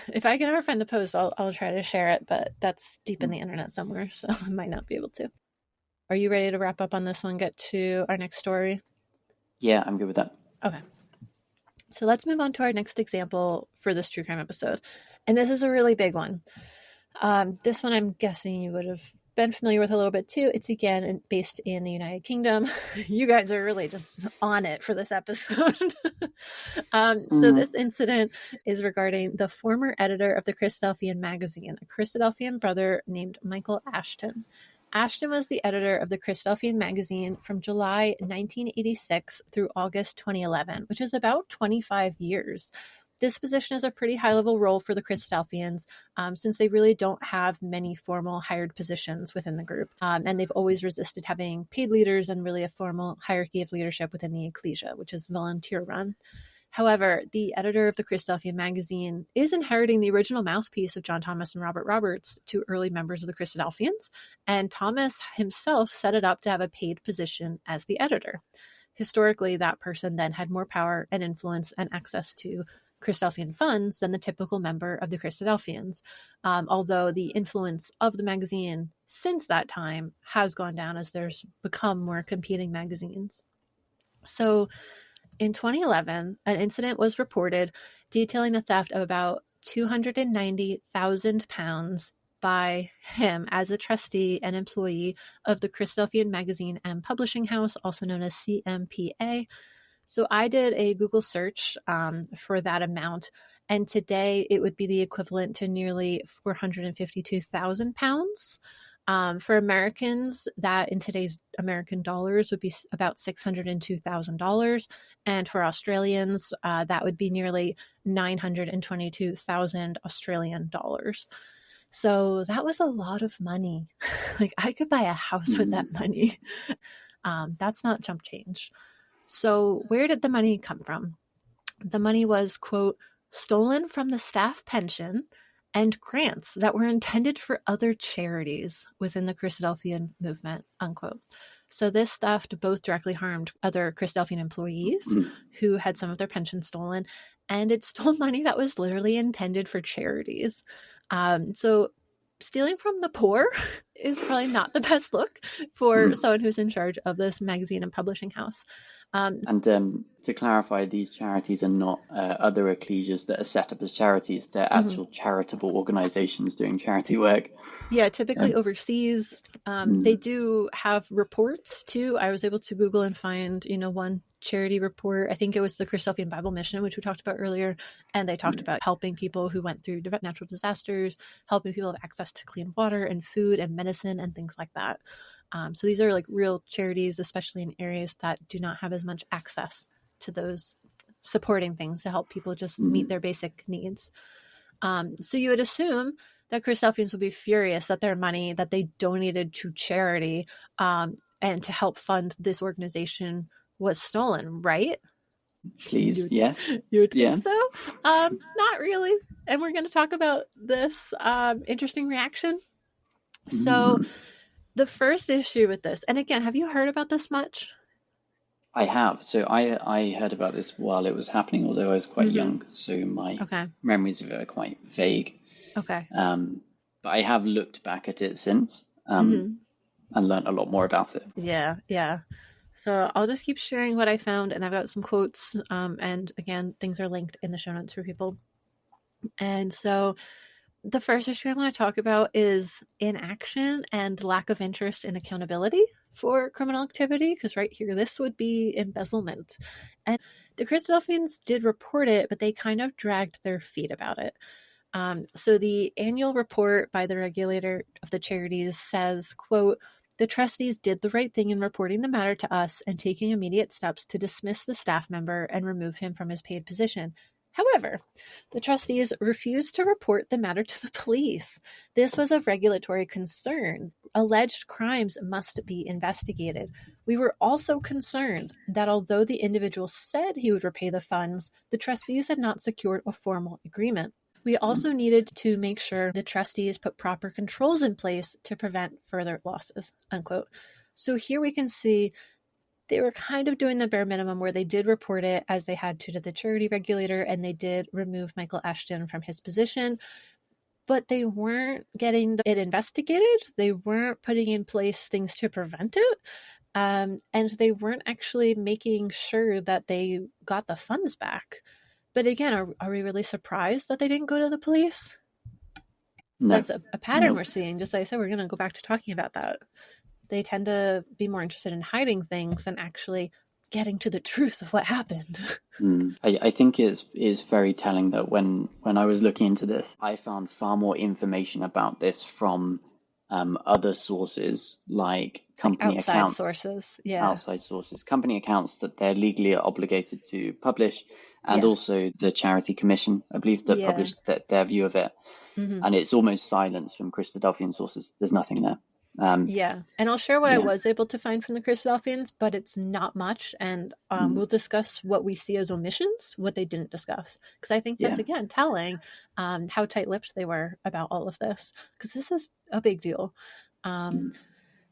If I can ever find the post, I'll try to share it, but that's deep in the internet somewhere, so I might not be able to. Are you ready to wrap up on this one, get to our next story? Yeah, I'm good with that. Okay. So let's move on to our next example for this true crime episode. And this is a really big one. This one I'm guessing you would have been familiar with a little bit too. It's again based in the United Kingdom. You guys are really just on it for this episode. So this incident is regarding the former editor of the Christadelphian magazine, a Christadelphian brother named Michael Ashton. Ashton was the editor of the Christadelphian magazine from July 1986 through August 2011, which is about 25 years. this position is a pretty high-level role for the Christadelphians, since they really don't have many formal hired positions within the group. And they've always resisted having paid leaders and really a formal hierarchy of leadership within the ecclesia, which is volunteer-run. However, the editor of the Christadelphian magazine is inheriting the original mouthpiece of John Thomas and Robert Roberts, two early members of the Christadelphians, and Thomas himself set it up to have a paid position as the editor. Historically, that person then had more power and influence and access to Christadelphian funds than the typical member of the Christadelphians, although the influence of the magazine since that time has gone down as there's become more competing magazines. So in 2011, an incident was reported detailing the theft of about £290,000 by him as a trustee and employee of the Christadelphian Magazine and Publishing House, also known as CMPA. So I did a Google search for that amount, and today it would be the equivalent to nearly £452,000. For Americans, that in today's American dollars would be about $602,000. And for Australians, that would be nearly 922,000 Australian dollars. So that was a lot of money. Like, I could buy a house with that money. That's not chump change. So where did the money come from? The money was, quote, stolen from the staff pension and grants that were intended for other charities within the Christadelphian movement, unquote. So this theft both directly harmed other Christadelphian employees who had some of their pension stolen, and it stole money that was literally intended for charities. So stealing from the poor is probably not the best look for someone who's in charge of this magazine and publishing house. And to clarify, these charities are not other ecclesias that are set up as charities. They're actual charitable organizations doing charity work. Yeah, typically overseas. They do have reports too. I was able to Google and find, one charity report. I think it was the Christadelphian Bible Mission, which we talked about earlier. And they talked about helping people who went through natural disasters, helping people have access to clean water and food and medicine and things like that. So these are like real charities, especially in areas that do not have as much access to those supporting things to help people just meet their basic needs. So you would assume that Christadelphians would be furious that their money that they donated to charity and to help fund this organization was stolen, right? Please, yes. You would think so? Not really. And we're going to talk about this interesting reaction. So the first issue with this, and again, have you heard about this much? I have. So I heard about this while it was happening, although I was quite young. So my memories of it are quite vague. Okay. But I have looked back at it since and learned a lot more about it. Yeah. So I'll just keep sharing what I found, and I've got some quotes. And again, things are linked in the show notes for people. And so the first issue I want to talk about is inaction and lack of interest in accountability for criminal activity, because right here, this would be embezzlement. And the Christadelphians did report it, but they kind of dragged their feet about it. So the annual report by the regulator of the charities says, quote, "The trustees did the right thing in reporting the matter to us and taking immediate steps to dismiss the staff member and remove him from his paid position. However, the trustees refused to report the matter to the police. This was of regulatory concern. Alleged crimes must be investigated. We were also concerned that although the individual said he would repay the funds, the trustees had not secured a formal agreement. We also needed to make sure the trustees put proper controls in place to prevent further losses," unquote. So here we can see they were kind of doing the bare minimum, where they did report it as they had to the charity regulator, and they did remove Michael Ashton from his position, but they weren't getting it investigated. They weren't putting in place things to prevent it. And they weren't actually making sure that they got the funds back. But again, are we really surprised that they didn't go to the police? No. That's a pattern we're seeing. Just like I said, we're going to go back to talking about that. They tend to be more interested in hiding things than actually getting to the truth of what happened. I think it is very telling that when I was looking into this, I found far more information about this from other sources like company outside accounts, sources, outside sources, company accounts that they're legally obligated to publish, and Yes. also the Charity Commission, I believe, that published their view of it. And it's almost silence from Christadelphian sources. There's nothing there. And I'll share what I was able to find from the Christadelphians, but it's not much. And we'll discuss what we see as omissions, what they didn't discuss. Because I think that's, again, telling how tight-lipped they were about all of this. Because this is a big deal.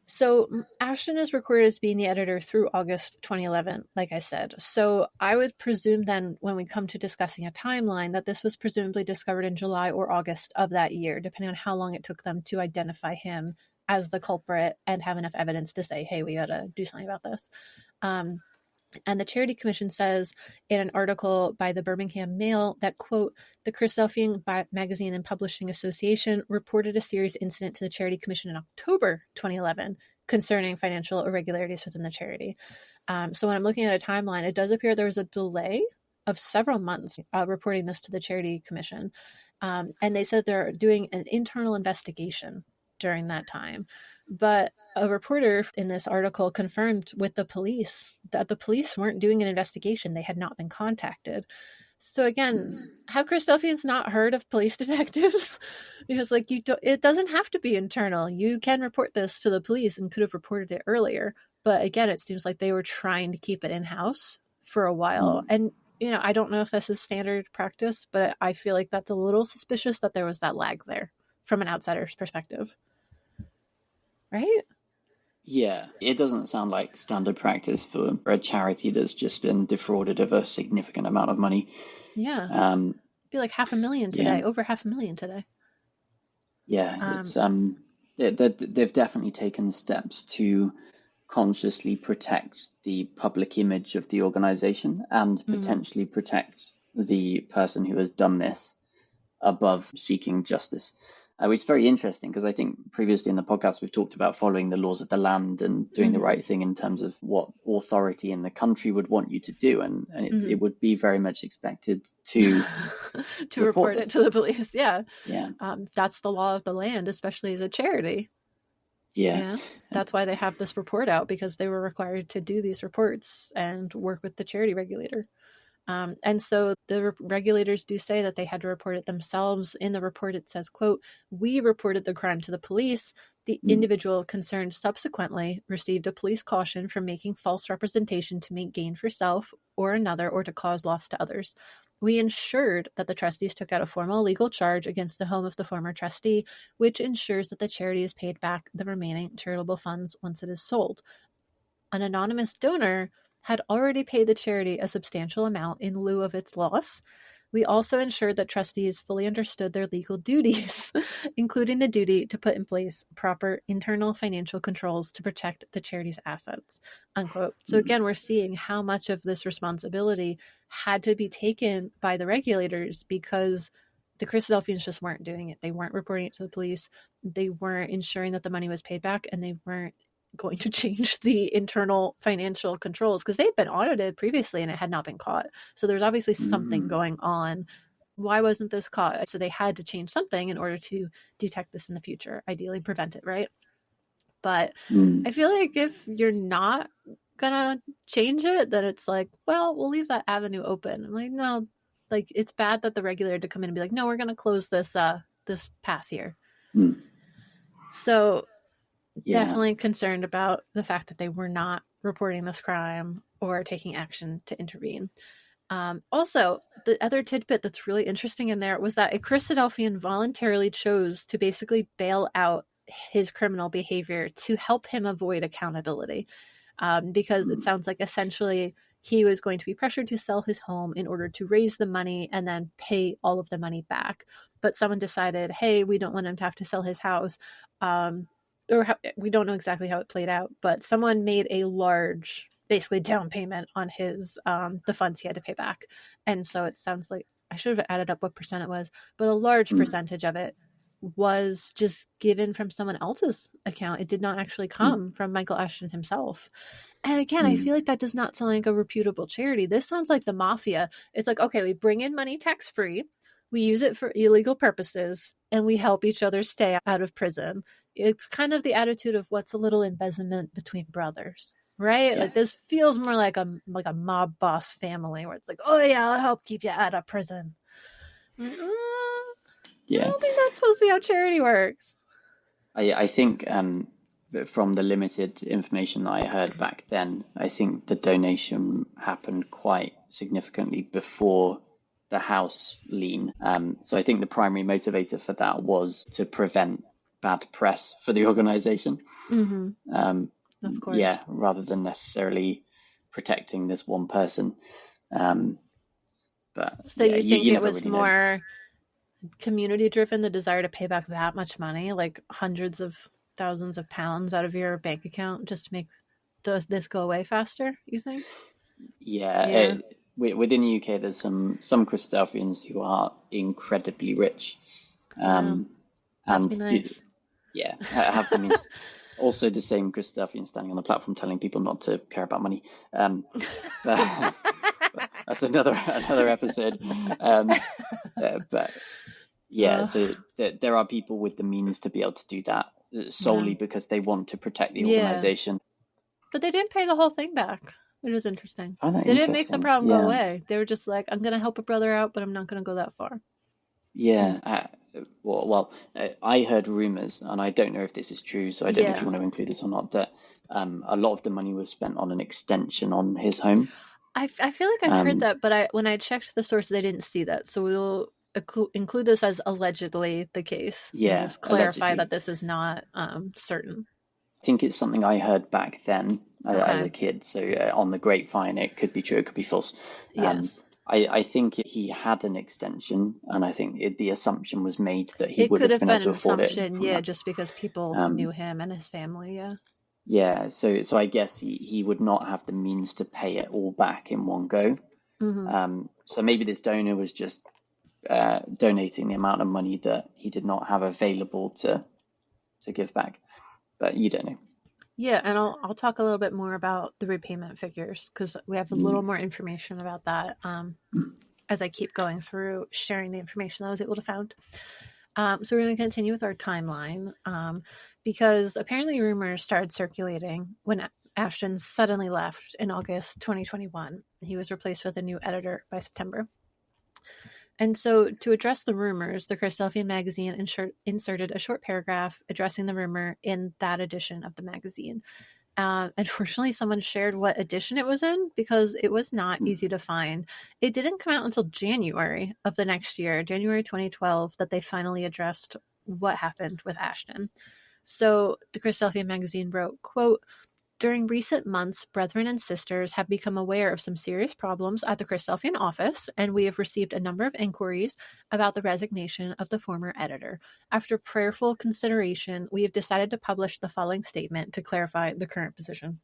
So Ashton is recorded as being the editor through August 2011, like I said. So I would presume then when we come to discussing a timeline that this was presumably discovered in July or August of that year, depending on how long it took them to identify him as the culprit and have enough evidence to say, hey, we got to do something about this. And the Charity Commission says in an article by the Birmingham Mail that, quote, the Christadelphian Magazine and Publishing Association reported a serious incident to the Charity Commission in October 2011 concerning financial irregularities within the charity. So when I'm looking at a timeline, it does appear there was a delay of several months reporting this to the Charity Commission. And they said they're doing an internal investigation during that time. But a reporter in this article confirmed with the police that the police weren't doing an investigation. They had not been contacted. So again, have Christadelphians not heard of police detectives? Because it doesn't have to be internal. You can report this to the police and could have reported it earlier. But again, it seems like they were trying to keep it in-house for a while. And, I don't know if this is standard practice, but I feel like that's a little suspicious that there was that lag there from an outsider's perspective. Right? Yeah, it doesn't sound like standard practice for a charity that's just been defrauded of a significant amount of money. Yeah. Be like $500,000 today, over $500,000 today. Yeah, it's they've definitely taken steps to consciously protect the public image of the organization and potentially protect the person who has done this above seeking justice. Which is very interesting because I think previously in the podcast we've talked about following the laws of the land and doing the right thing in terms of what authority in the country would want you to do, and it would be very much expected to to report it to the police. Yeah. That's the law of the land, especially as a charity. Yeah. That's why they have this report out, because they were required to do these reports and work with the charity regulator. And so the regulators do say that they had to report it themselves. In the report, it says, quote, we reported the crime to the police. The individual concerned subsequently received a police caution for making false representation to make gain for self or another or to cause loss to others. We ensured that the trustees took out a formal legal charge against the home of the former trustee, which ensures that the charity is paid back the remaining charitable funds once it is sold. An anonymous donor had already paid the charity a substantial amount in lieu of its loss. We also ensured that trustees fully understood their legal duties, including the duty to put in place proper internal financial controls to protect the charity's assets, unquote. So again, we're seeing how much of this responsibility had to be taken by the regulators because the Christadelphians just weren't doing it. They weren't reporting it to the police. They weren't ensuring that the money was paid back, and they weren't going to change the internal financial controls because they'd been audited previously and it had not been caught. So there's obviously something going on. Why wasn't this caught? So they had to change something in order to detect this in the future, ideally prevent it, right? But I feel like if you're not gonna change it, then it's like, well, we'll leave that avenue open. I'm like, no, like it's bad that the regulator to come in and be like, no, we're gonna close this this path here. So definitely concerned about the fact that they were not reporting this crime or taking action to intervene. Also, the other tidbit that's really interesting in there was that a Christadelphian voluntarily chose to basically bail out his criminal behavior to help him avoid accountability, because it sounds like essentially he was going to be pressured to sell his home in order to raise the money and then pay all of the money back. But someone decided, hey, we don't want him to have to sell his house. We don't know exactly how it played out, but someone made a large, basically down payment on his the funds he had to pay back. And so it sounds like, I should have added up what percent it was, but a large percentage of it was just given from someone else's account. It did not actually come from Michael Ashton himself. And again, I feel like that does not sound like a reputable charity. This sounds like the mafia. It's like, okay, we bring in money tax-free, we use it for illegal purposes, and we help each other stay out of prison. it's kind of the attitude of what's a little embezzlement between brothers, right? Yeah. Like this feels more like a mob boss family where it's like, oh yeah, I'll help keep you out of prison. Like, Yeah. I don't think that's supposed to be how charity works. I think from the limited information that I heard back then, I think the donation happened quite significantly before the House lien. So I think the primary motivator for that was to prevent bad press for the organization. Of course. Yeah, rather than necessarily protecting this one person. But so yeah, you think you it was really more community driven, the desire to pay back that much money, like hundreds of thousands of pounds out of your bank account just to make this go away faster, you think? Yeah. Within the UK, there's some Christadelphians who are incredibly rich. Must be nice. Have the means. Also, the same Christadelphian standing on the platform telling people not to care about money. But that's another episode. But yeah, so there are people with the means to be able to do that solely because they want to protect the organization. But they didn't pay the whole thing back, which is interesting. They didn't make the problem go away. They were just like, I'm going to help a brother out, but I'm not going to go that far. Yeah. I heard rumors, and I don't know if this is true, so I don't know if you want to include this or not, that a lot of the money was spent on an extension on his home. I feel like I heard that, but when I checked the source, I didn't see that. So we'll include this as allegedly the case. Yeah. And just clarify that this is not certain. I think it's something I heard back then as a kid. So on the grapevine, it could be true, it could be false. Yes. I think he had an extension, and I think the assumption was made that he would have been able to afford it. Yeah, just because people knew him and his family, Yeah, so I guess he would not have the means to pay it all back in one go. So maybe this donor was just donating the amount of money that he did not have available to give back. But you don't know. Yeah, and I'll talk a little bit more about the repayment figures because we have a little more information about that as I keep going through sharing the information I was able to find. So we're going to continue with our timeline because apparently rumors started circulating when Ashton suddenly left in August 2021. He was replaced with a new editor by September. And so to address the rumors, the Christadelphian magazine inserted a short paragraph addressing the rumor in that edition of the magazine. Unfortunately, someone shared what edition it was in because it was not easy to find. It didn't come out until January of the next year, January 2012, that they finally addressed what happened with Ashton. So the Christadelphian magazine wrote, quote, "During recent months, brethren and sisters have become aware of some serious problems at the Christadelphian office, and we have received a number of inquiries about the resignation of the former editor. After prayerful consideration, we have decided to publish the following statement to clarify the current position.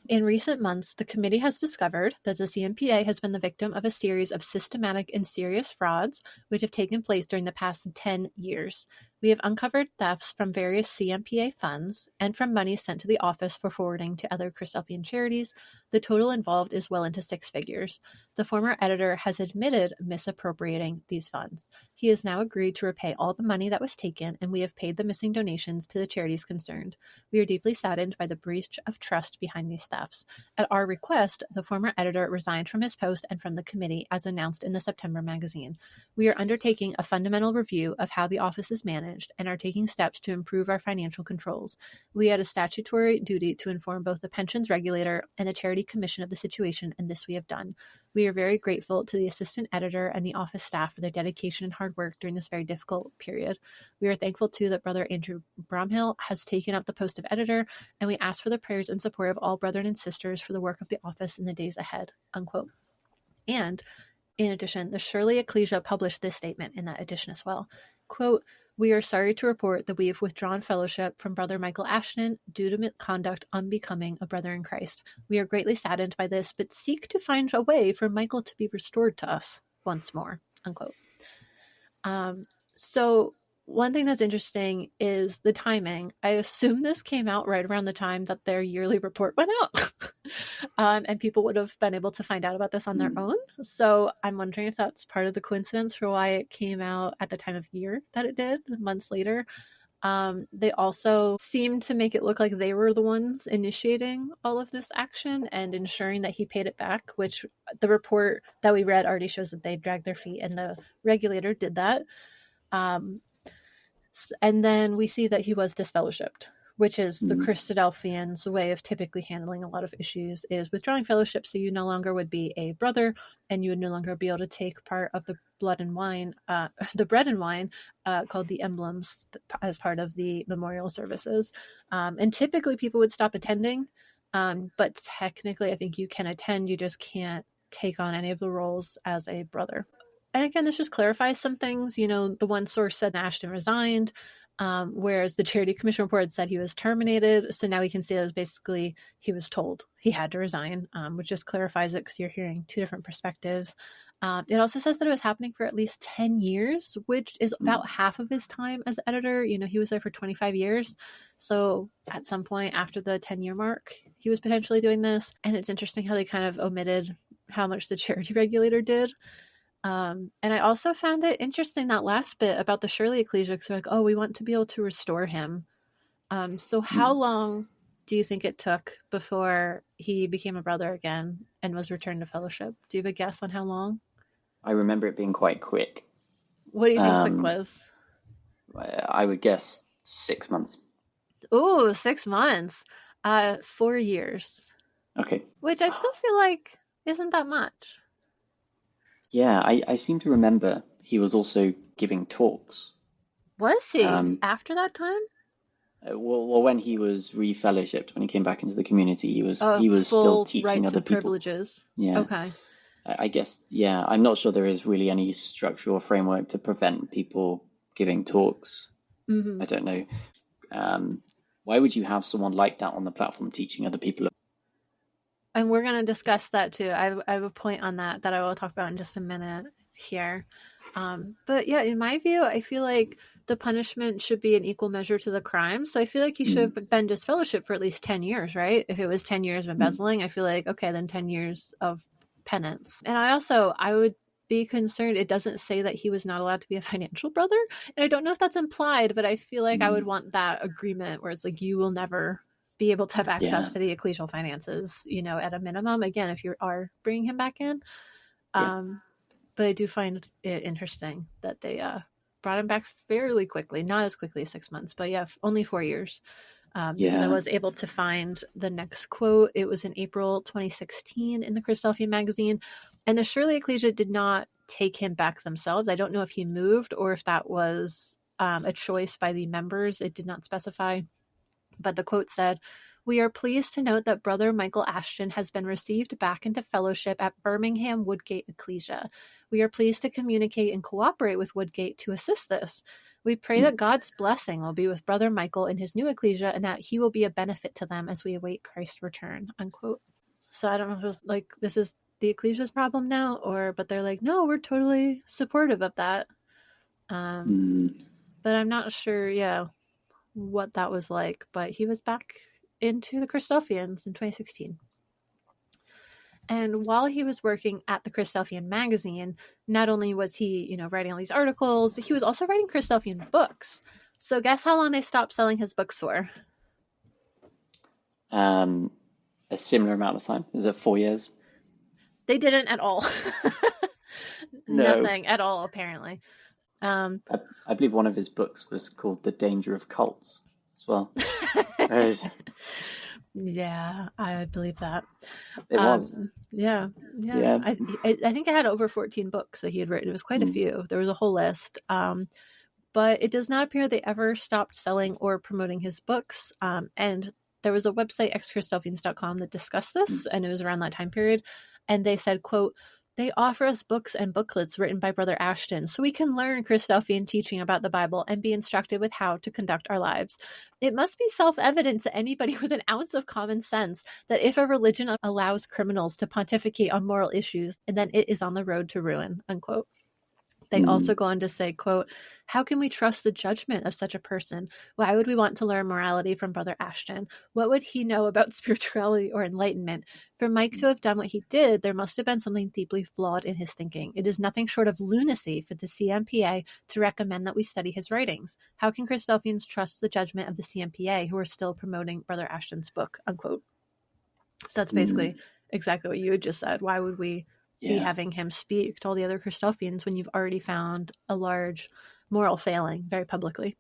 In recent months, the committee has discovered that the CMPA has been the victim of a series of systematic and serious frauds which have taken place during the past 10 years. We have uncovered thefts from various CMPA funds and from money sent to the office for forwarding to other Christadelphian charities. The total involved is well into 6 figures. The former editor has admitted misappropriating these funds. He has now agreed to repay all the money that was taken, and we have paid the missing donations to the charities concerned. We are deeply saddened by the breach of trust behind these thefts. At our request, the former editor resigned from his post and from the committee, as announced in the September magazine. We are undertaking a fundamental review of how the office is managed and are taking steps to improve our financial controls. We had a statutory duty to inform both the pensions regulator and the charity commission of the situation, and this we have done. We are very grateful to the assistant editor and the office staff for their dedication and hard work during this very difficult period. We are thankful, too, that Brother Andrew Bromhill has taken up the post of editor, and we ask for the prayers and support of all brethren and sisters for the work of the office in the days ahead." Unquote. And in addition, the Shirley Ecclesia published this statement in that edition as well. Quote, "We are sorry to report that we have withdrawn fellowship from Brother Michael Ashton due to conduct unbecoming a brother in Christ. We are greatly saddened by this, but seek to find a way for Michael to be restored to us once more." Unquote. So one thing that's interesting is the timing. I assume this came out right around the time that their yearly report went out. And people would have been able to find out about this on their own. So I'm wondering if that's part of the coincidence for why it came out at the time of year that it did, months later. They also seem to make it look like they were the ones initiating all of this action and ensuring that he paid it back, which the report that we read already shows that they dragged their feet and the regulator did that. And then we see that he was disfellowshipped, which is the Christadelphians' way of typically handling a lot of issues, is withdrawing fellowship, so you no longer would be a brother and you would no longer be able to take part of the bread and wine called the emblems as part of the memorial services. And typically people would stop attending, but technically I think you can attend, you just can't take on any of the roles as a brother. And again, this just clarifies some things. You know, the one source said Ashton resigned, whereas the Charity Commission report said he was terminated. So now we can see that it was basically he was told he had to resign, which just clarifies it because you're hearing two different perspectives. It also says that it was happening for at least 10 years, which is about half of his time as editor. You know, he was there for 25 years. So at some point after the 10-year mark, he was potentially doing this. And it's interesting how they kind of omitted how much the charity regulator did. And I also found it interesting, that last bit about the Shirley Ecclesia, because they're like, oh, we want to be able to restore him. So how long do you think it took before he became a brother again and was returned to fellowship? Do you have a guess on how long? I remember it being quite quick. What do you think quick was? I would guess 6 months. Oh, 6 months. 4 years. Okay. Which I still feel like isn't that much. Yeah, I seem to remember he was also giving talks. Was he? After that time? Well, when he was refellowshipped, when he came back into the community, he was still teaching rights other and people. Privileges. Yeah. Okay. I guess, yeah, I'm not sure there is really any structural framework to prevent people giving talks. I don't know. Why would you have someone like that on the platform teaching other people? And we're going to discuss that too. I have a point on that I will talk about in just a minute here. But yeah, in my view, I feel like the punishment should be an equal measure to the crime. So I feel like he should have been disfellowshipped for at least 10 years, right? If it was 10 years of embezzling, I feel like, okay, then 10 years of penance. And I would be concerned. It doesn't say that he was not allowed to be a financial brother. And I don't know if that's implied, but I feel like I would want that agreement where it's like, you will never be able to have access to the ecclesial finances, you know, at a minimum, again, if you are bringing him back in. But I do find it interesting that they brought him back fairly quickly, not as quickly as 6 months, but only 4 years. Because I was able to find the next quote. It was in April 2016 in the Christadelphian magazine. And the Shirley Ecclesia did not take him back themselves. I don't know if he moved or if that was a choice by the members. It did not specify. But the quote said, "We are pleased to note that Brother Michael Ashton has been received back into fellowship at Birmingham Woodgate Ecclesia. We are pleased to communicate and cooperate with Woodgate to assist this. We pray that God's blessing will be with Brother Michael in his new ecclesia and that he will be a benefit to them as we await Christ's return," unquote. So I don't know if it's like this is the ecclesia's problem now, but they're like, no, we're totally supportive of that. But I'm not sure, what that was like. But he was back into the Christadelphians in 2016. And while he was working at the Christadelphian magazine, not only was he, writing all these articles, he was also writing Christadelphian books. So guess how long they stopped selling his books for? A similar amount of time. Is it 4 years? They didn't at all. No. Nothing at all, apparently. I believe one of his books was called The Danger of Cults as well. Yeah, I believe that. It was. Yeah. I think it had over 14 books that he had written. It was quite a few. There was a whole list. But it does not appear they ever stopped selling or promoting his books. And there was a website, xchristadelphians.com, that discussed this, and it was around that time period. And they said, quote, "They offer us books and booklets written by Brother Ashton so we can learn Christadelphian teaching about the Bible and be instructed with how to conduct our lives. It must be self-evident to anybody with an ounce of common sense that if a religion allows criminals to pontificate on moral issues, then it is on the road to ruin," unquote. They also go on to say, quote, "How can we trust the judgment of such a person? Why would we want to learn morality from Brother Ashton? What would he know about spirituality or enlightenment? For Mike to have done what he did, there must have been something deeply flawed in his thinking. It is nothing short of lunacy for the CMPA to recommend that we study his writings. How can Christadelphians trust the judgment of the CMPA who are still promoting Brother Ashton's book?" Unquote. So that's basically exactly what you had just said. Why would we be having him speak to all the other Christadelphians when you've already found a large moral failing very publicly?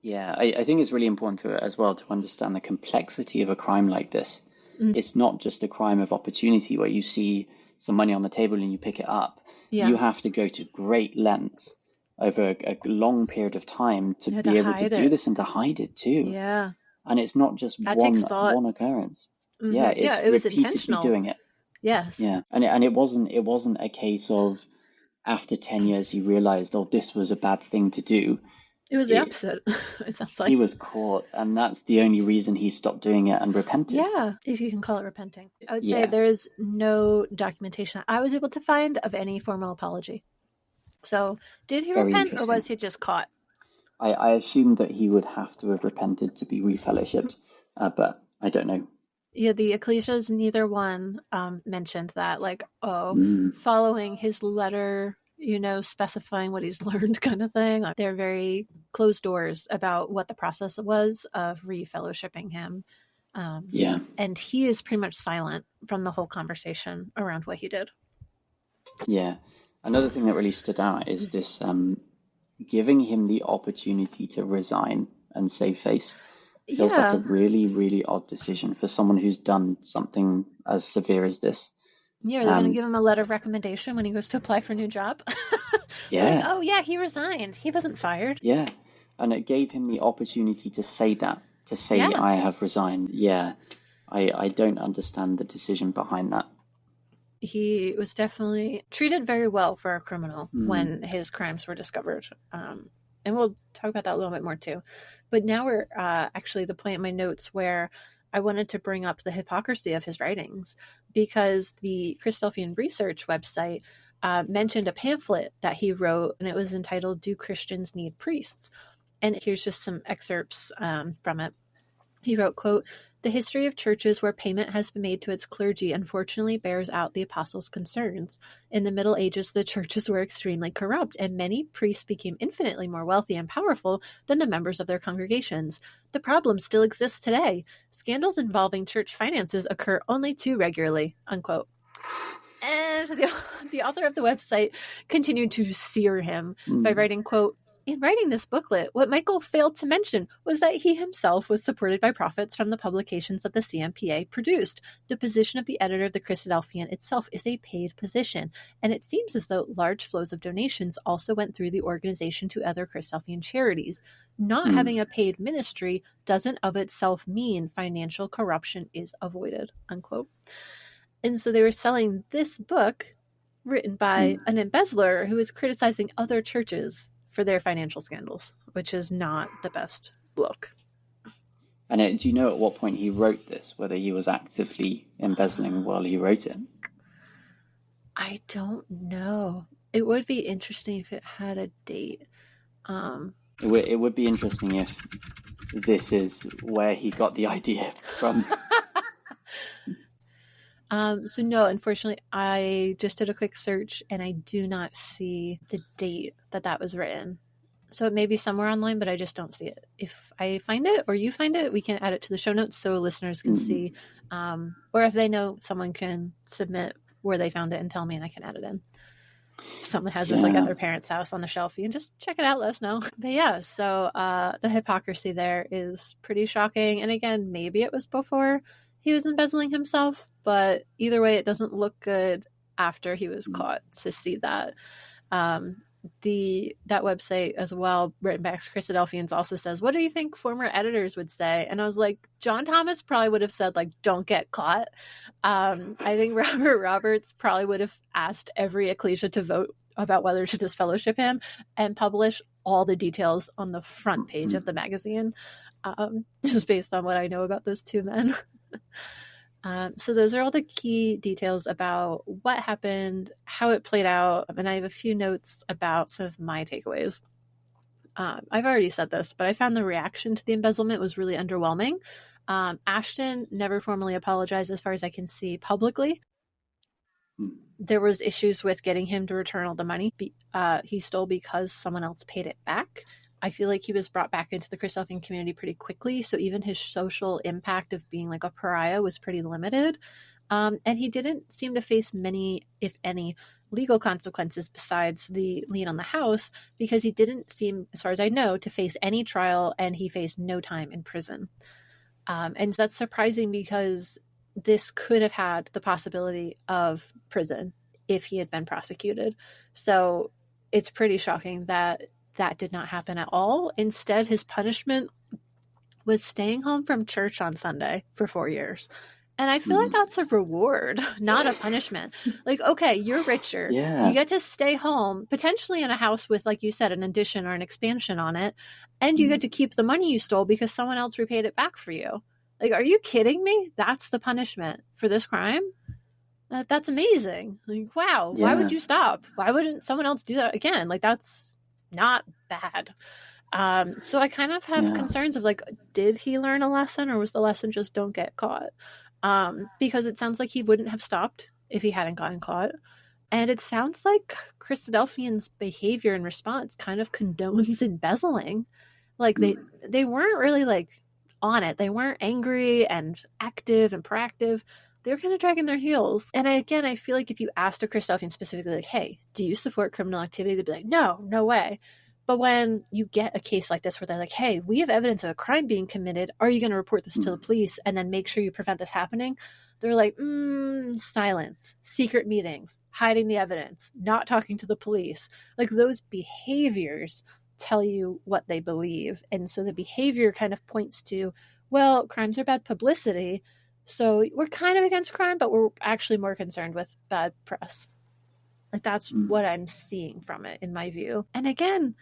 Yeah, I think it's really important to as well to understand the complexity of a crime like this. It's not just a crime of opportunity where you see some money on the table and you pick it up. You have to go to great lengths over a long period of time to be able to do this and to hide it too. Yeah. And it's not just one occurrence. Yeah, it's it was repeatedly intentional. doing it. Yes. Yeah, and it wasn't a case of after 10 years he realized, oh, this was a bad thing to do. It was the opposite. It sounds like he was caught, and that's the only reason he stopped doing it and repented. Yeah, if you can call it repenting. I would say there is no documentation I was able to find of any formal apology. So, did he repent, or was he just caught? I assumed that he would have to have repented to be refellowshipped, but I don't know. Yeah, the ecclesias, neither one mentioned that, like, following his letter, specifying what he's learned kind of thing. Like, they're very closed doors about what the process was of refellowshipping him. And he is pretty much silent from the whole conversation around what he did. Yeah. Another thing that really stood out is this giving him the opportunity to resign and save face. Feels like a really, really odd decision for someone who's done something as severe as this. Yeah, are they going to give him a letter of recommendation when he goes to apply for a new job? Like, oh, yeah, he resigned. He wasn't fired. Yeah, and it gave him the opportunity to say that, to say, I have resigned. Yeah, I don't understand the decision behind that. He was definitely treated very well for a criminal when his crimes were discovered. And we'll talk about that a little bit more too. But now we're actually the point in my notes where I wanted to bring up the hypocrisy of his writings, because the Christadelphian research website mentioned a pamphlet that he wrote, and it was entitled "Do Christians Need Priests?" And here's just some excerpts from it. He wrote, quote, "The history of churches where payment has been made to its clergy unfortunately bears out the apostles' concerns. In the Middle Ages, the churches were extremely corrupt, and many priests became infinitely more wealthy and powerful than the members of their congregations. The problem still exists today. Scandals involving church finances occur only too regularly," unquote. And the author of the website continued to sear him by writing, quote, "In writing this booklet, what Michael failed to mention was that he himself was supported by profits from the publications that the CMPA produced. The position of the editor of the Christadelphian itself is a paid position, and it seems as though large flows of donations also went through the organization to other Christadelphian charities. Not having a paid ministry doesn't of itself mean financial corruption is avoided," unquote. And so they were selling this book written by an embezzler who was criticizing other churches for their financial scandals, which is not the best look. And do you know at what point he wrote this, whether he was actively embezzling while he wrote it? I don't know. It would be interesting if it had a date. It would be interesting if this is where he got the idea from. So no, unfortunately, I just did a quick search and I do not see the date that was written. So it may be somewhere online, but I just don't see it. If I find it or you find it, we can add it to the show notes so listeners can see. Or if they know, someone can submit where they found it and tell me and I can add it in. If someone has this like at their parents' house on the shelf, you can just check it out, let us know. But yeah, so the hypocrisy there is pretty shocking. And again, maybe it was before he was embezzling himself, but either way, it doesn't look good after he was caught to see that. That website as well, written by Christadelphians, also says, "What do you think former editors would say?" And I was like, John Thomas probably would have said, like, "Don't get caught." I think Robert Roberts probably would have asked every ecclesia to vote about whether to disfellowship him and publish all the details on the front page of the magazine, just based on what I know about those two men. So those are all the key details about what happened, how it played out, and I have a few notes about some of my takeaways. I've already said this, but I found the reaction to the embezzlement was really underwhelming. Ashton never formally apologized, as far as I can see, publicly. There was issues with getting him to return all the money he stole because someone else paid it back. I feel like he was brought back into the Christadelphian community pretty quickly, so even his social impact of being like a pariah was pretty limited. And he didn't seem to face many, if any, legal consequences besides the lien on the house, because he didn't seem, as far as I know, to face any trial, and he faced no time in prison. And that's surprising because this could have had the possibility of prison if he had been prosecuted. So it's pretty shocking that that did not happen at all. Instead, his punishment was staying home from church on Sunday for 4 years. And I feel like that's a reward, not a punishment. Like, okay, you're richer. Yeah. You get to stay home, potentially in a house with, like you said, an addition or an expansion on it. And you get to keep the money you stole because someone else repaid it back for you. Like, are you kidding me? That's the punishment for this crime? That's amazing. Like, wow, why would you stop? Why wouldn't someone else do that again? Like, that's not bad. So I kind of have concerns of, like, did he learn a lesson, or was the lesson just don't get caught? Because it sounds like he wouldn't have stopped if he hadn't gotten caught. And it sounds like Christadelphians' behavior and response kind of condones embezzling. Like, they weren't really, like, on it. They weren't angry and active and proactive. They were kind of dragging their heels. And I feel like if you asked a Christadelphian specifically, like, hey, do you support criminal activity? They'd be like, no way. But when you get a case like this where they're like, hey, we have evidence of a crime being committed. Are you going to report this to the police and then make sure you prevent this happening? They're like, silence, secret meetings, hiding the evidence, not talking to the police. Like, those behaviors tell you what they believe. And so the behavior kind of points to, well, crimes are bad publicity. So we're kind of against crime, but we're actually more concerned with bad press. Like, that's what I'm seeing from it, in my view. And again,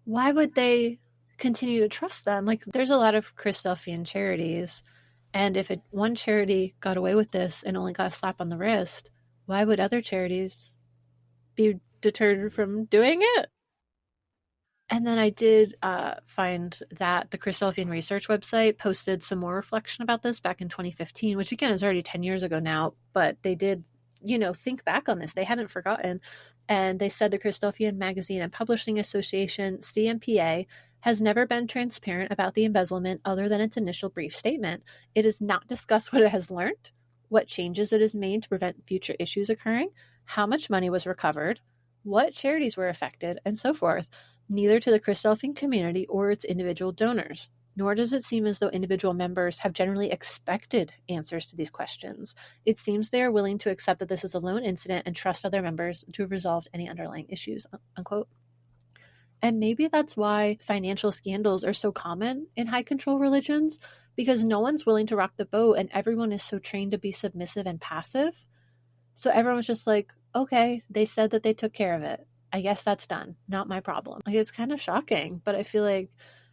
why would they continue to trust them? Like, there's a lot of Christadelphian charities, and if one charity got away with this and only got a slap on the wrist, why would other charities be deterred from doing it? And then I did find that the Christadelphian research website posted some more reflection about this back in 2015, which again is already 10 years ago now, but they did, think back on this. They hadn't forgotten. And they said the Christadelphian Magazine and Publishing Association, CMPA, has never been transparent about the embezzlement other than its initial brief statement. It has not discussed what it has learned, what changes it has made to prevent future issues occurring, how much money was recovered, what charities were affected, and so forth, neither to the Christadelphian community or its individual donors. Nor does it seem as though individual members have generally expected answers to these questions. It seems they are willing to accept that this is a lone incident and trust other members to have resolved any underlying issues, unquote. And maybe that's why financial scandals are so common in high control religions, because no one's willing to rock the boat and everyone is so trained to be submissive and passive. So everyone's just like, okay, they said that they took care of it. I guess that's done. Not my problem. Like, it's kind of shocking, but I feel like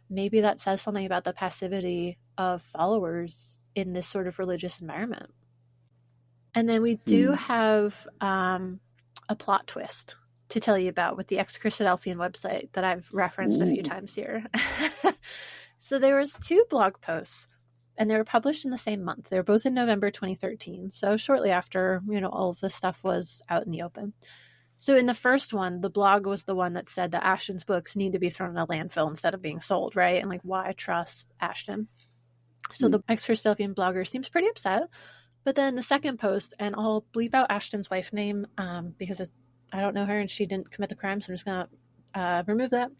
maybe that says something about the passivity of followers in this sort of religious environment. And then we do have a plot twist to tell you about with the ex-Christadelphian website that I've referenced a few times here. So there was 2 blog posts, and they were published in the same month. They were both in November 2013, so shortly after, all of this stuff was out in the open. So in the first one, the blog was the one that said that Ashton's books need to be thrown in a landfill instead of being sold, right? And like, why trust Ashton? So the ex-Christadelphian blogger seems pretty upset. But then the second post, and I'll bleep out Ashton's wife name because I don't know her and she didn't commit the crime, so I'm just going to remove that.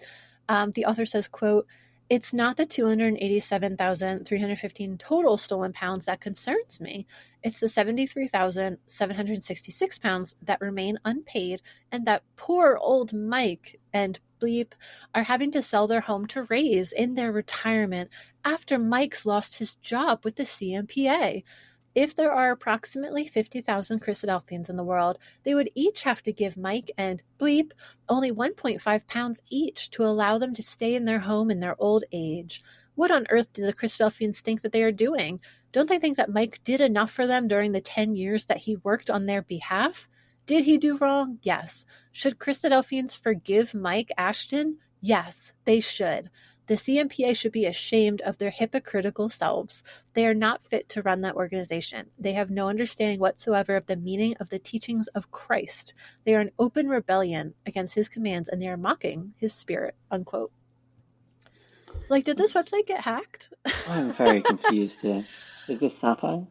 The author says, quote, "It's not the 287,315 total stolen pounds that concerns me. It's the 73,766 pounds that remain unpaid and that poor old Mike and bleep are having to sell their home to raise in their retirement after Mike's lost his job with the CMPA. If there are approximately 50,000 Christadelphians in the world, they would each have to give Mike and bleep only 1.5 pounds each to allow them to stay in their home in their old age. What on earth do the Christadelphians think that they are doing? Don't they think that Mike did enough for them during the 10 years that he worked on their behalf? Did he do wrong? Yes. Should Christadelphians forgive Mike Ashton? Yes, they should. The CMPA should be ashamed of their hypocritical selves. They are not fit to run that organization. They have no understanding whatsoever of the meaning of the teachings of Christ. They are an open rebellion against his commands, and they are mocking his spirit, unquote. Like, did this website get hacked? I'm very confused here. Is this satire?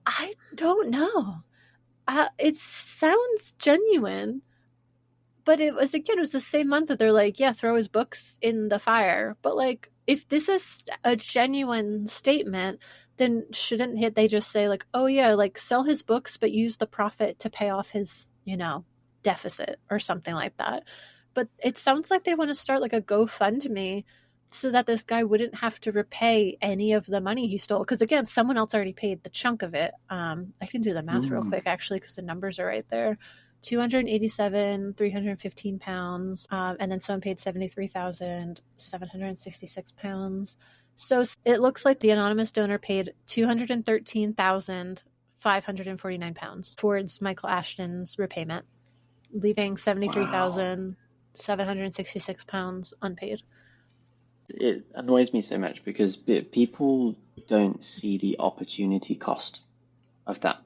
I don't know. It sounds genuine. But it was the same month that they're like, yeah, throw his books in the fire. But like, if this is a genuine statement, then shouldn't they just say like, oh yeah, like sell his books, but use the profit to pay off his, deficit or something like that. But it sounds like they want to start like a GoFundMe so that this guy wouldn't have to repay any of the money he stole. Because again, someone else already paid the chunk of it. I can do the math real quick, actually, because the numbers are right there. 287, 315 pounds, and then someone paid 73,766 pounds. So it looks like the anonymous donor paid 213,549 pounds towards Michael Ashton's repayment, leaving 73,766 pounds unpaid. It annoys me so much because people don't see the opportunity cost of that.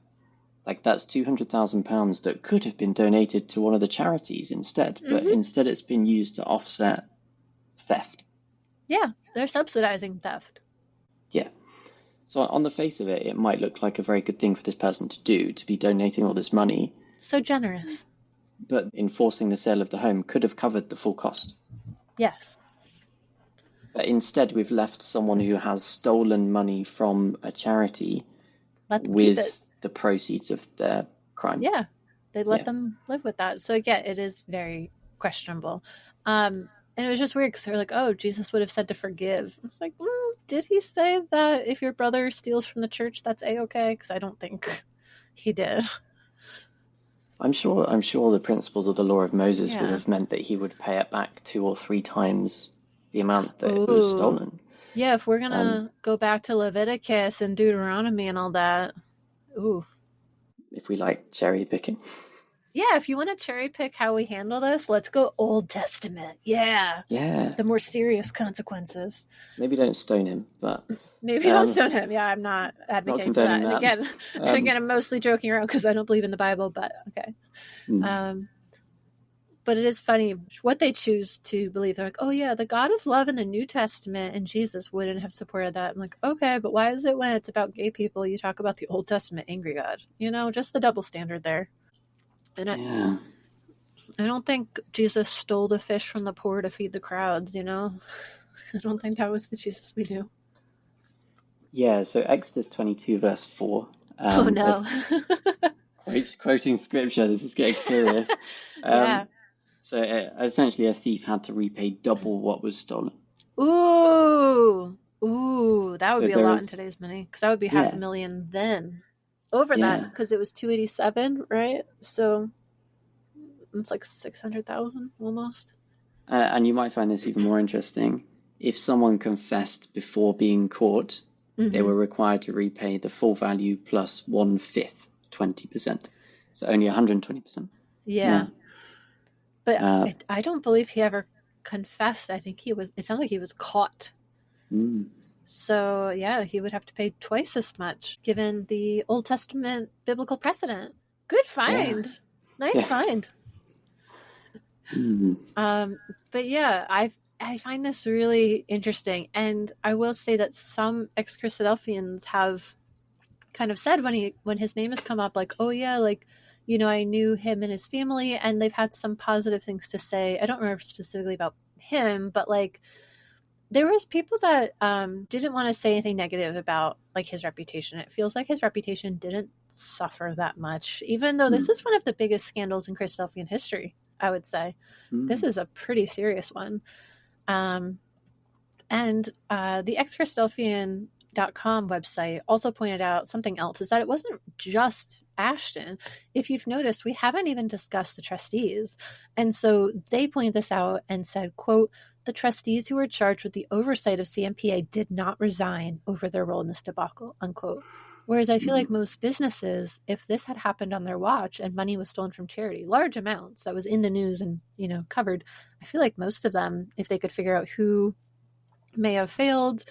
Like, that's £200,000 that could have been donated to one of the charities instead, but instead it's been used to offset theft. Yeah, they're subsidizing theft. Yeah. So on the face of it, it might look like a very good thing for this person to do, to be donating all this money. So generous. But enforcing the sale of the home could have covered the full cost. Yes. But instead, we've left someone who has stolen money from a charity with the proceeds of their crime. Yeah, they let them live with that. So again, it is very questionable. And it was just weird because they're like, oh, Jesus would have said to forgive. I was like, did he say that if your brother steals from the church, that's A-okay? Because I don't think he did. I'm sure the principles of the law of Moses would have meant that he would pay it back 2 or 3 times the amount that it was stolen. Yeah, if we're going to go back to Leviticus and Deuteronomy and all that. Ooh. If we like cherry picking. Yeah, if you want to cherry pick how we handle this, let's go Old Testament. Yeah. Yeah. The more serious consequences. Maybe don't stone him, but... Maybe don't stone him. Yeah, I'm not advocating for that. And again, I'm mostly joking around because I don't believe in the Bible, but okay. But it is funny what they choose to believe. They're like, oh yeah, the God of love in the New Testament and Jesus wouldn't have supported that. I'm like, okay, but why is it when it's about gay people, you talk about the Old Testament angry God? Just the double standard there. And I don't think Jesus stole the fish from the poor to feed the crowds, I don't think that was the Jesus we knew. Yeah, so Exodus 22 verse 4. Oh no. Quoting scripture, this is getting serious. Yeah. So essentially a thief had to repay double what was stolen. Ooh, that would be a lot in today's money, because that would be $500,000 then. Over that, because it was 287, right? So it's like 600,000 almost. And you might find this even more interesting. If someone confessed before being caught, they were required to repay the full value plus 1/5, 20%. So only 120%. Yeah. But I don't believe he ever confessed. I think it sounds like he was caught. So yeah, he would have to pay twice as much given the Old Testament biblical precedent. Good find. Yeah. Nice find. But yeah, I find this really interesting. And I will say that some ex-Christadelphians have kind of said when his name has come up, like, oh yeah, like, I knew him and his family, and they've had some positive things to say. I don't remember specifically about him, but like there was people that didn't want to say anything negative about like his reputation. It feels like his reputation didn't suffer that much, even though this is one of the biggest scandals in Christadelphian history, I would say. This is a pretty serious one. And the ex-Christadelphian.com website also pointed out something else, is that it wasn't just Ashton. If you've noticed, we haven't even discussed the trustees. And so they pointed this out and said, quote, The trustees who were charged with the oversight of CMPA did not resign over their role in this debacle, unquote. Whereas I feel like most businesses, if this had happened on their watch and money was stolen from charity, large amounts that was in the news and, covered, I feel like most of them, if they could figure out who may have failed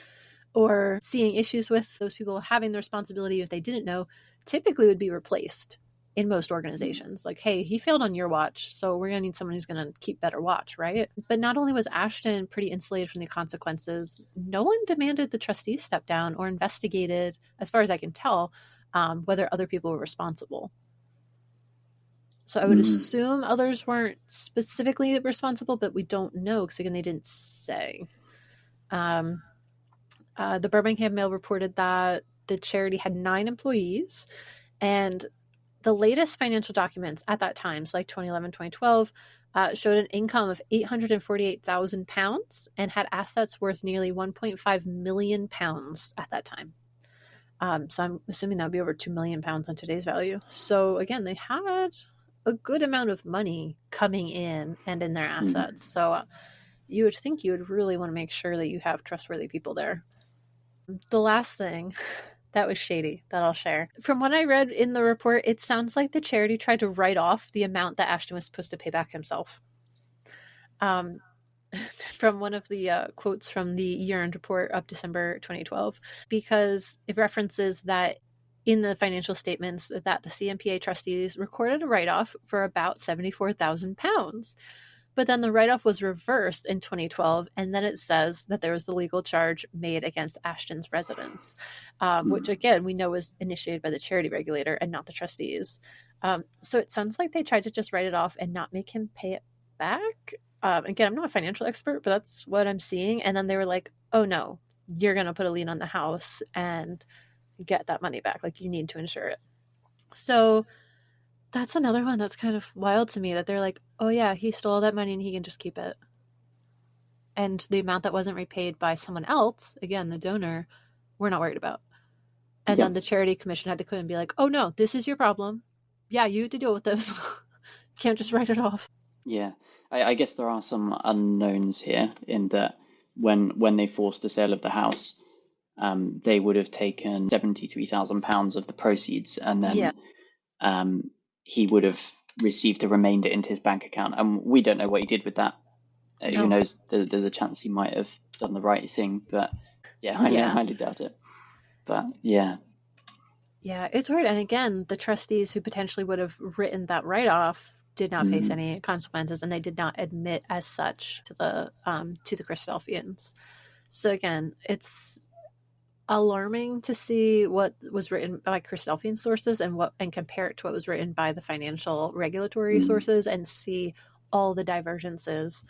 or seeing issues with those people having the responsibility if they didn't know, typically would be replaced in most organizations. Like, hey, he failed on your watch, so we're going to need someone who's going to keep better watch, right? But not only was Ashton pretty insulated from the consequences, no one demanded the trustees step down or investigated, as far as I can tell, whether other people were responsible. So I would assume others weren't specifically responsible, but we don't know because, again, they didn't say. The Birmingham Mail reported that the charity had 9 employees, and the latest financial documents at that time, so like 2011, 2012, showed an income of £848,000 and had assets worth nearly £1.5 million at that time. So I'm assuming that would be over £2 million on today's value. So again, they had a good amount of money coming in and in their assets. So you would think you would really want to make sure that you have trustworthy people there. The last thing that was shady that I'll share. From what I read in the report, it sounds like the charity tried to write off the amount that Ashton was supposed to pay back himself. From one of the quotes from the year-end report of December 2012, because it references that in the financial statements that the CMPA trustees recorded a write-off for about £74,000. But then the write-off was reversed in 2012, and then it says that there was the legal charge made against Ashton's residence, which, again, we know was initiated by the charity regulator and not the trustees. So it sounds like they tried to just write it off and not make him pay it back. Again, I'm not a financial expert, but that's what I'm seeing. And then they were like, oh, no, you're going to put a lien on the house and get that money back. Like, you need to insure it. So that's another one that's kind of wild to me, that they're like, oh yeah, he stole that money and he can just keep it. And the amount that wasn't repaid by someone else, again, the donor, we're not worried about. And then the charity commission had to come and be like, oh no, this is your problem. Yeah, you had to deal with this. You can't just write it off. Yeah, I guess there are some unknowns here in that when they forced the sale of the house, they would have taken £73,000 of the proceeds, and then he would have received the remainder into his bank account. And we don't know what he did with that. No. Who knows? There's a chance he might have done the right thing, but I highly doubt it. But yeah, it's weird. And again, the trustees who potentially would have written that write-off did not face any consequences, and they did not admit as such to the Christadelphians. So again, it's alarming to see what was written by Christadelphian sources and compare it to what was written by the financial regulatory sources, and see all the divergences.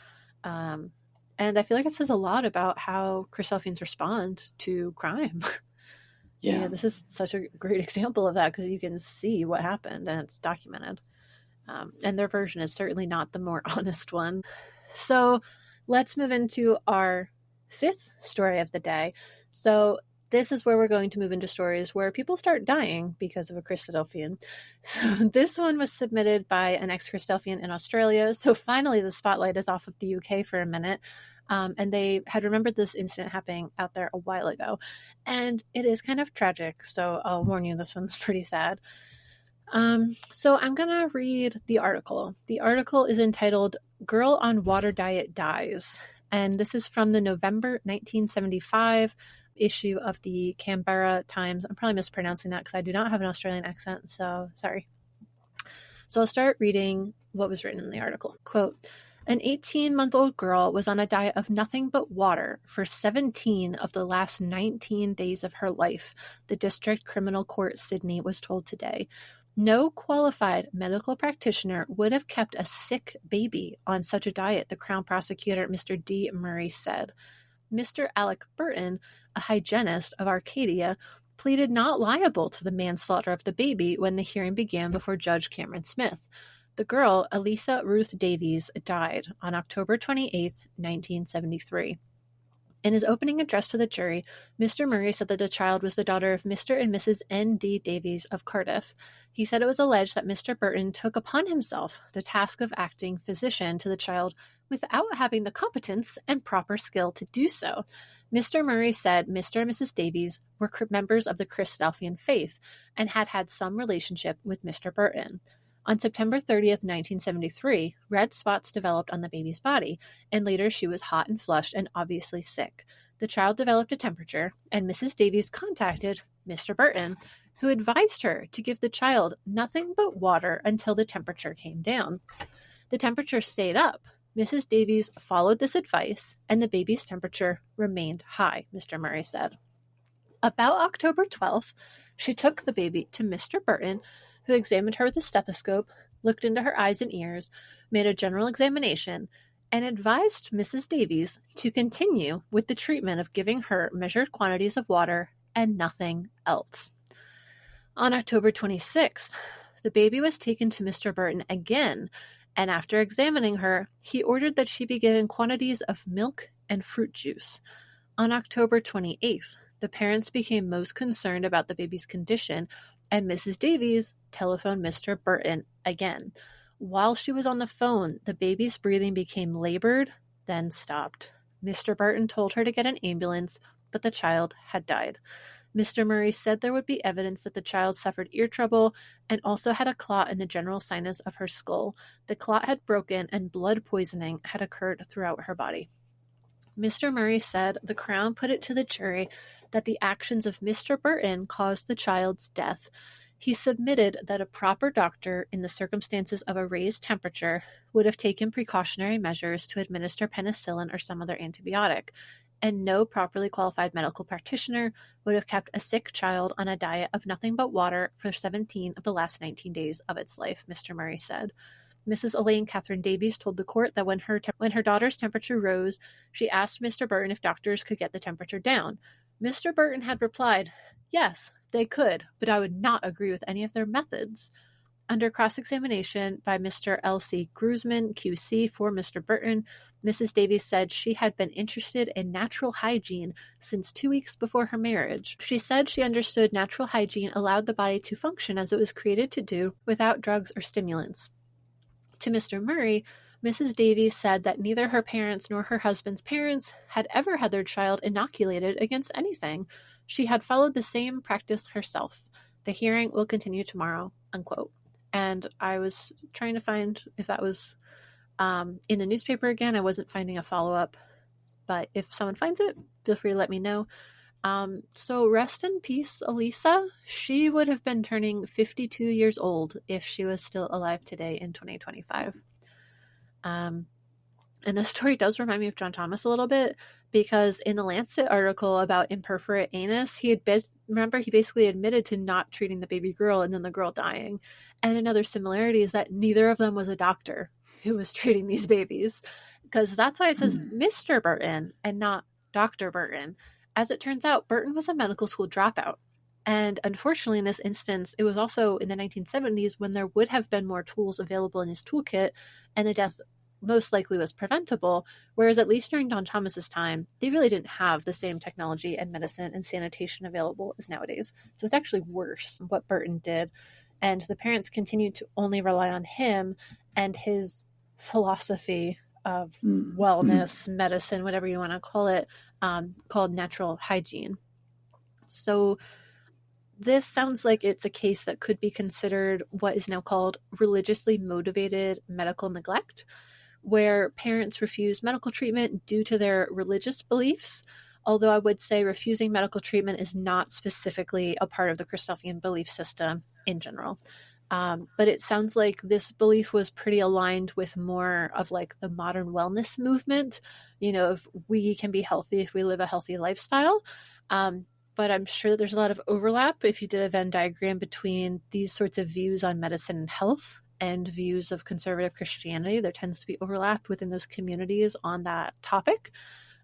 And I feel like it says a lot about how Christadelphians respond to crime. Yeah, this is such a great example of that, because you can see what happened and it's documented. And their version is certainly not the more honest one. So let's move into our 5th story of the day. So this is where we're going to move into stories where people start dying because of a Christadelphian. So this one was submitted by an ex-Christadelphian in Australia. So finally the spotlight is off of the UK for a minute. And they had remembered this incident happening out there a while ago. And it is kind of tragic. So I'll warn you, this one's pretty sad. So I'm going to read the article. The article is entitled "Girl on Water Diet Dies." And this is from the November 1975 issue of the Canberra Times. I'm probably mispronouncing that because I do not have an Australian accent, so sorry. So I'll start reading what was written in the article. Quote, "An 18-month-old girl was on a diet of nothing but water for 17 of the last 19 days of her life," the District Criminal Court Sydney was told today. "No qualified medical practitioner would have kept a sick baby on such a diet," the Crown Prosecutor, Mr. D. Murray, said. Mr. Alec Burton, a hygienist of Arcadia, pleaded not liable to the manslaughter of the baby when the hearing began before Judge Cameron Smith. The girl, Elisa Ruth Davies, died on October 28, 1973. In his opening address to the jury, Mr. Murray said that the child was the daughter of Mr. and Mrs. N.D. Davies of Cardiff. He said it was alleged that Mr. Burton took upon himself the task of acting physician to the child without having the competence and proper skill to do so. Mr. Murray said Mr. and Mrs. Davies were members of the Christadelphian faith and had had some relationship with Mr. Burton. On September 30th, 1973, red spots developed on the baby's body, and later she was hot and flushed and obviously sick. The child developed a temperature, and Mrs. Davies contacted Mr. Burton, who advised her to give the child nothing but water until the temperature came down. The temperature stayed up. Mrs. Davies followed this advice, and the baby's temperature remained high, Mr. Murray said. About October 12th, she took the baby to Mr. Burton, who examined her with a stethoscope, looked into her eyes and ears, made a general examination, and advised Mrs. Davies to continue with the treatment of giving her measured quantities of water and nothing else. On October 26th, the baby was taken to Mr. Burton again, and after examining her, he ordered that she be given quantities of milk and fruit juice. On October 28th, the parents became most concerned about the baby's condition, and Mrs. Davies telephoned Mr. Burton again. While she was on the phone, the baby's breathing became labored, then stopped. Mr. Burton told her to get an ambulance, but the child had died. Mr. Murray said there would be evidence that the child suffered ear trouble and also had a clot in the general sinus of her skull. The clot had broken and blood poisoning had occurred throughout her body. Mr. Murray said the Crown put it to the jury that the actions of Mr. Burton caused the child's death. He submitted that a proper doctor, in the circumstances of a raised temperature, would have taken precautionary measures to administer penicillin or some other antibiotic, and no properly qualified medical practitioner would have kept a sick child on a diet of nothing but water for 17 of the last 19 days of its life, Mr. Murray said. Mrs. Elaine Catherine Davies told the court that when her daughter's temperature rose, she asked Mr. Burton if doctors could get the temperature down. Mr. Burton had replied, "Yes, they could, but I would not agree with any of their methods." Under cross-examination by Mr. L.C. Grusman, QC, for Mr. Burton, Mrs. Davies said she had been interested in natural hygiene since 2 weeks before her marriage. She said she understood natural hygiene allowed the body to function as it was created to do without drugs or stimulants. To Mr. Murray, Mrs. Davies said that neither her parents nor her husband's parents had ever had their child inoculated against anything. She had followed the same practice herself. The hearing will continue tomorrow, unquote. And I was trying to find if that was in the newspaper again. I wasn't finding a follow-up, but if someone finds it, feel free to let me know. So rest in peace, Elisa. She would have been turning 52 years old if she was still alive today in 2025. And this story does remind me of John Thomas a little bit, because in the Lancet article about imperforate anus, he basically admitted to not treating the baby girl and then the girl dying. And another similarity is that neither of them was a doctor who was treating these babies, because that's why it says Mr. Burton and not Dr. Burton. As it turns out, Burton was a medical school dropout. And unfortunately, in this instance, it was also in the 1970s when there would have been more tools available in his toolkit, and the death most likely was preventable, whereas at least during John Thomas's time, they really didn't have the same technology and medicine and sanitation available as nowadays. So it's actually worse what Burton did. And the parents continued to only rely on him and his philosophy of wellness, medicine, whatever you want to call it, called natural hygiene. So this sounds like it's a case that could be considered what is now called religiously motivated medical neglect, where parents refuse medical treatment due to their religious beliefs, although I would say refusing medical treatment is not specifically a part of the Christadelphian belief system in general. But it sounds like this belief was pretty aligned with more of like the modern wellness movement, if we can be healthy if we live a healthy lifestyle. But I'm sure that there's a lot of overlap if you did a Venn diagram between these sorts of views on medicine and health and views of conservative Christianity. There tends to be overlap within those communities on that topic.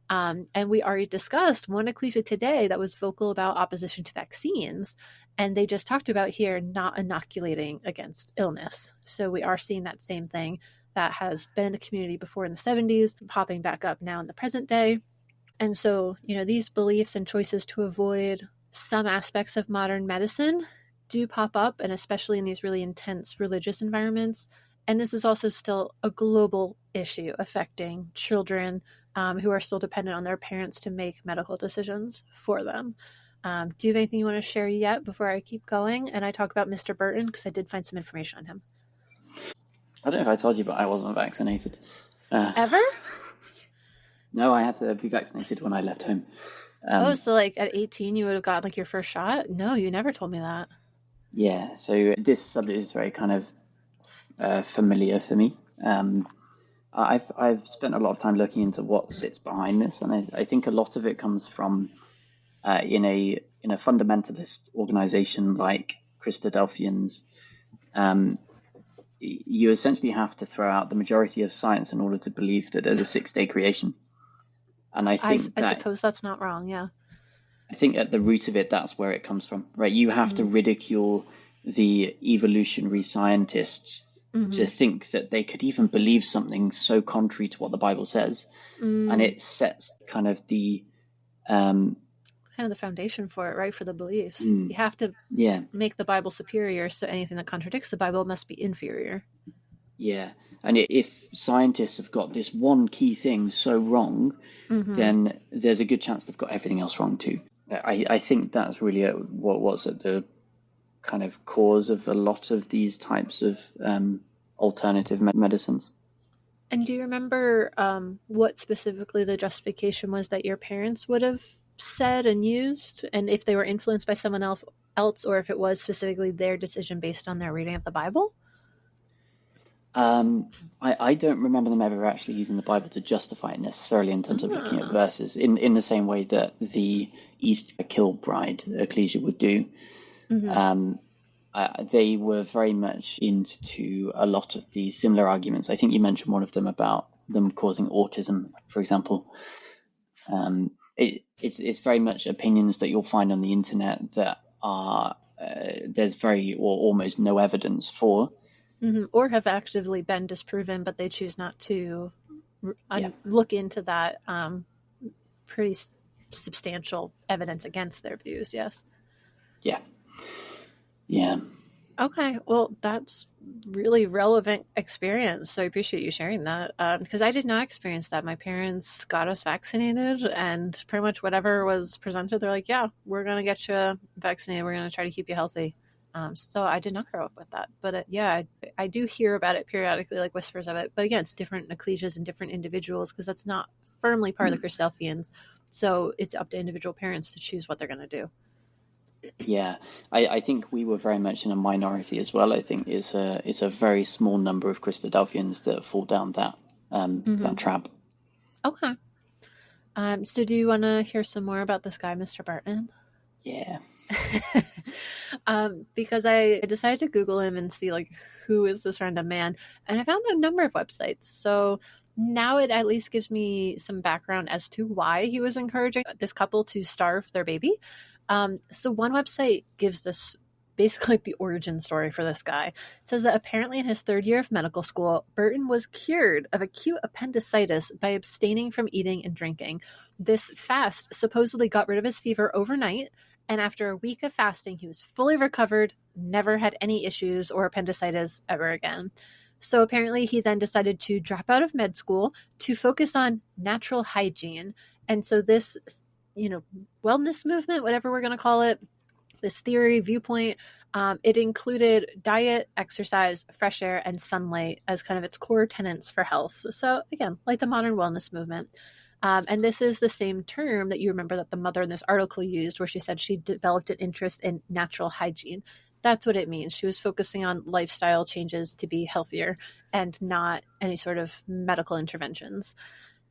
And we already discussed one ecclesia today that was vocal about opposition to vaccines. And they just talked about here not inoculating against illness. So we are seeing that same thing that has been in the community before in the 70s, popping back up now in the present day. And so, these beliefs and choices to avoid some aspects of modern medicine do pop up, and especially in these really intense religious environments. And this is also still a global issue affecting children who are still dependent on their parents to make medical decisions for them. Do you have anything you want to share yet before I keep going and I talk about Mr. Burton? Because I did find some information on him. I don't know if I told you, but I wasn't vaccinated. Ever? No, I had to be vaccinated when I left home. So like at 18 you would have got like your first shot? No, you never told me that. Yeah, so this subject is very kind of familiar for me. I've spent a lot of time looking into what sits behind this, and I think a lot of it comes from in a fundamentalist organization like Christadelphians. You essentially have to throw out the majority of science in order to believe that there's a 6-day creation. And I suppose that's not wrong, yeah. I think at the root of it, that's where it comes from, right? You have to ridicule the evolutionary scientists to think that they could even believe something so contrary to what the Bible says. And it sets kind of the foundation for it, right? For the beliefs. You have to make the Bible superior, so anything that contradicts the Bible must be inferior. Yeah. And if scientists have got this one key thing so wrong, then there's a good chance they've got everything else wrong too. I think that's really what's at the kind of cause of a lot of these types of alternative medicines. And do you remember what specifically the justification was that your parents would have said and used, and if they were influenced by someone else, or if it was specifically their decision based on their reading of the Bible? I don't remember them ever actually using the Bible to justify it necessarily in terms of looking at verses in the same way that the East Kilbride ecclesia would do. They were very much into a lot of the similar arguments. I think you mentioned one of them about them causing autism, for example. It's very much opinions that you'll find on the internet that are there's very or almost no evidence for. Or have actively been disproven, but they choose not to look into that pretty substantial evidence against their views, yes. Yeah. Okay, well, that's really relevant experience, so I appreciate you sharing that, because I did not experience that. My parents got us vaccinated, and pretty much whatever was presented, they're like, yeah, we're going to get you vaccinated, we're going to try to keep you healthy. So I did not grow up with that. But I do hear about it periodically, like whispers of it. But again, it's different ecclesias and different individuals because that's not firmly part of the Christadelphians. So it's up to individual parents to choose what they're going to do. Yeah, I think we were very much in a minority as well. I think it's a very small number of Christadelphians that fall down that trap. Okay. So do you want to hear some more about this guy, Mr. Barton? Yeah. Because I decided to Google him and see like who is this random man, and I found a number of websites. So now it at least gives me some background as to why he was encouraging this couple to starve their baby. So one website gives this basically like the origin story for this guy. It says that apparently in his 3rd year of medical school, Burton was cured of acute appendicitis by abstaining from eating and drinking. This fast supposedly got rid of his fever overnight, and after a week of fasting, he was fully recovered, never had any issues or appendicitis ever again. So apparently he then decided to drop out of med school to focus on natural hygiene. And so this, wellness movement, whatever we're going to call it, this theory, viewpoint, it included diet, exercise, fresh air, and sunlight as kind of its core tenets for health. So again, like the modern wellness movement. And this is the same term that you remember that the mother in this article used, where she said she developed an interest in natural hygiene. That's what it means. She was focusing on lifestyle changes to be healthier and not any sort of medical interventions.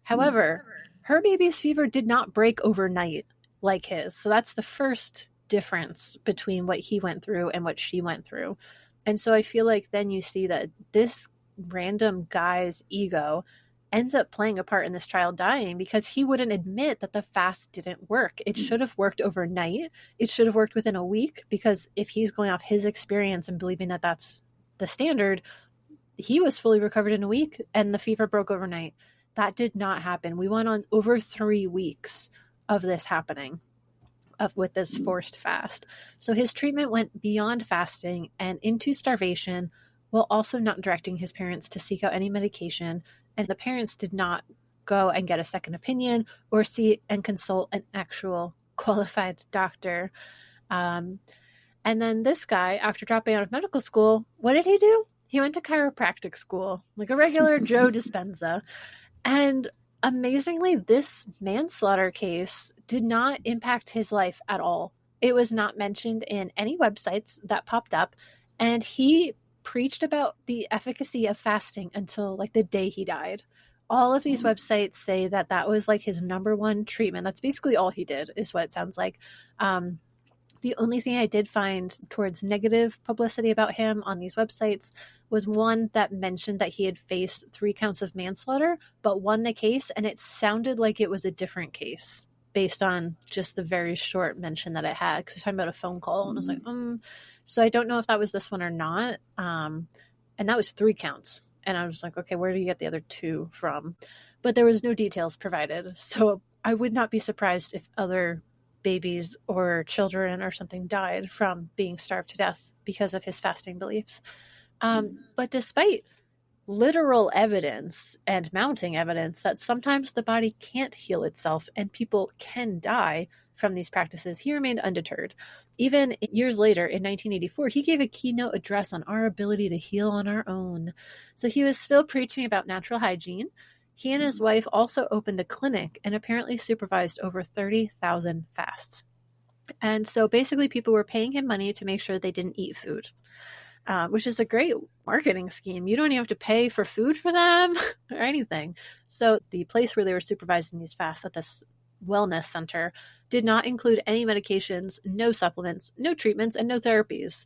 However, her baby's fever did not break overnight like his. So that's the first difference between what he went through and what she went through. And so I feel like then you see that this random guy's ego ends up playing a part in this child dying because he wouldn't admit that the fast didn't work. It should have worked overnight. It should have worked within a week, because if he's going off his experience and believing that that's the standard, he was fully recovered in a week and the fever broke overnight. that did not happen. We went on over 3 weeks of this happening, with this forced fast. So his treatment went beyond fasting and into starvation, while also not directing his parents to seek out any medication. And the parents did not go and get a second opinion or see and consult an actual qualified doctor. And then this guy, after dropping out of medical school, what did he do? He went to chiropractic school, like a regular Joe Dispenza. And amazingly, this manslaughter case did not impact his life at all. It was not mentioned in any websites that popped up, and he preached about the efficacy of fasting until like the day he died. All of these websites say that that was like his number one treatment. That's basically all he did, is what it sounds like. The only thing I did find towards negative publicity about him on these websites was one that mentioned that he had faced 3 counts of manslaughter, but won the case, and it sounded like it was a different case based on just the very short mention that it had, because it was talking about a phone call, and I was like, So I don't know if that was this one or not, and that was 3 counts, and I was like, okay, where do you get the other 2 from? But there was no details provided, so I would not be surprised if other babies or children or something died from being starved to death because of his fasting beliefs. But despite literal evidence and mounting evidence that sometimes the body can't heal itself and people can die from these practices, he remained undeterred. Even years later, in 1984, he gave a keynote address on our ability to heal on our own. So he was still preaching about natural hygiene. He and his wife also opened a clinic and apparently supervised over 30,000 fasts. And so basically people were paying him money to make sure they didn't eat food, which is a great marketing scheme. You don't even have to pay for food for them or anything. So the place where they were supervising these fasts at this wellness center did not include any medications, no supplements, no treatments, and no therapies.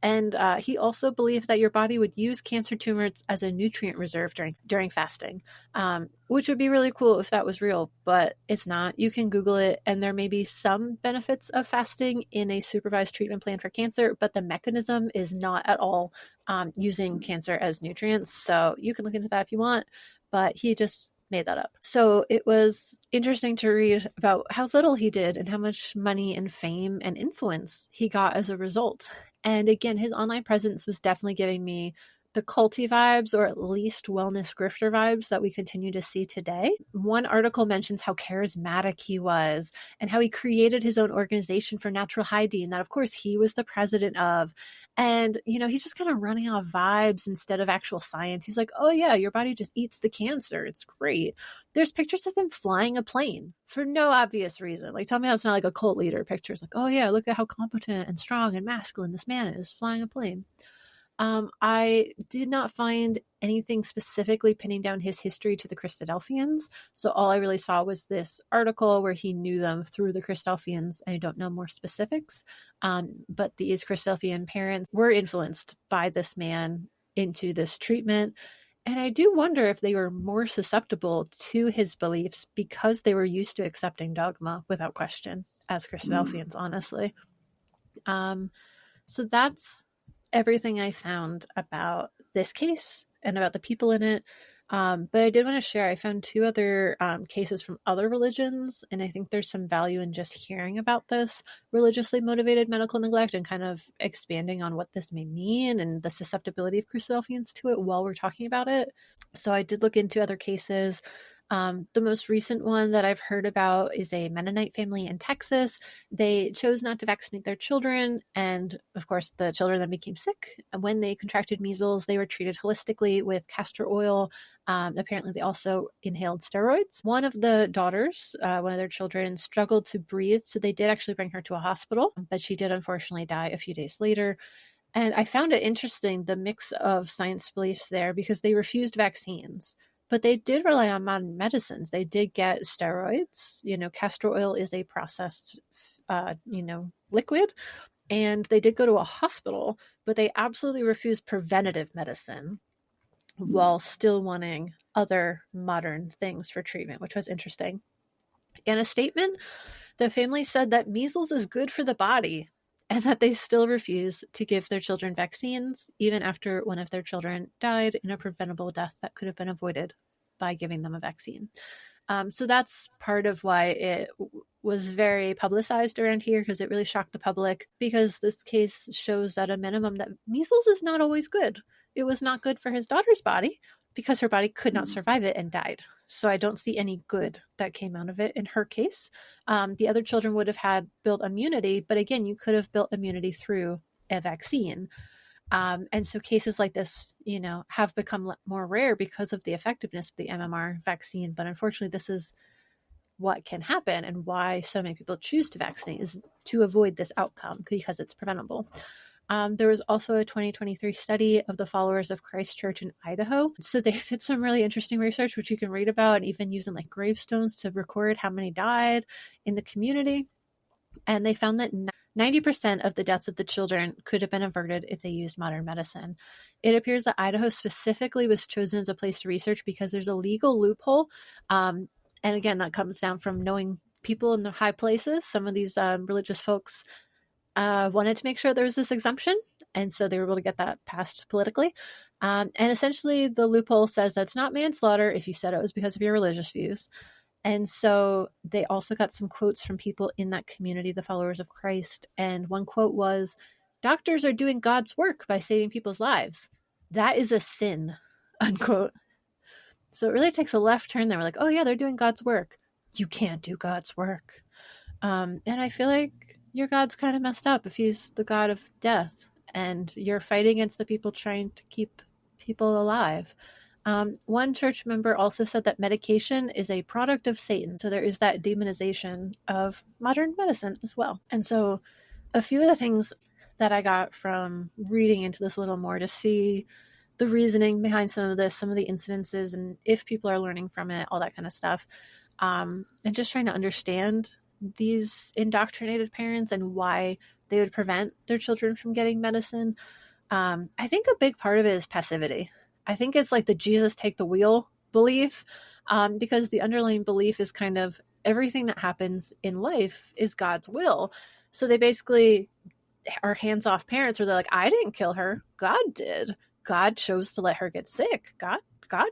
And he also believed that your body would use cancer tumors as a nutrient reserve during fasting, which would be really cool if that was real, but it's not. You can Google it, and there may be some benefits of fasting in a supervised treatment plan for cancer, but the mechanism is not at all using cancer as nutrients. So you can look into that if you want, but he just made that up. So it was interesting to read about how little he did and how much money and fame and influence he got as a result. And again, his online presence was definitely giving me the culty vibes, or at least wellness grifter vibes, that we continue to see today. One article mentions how charismatic he was and how he created his own organization for natural hygiene that, of course, he was the president of. And, he's just kind of running off vibes instead of actual science. He's like, oh yeah, your body just eats the cancer. It's great. There's pictures of him flying a plane for no obvious reason. Like, tell me that's not like a cult leader picture. It's like, oh yeah, look at how competent and strong and masculine this man is flying a plane. I did not find anything specifically pinning down his history to the Christadelphians. So all I really saw was this article where he knew them through the Christadelphians. I don't know more specifics. But these Christadelphian parents were influenced by this man into this treatment. And I do wonder if they were more susceptible to his beliefs because they were used to accepting dogma without question as Christadelphians, honestly. So that's everything I found about this case and about the people in it. But I did want to share, I found 2 other cases from other religions, and I think there's some value in just hearing about this religiously motivated medical neglect and kind of expanding on what this may mean and the susceptibility of Christadelphians to it while we're talking about it. So I did look into other cases. The most recent one that I've heard about is a Mennonite family in Texas. They chose not to vaccinate their children, and of course the children then became sick. When they contracted measles, they were treated holistically with castor oil. Apparently they also inhaled steroids. One of the daughters, one of their children, struggled to breathe, so they did actually bring her to a hospital, but she did unfortunately die a few days later. And I found it interesting, the mix of science beliefs there, because they refused vaccines. But they did rely on modern medicines. They did get steroids. Castor oil is a processed, liquid. And they did go to a hospital, but they absolutely refused preventative medicine while still wanting other modern things for treatment, which was interesting. In a statement, the family said that measles is good for the body and that they still refuse to give their children vaccines, even after one of their children died in a preventable death that could have been avoided. by giving them a vaccine. So that's part of why it was very publicized around here, because it really shocked the public, because this case shows at a minimum that measles is not always good. It was not good for his daughter's body because her body could not survive it and died. So I don't see any good that came out of it in her case. The other children would have had built immunity, but again, you could have built immunity through a vaccine. And so cases like this, have become more rare because of the effectiveness of the MMR vaccine. But unfortunately, this is what can happen, and why so many people choose to vaccinate is to avoid this outcome, because it's preventable. There was also a 2023 study of the followers of Christ Church in Idaho. So they did some really interesting research, which you can read about, and even using like gravestones to record how many died in the community. And they found that 90% of the deaths of the children could have been averted if they used modern medicine. It appears that Idaho specifically was chosen as a place to research because there's a legal loophole. And again, that comes down from knowing people in the high places. Some of these religious folks wanted to make sure there was this exemption. And so they were able to get that passed politically. And essentially, the loophole says that's not manslaughter if you said it was because of your religious views. And so they also got some quotes from people in that community, the followers of Christ. And one quote was, "Doctors are doing God's work by saving people's lives. That is a sin," unquote. So it really takes a left turn there. We're like, oh yeah, they're doing God's work. You can't do God's work. And I feel like your God's kind of messed up if he's the God of death and you're fighting against the people trying to keep people alive. One church member also said that medication is a product of Satan. So there is that demonization of modern medicine as well. And so a few of the things that I got from reading into this a little more to see the reasoning behind some of this, some of the incidences, and if people are learning from it, all that kind of stuff. And just trying to understand these indoctrinated parents and why they would prevent their children from getting medicine. I think a big part of it is passivity. I think it's like the Jesus take the wheel belief, because the underlying belief is kind of everything that happens in life is God's will. So they basically are hands-off parents where they're like, I didn't kill her. God did. God chose to let her get sick. God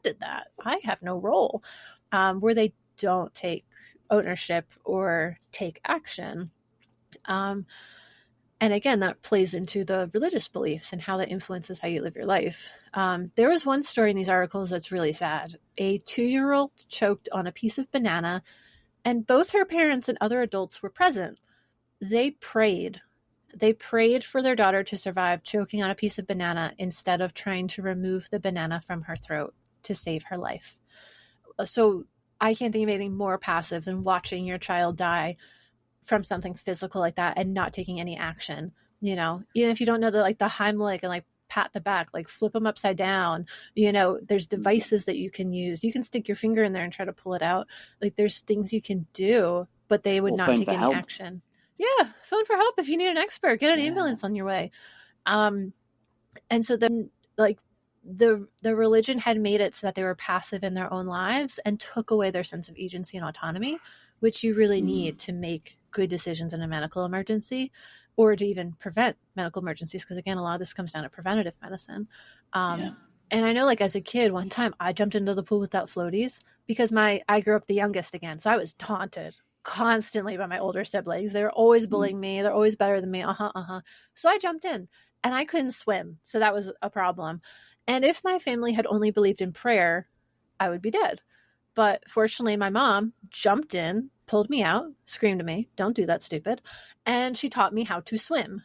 did that. I have no role. Where they don't take ownership or take action. And again, that plays into the religious beliefs and how that influences how you live your life. There was one story in these articles that's really sad. A 2-year-old choked on a piece of banana, and both her parents and other adults were present. They prayed. They prayed for their daughter to survive choking on a piece of banana instead of trying to remove the banana from her throat to save her life. So I can't think of anything more passive than watching your child die from something physical like that and not taking any action. Even if you don't know the Heimlich and pat the back, flip them upside down. There's devices that you can use. You can stick your finger in there and try to pull it out. There's things you can do, but they would not take any action. Yeah, phone for help if you need an expert. Get an ambulance on your way. And so then, the religion had made it so that they were passive in their own lives and took away their sense of agency and autonomy, which you really need to make good decisions in a medical emergency or to even prevent medical emergencies. Because again, a lot of this comes down to preventative medicine. And I know as a kid, one time I jumped into the pool without floaties because I grew up the youngest again. So I was taunted constantly by my older siblings. They were always bullying me. They're always better than me. So I jumped in and I couldn't swim. So that was a problem. And if my family had only believed in prayer, I would be dead. But fortunately, my mom jumped in, pulled me out, screamed at me, "Don't do that, stupid." And she taught me how to swim.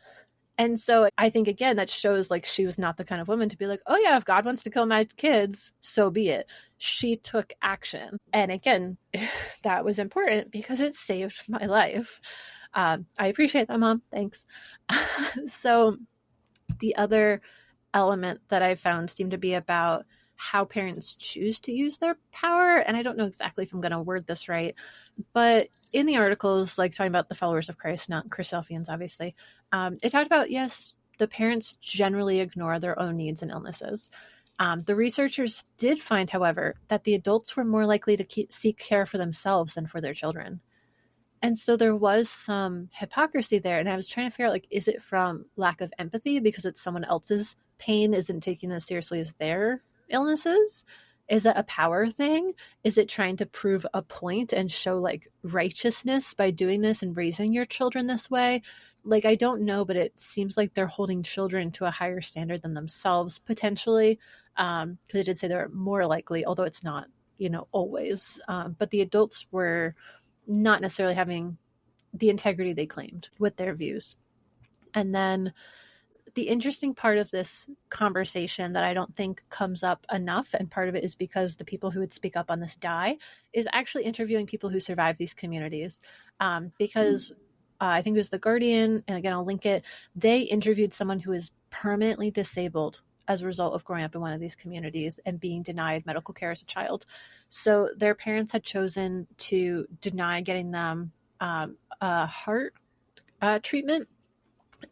And so I think, again, that shows she was not the kind of woman to be like, oh yeah, if God wants to kill my kids, so be it. She took action. And again, that was important because it saved my life. I appreciate that, Mom. Thanks. So the other element that I found seemed to be about how parents choose to use their power. And I don't know exactly if I'm going to word this right, but in the articles, talking about the followers of Christ, not Christadelphians, obviously, it talked about, yes, the parents generally ignore their own needs and illnesses. The researchers did find, however, that the adults were more likely to seek care for themselves than for their children. And so there was some hypocrisy there. And I was trying to figure out, is it from lack of empathy because it's someone else's pain isn't taken as seriously as their illnesses? Is it a power thing? Is it trying to prove a point and show like righteousness by doing this and raising your children this way? Like, I don't know, but it seems like they're holding children to a higher standard than themselves, potentially. Because it did say they're more likely, although it's not, always. But the adults were not necessarily having the integrity they claimed with their views. And then the interesting part of this conversation that I don't think comes up enough, and part of it is because the people who would speak up on this die, is actually interviewing people who survive these communities. Because I think it was The Guardian, and again, I'll link it. They interviewed someone who is permanently disabled as a result of growing up in one of these communities and being denied medical care as a child. So their parents had chosen to deny getting them a heart treatment.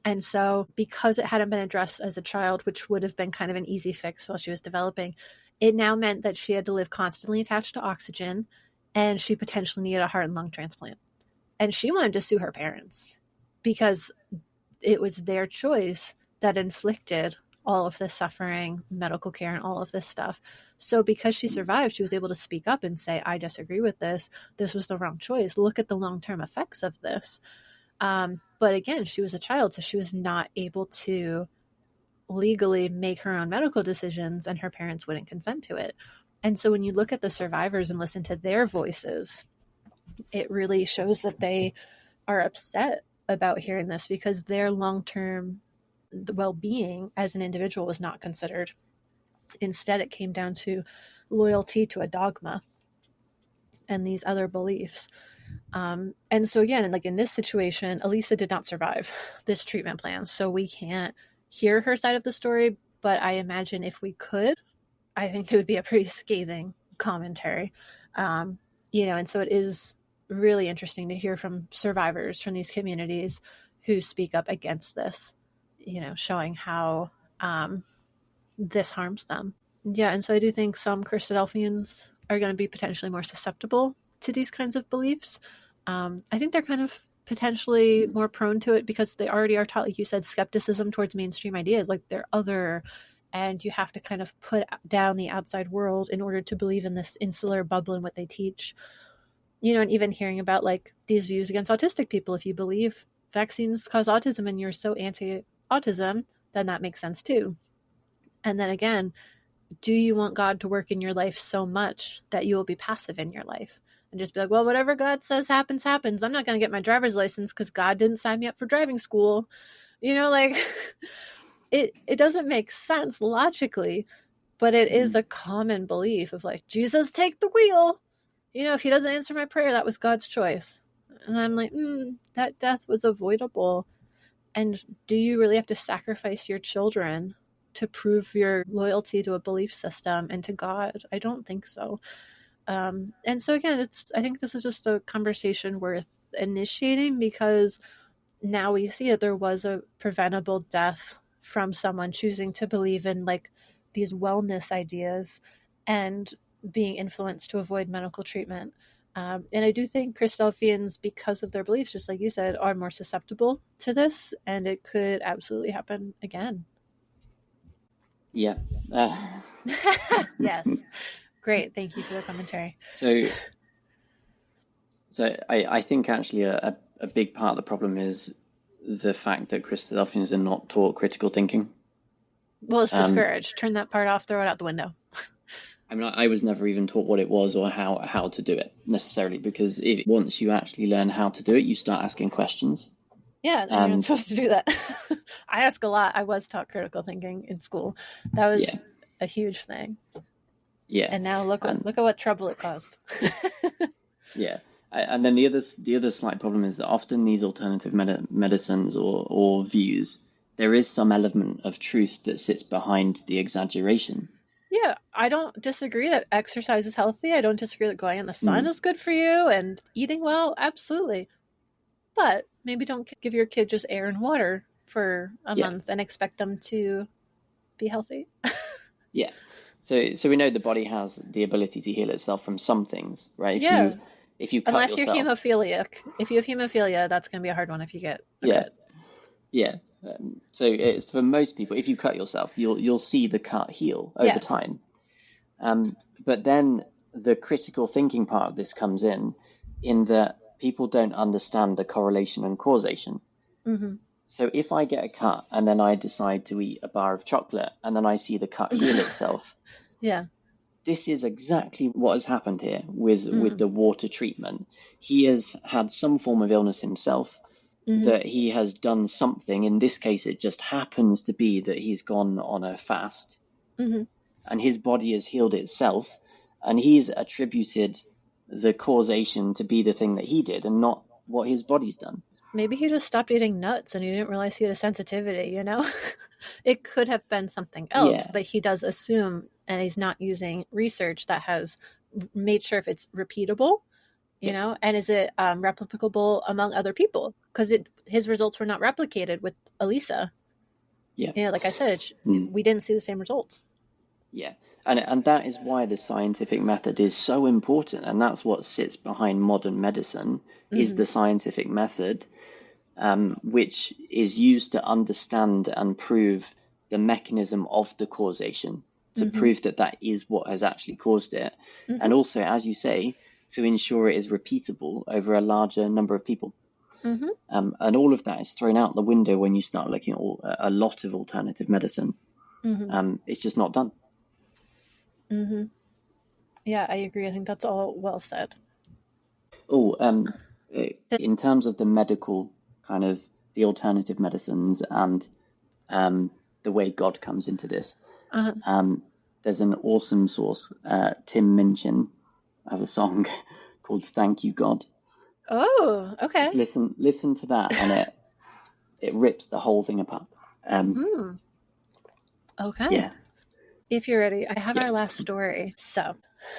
And so because it hadn't been addressed as a child, which would have been kind of an easy fix while she was developing, it now meant that she had to live constantly attached to oxygen, and she potentially needed a heart and lung transplant. And she wanted to sue her parents because it was their choice that inflicted all of this suffering, medical care, and all of this stuff. So because she survived, she was able to speak up and say, I disagree with this. This was the wrong choice. Look at the long-term effects of this. But again, she was a child, so she was not able to legally make her own medical decisions, and her parents wouldn't consent to it. And so when you look at the survivors and listen to their voices, it really shows that they are upset about hearing this because their long-term well-being as an individual was not considered. Instead, it came down to loyalty to a dogma and these other beliefs. And so again, like in this situation, Elisa did not survive this treatment plan. So we can't hear her side of the story, but I imagine if we could, I think it would be a pretty scathing commentary. And so it is really interesting to hear from survivors from these communities who speak up against this, showing how this harms them. Yeah, and so I do think some Christadelphians are going to be potentially more susceptible to these kinds of beliefs. I think they're kind of potentially more prone to it because they already are taught, like you said, skepticism towards mainstream ideas, like they're other, and you have to kind of put down the outside world in order to believe in this insular bubble in what they teach. And even hearing about like these views against autistic people, if you believe vaccines cause autism and you're so anti-autism, then that makes sense too. And then again, do you want God to work in your life so much that you will be passive in your life and just be like, well, whatever God says happens, happens. I'm not going to get my driver's license because God didn't sign me up for driving school. Like it doesn't make sense logically, but it is a common belief of like, Jesus, take the wheel. If he doesn't answer my prayer, that was God's choice. And I'm like, that death was avoidable. And do you really have to sacrifice your children to prove your loyalty to a belief system and to God? I don't think so. And so again, I think this is just a conversation worth initiating because now we see that there was a preventable death from someone choosing to believe in like these wellness ideas and being influenced to avoid medical treatment. And I do think Christadelphians, because of their beliefs, just like you said, are more susceptible to this, and it could absolutely happen again. Yeah. Yes. Great. Thank you for the commentary. So I think actually a big part of the problem is the fact that Christadelphians are not taught critical thinking. Well, it's discouraged. Turn that part off, throw it out the window. I mean, I was never even taught what it was or how to do it necessarily, because once you actually learn how to do it, you start asking questions. Yeah, and you're not supposed to do that. I ask a lot. I was taught critical thinking in school. That was a huge thing. Yeah. And now look at what trouble it caused. Yeah. And then the other slight problem is that often these alternative medicines or views, there is some element of truth that sits behind the exaggeration. Yeah, I don't disagree that exercise is healthy. I don't disagree that going in the sun is good for you and eating well, absolutely. But maybe don't give your kid just air and water for a month and expect them to be healthy. Yeah. So we know the body has the ability to heal itself from some things, right? If you cut unless yourself, you're hemophiliac. If you have hemophilia, that's going to be a hard one if you get a cut. Yeah. So for most people, if you cut yourself, you'll see the cut heal over time. But then the critical thinking part of this comes in that people don't understand the correlation and causation. Mm-hmm. So if I get a cut and then I decide to eat a bar of chocolate and then I see the cut heal itself, yeah, this is exactly what has happened here with the water treatment. He has had some form of illness himself, that he has done something. In this case, it just happens to be that he's gone on a fast and his body has healed itself, and he's attributed the causation to be the thing that he did and not what his body's done. Maybe he just stopped eating nuts and he didn't realize he had a sensitivity, you know? It could have been something else, but he does assume, and he's not using research that has made sure if it's repeatable, you know, and is it replicable among other people? Because his results were not replicated with Elisa. Yeah. You know, like I said, we didn't see the same results. Yeah. And that is why the scientific method is so important. And that's what sits behind modern medicine, is the scientific method, which is used to understand and prove the mechanism of the causation, to prove that that is what has actually caused it. And also, as you say, to ensure it is repeatable over a larger number of people. And all of that is thrown out the window when you start looking at a lot of alternative medicine. It's just not done. Yeah, I agree. I think that's all well said. In terms of the medical kind of the alternative medicines and the way God comes into this, there's an awesome source. Tim Minchin has a song called "Thank You God." Oh, okay. Just listen to that, and it rips the whole thing apart. Okay. Yeah. If you're ready, I have our last story. So,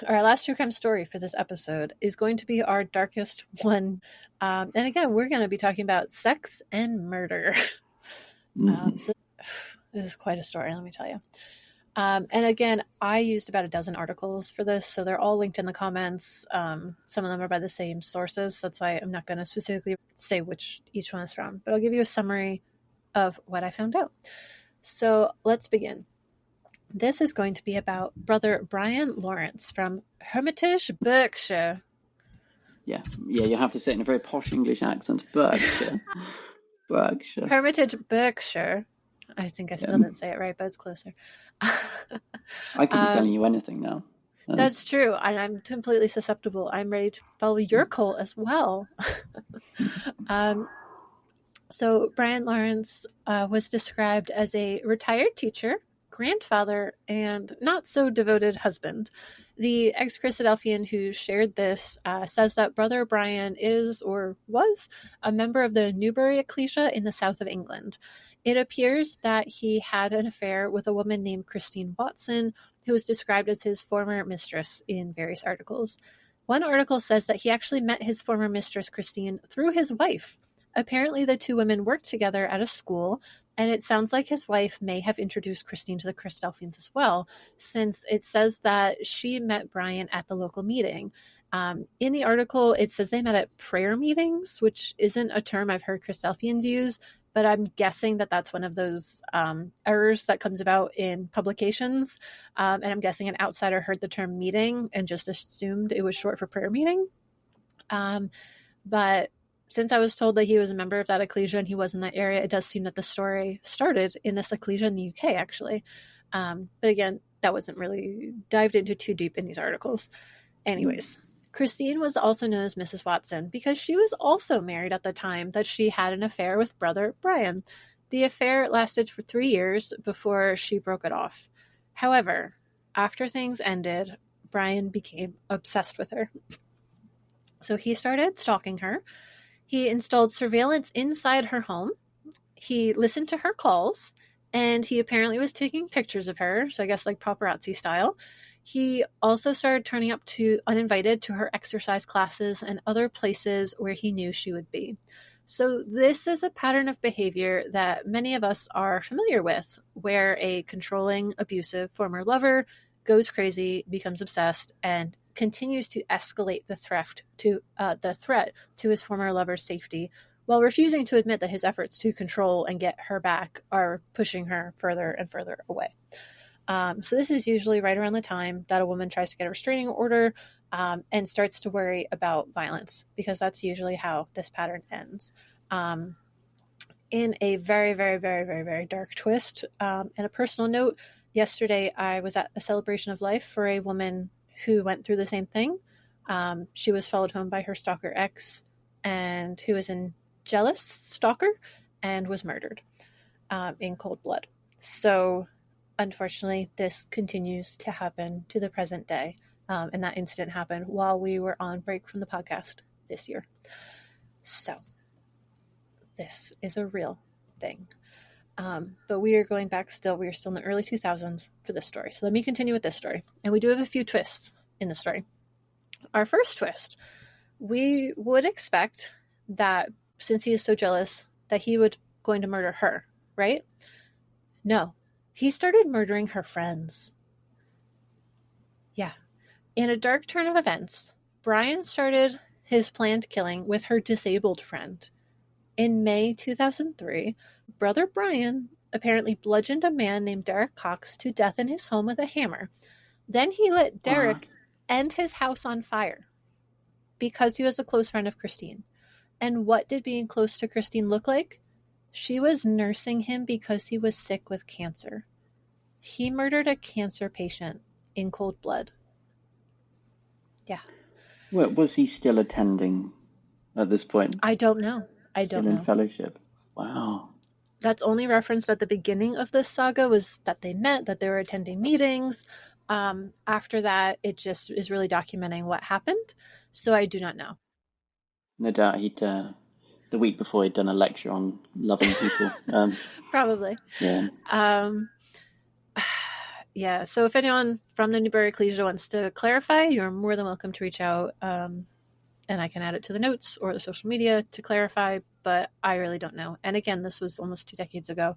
our last true crime story for this episode is going to be our darkest one. And again, we're going to be talking about sex and murder. So this is quite a story, let me tell you. And again, I used about a dozen articles for this, so they're all linked in the comments. Some of them are by the same sources. That's why I'm not going to specifically say which each one is from, but I'll give you a summary of what I found out. So let's begin. This is going to be about Brother Brian Lawrence from Hermitage, Berkshire. Yeah, you have to say it in a very posh English accent. Berkshire. Hermitage, Berkshire. I think I still didn't say it right, but it's closer. I could be telling you anything now. That's true. And I'm completely susceptible. I'm ready to follow your cult as well. So Brian Lawrence was described as a retired teacher, grandfather, and not so devoted husband. The ex-Christadelphian who shared this says that Brother Brian is or was a member of the Newbury Ecclesia in the south of England. It appears that he had an affair with a woman named Christine Watson, who was described as his former mistress in various articles. One article says that he actually met his former mistress, Christine, through his wife. Apparently, the two women worked together at a school, and it sounds like his wife may have introduced Christine to the Christadelphians as well, since it says that she met Brian at the local meeting. In the article, it says they met at prayer meetings, which isn't a term I've heard Christadelphians use, but I'm guessing that that's one of those errors that comes about in publications. And I'm guessing an outsider heard the term meeting and just assumed it was short for prayer meeting. But since I was told that he was a member of that ecclesia and he was in that area, it does seem that the story started in this ecclesia in the UK, actually. But again, that wasn't really dived into too deep in these articles. Anyways, Christine was also known as Mrs. Watson because she was also married at the time that she had an affair with Brother Brian. The affair lasted for 3 years before she broke it off. However, after things ended, Brian became obsessed with her. So he started stalking her. He installed surveillance inside her home. He listened to her calls, and he apparently was taking pictures of her, so I guess like paparazzi style. He also started turning up uninvited to her exercise classes and other places where he knew she would be. So this is a pattern of behavior that many of us are familiar with, where a controlling, abusive former lover goes crazy, becomes obsessed, and continues to escalate the threat to his former lover's safety, while refusing to admit that his efforts to control and get her back are pushing her further and further away. So this is usually right around the time that a woman tries to get a restraining order and starts to worry about violence, because that's usually how this pattern ends. In a very, very, very, very, very dark twist, and a personal note, yesterday I was at a celebration of life for a woman who went through the same thing. She was followed home by her stalker ex, and who was a jealous stalker and was murdered in cold blood. So unfortunately, this continues to happen to the present day. And that incident happened while we were on break from the podcast this year. So this is a real thing. But we are going back still. We are still in the early 2000s for this story. So let me continue with this story. And we do have a few twists in the story. Our first twist, we would expect that since he is so jealous that he would going to murder her, right? No, he started murdering her friends. Yeah. In a dark turn of events, Brian started his planned killing with her disabled friend. In May 2003, brother Brian apparently bludgeoned a man named Derek Cox to death in his home with a hammer. Then he lit Derek and his house on fire because he was a close friend of Christine. And what did being close to Christine look like? She was nursing him because he was sick with cancer. He murdered a cancer patient in cold blood. Yeah. Well, was he still attending at this point? I don't know. Still in fellowship. Wow. That's only referenced at the beginning of this saga, was that they met, that they were attending meetings. After that, it just is really documenting what happened. So I do not know. No doubt he'd, the week before, he'd done a lecture on loving people. Probably. Yeah. Yeah. So if anyone from the Newbury Ecclesia wants to clarify, you're more than welcome to reach out. And I can add it to the notes or the social media to clarify, but I really don't know. And again, this was almost 2 decades ago.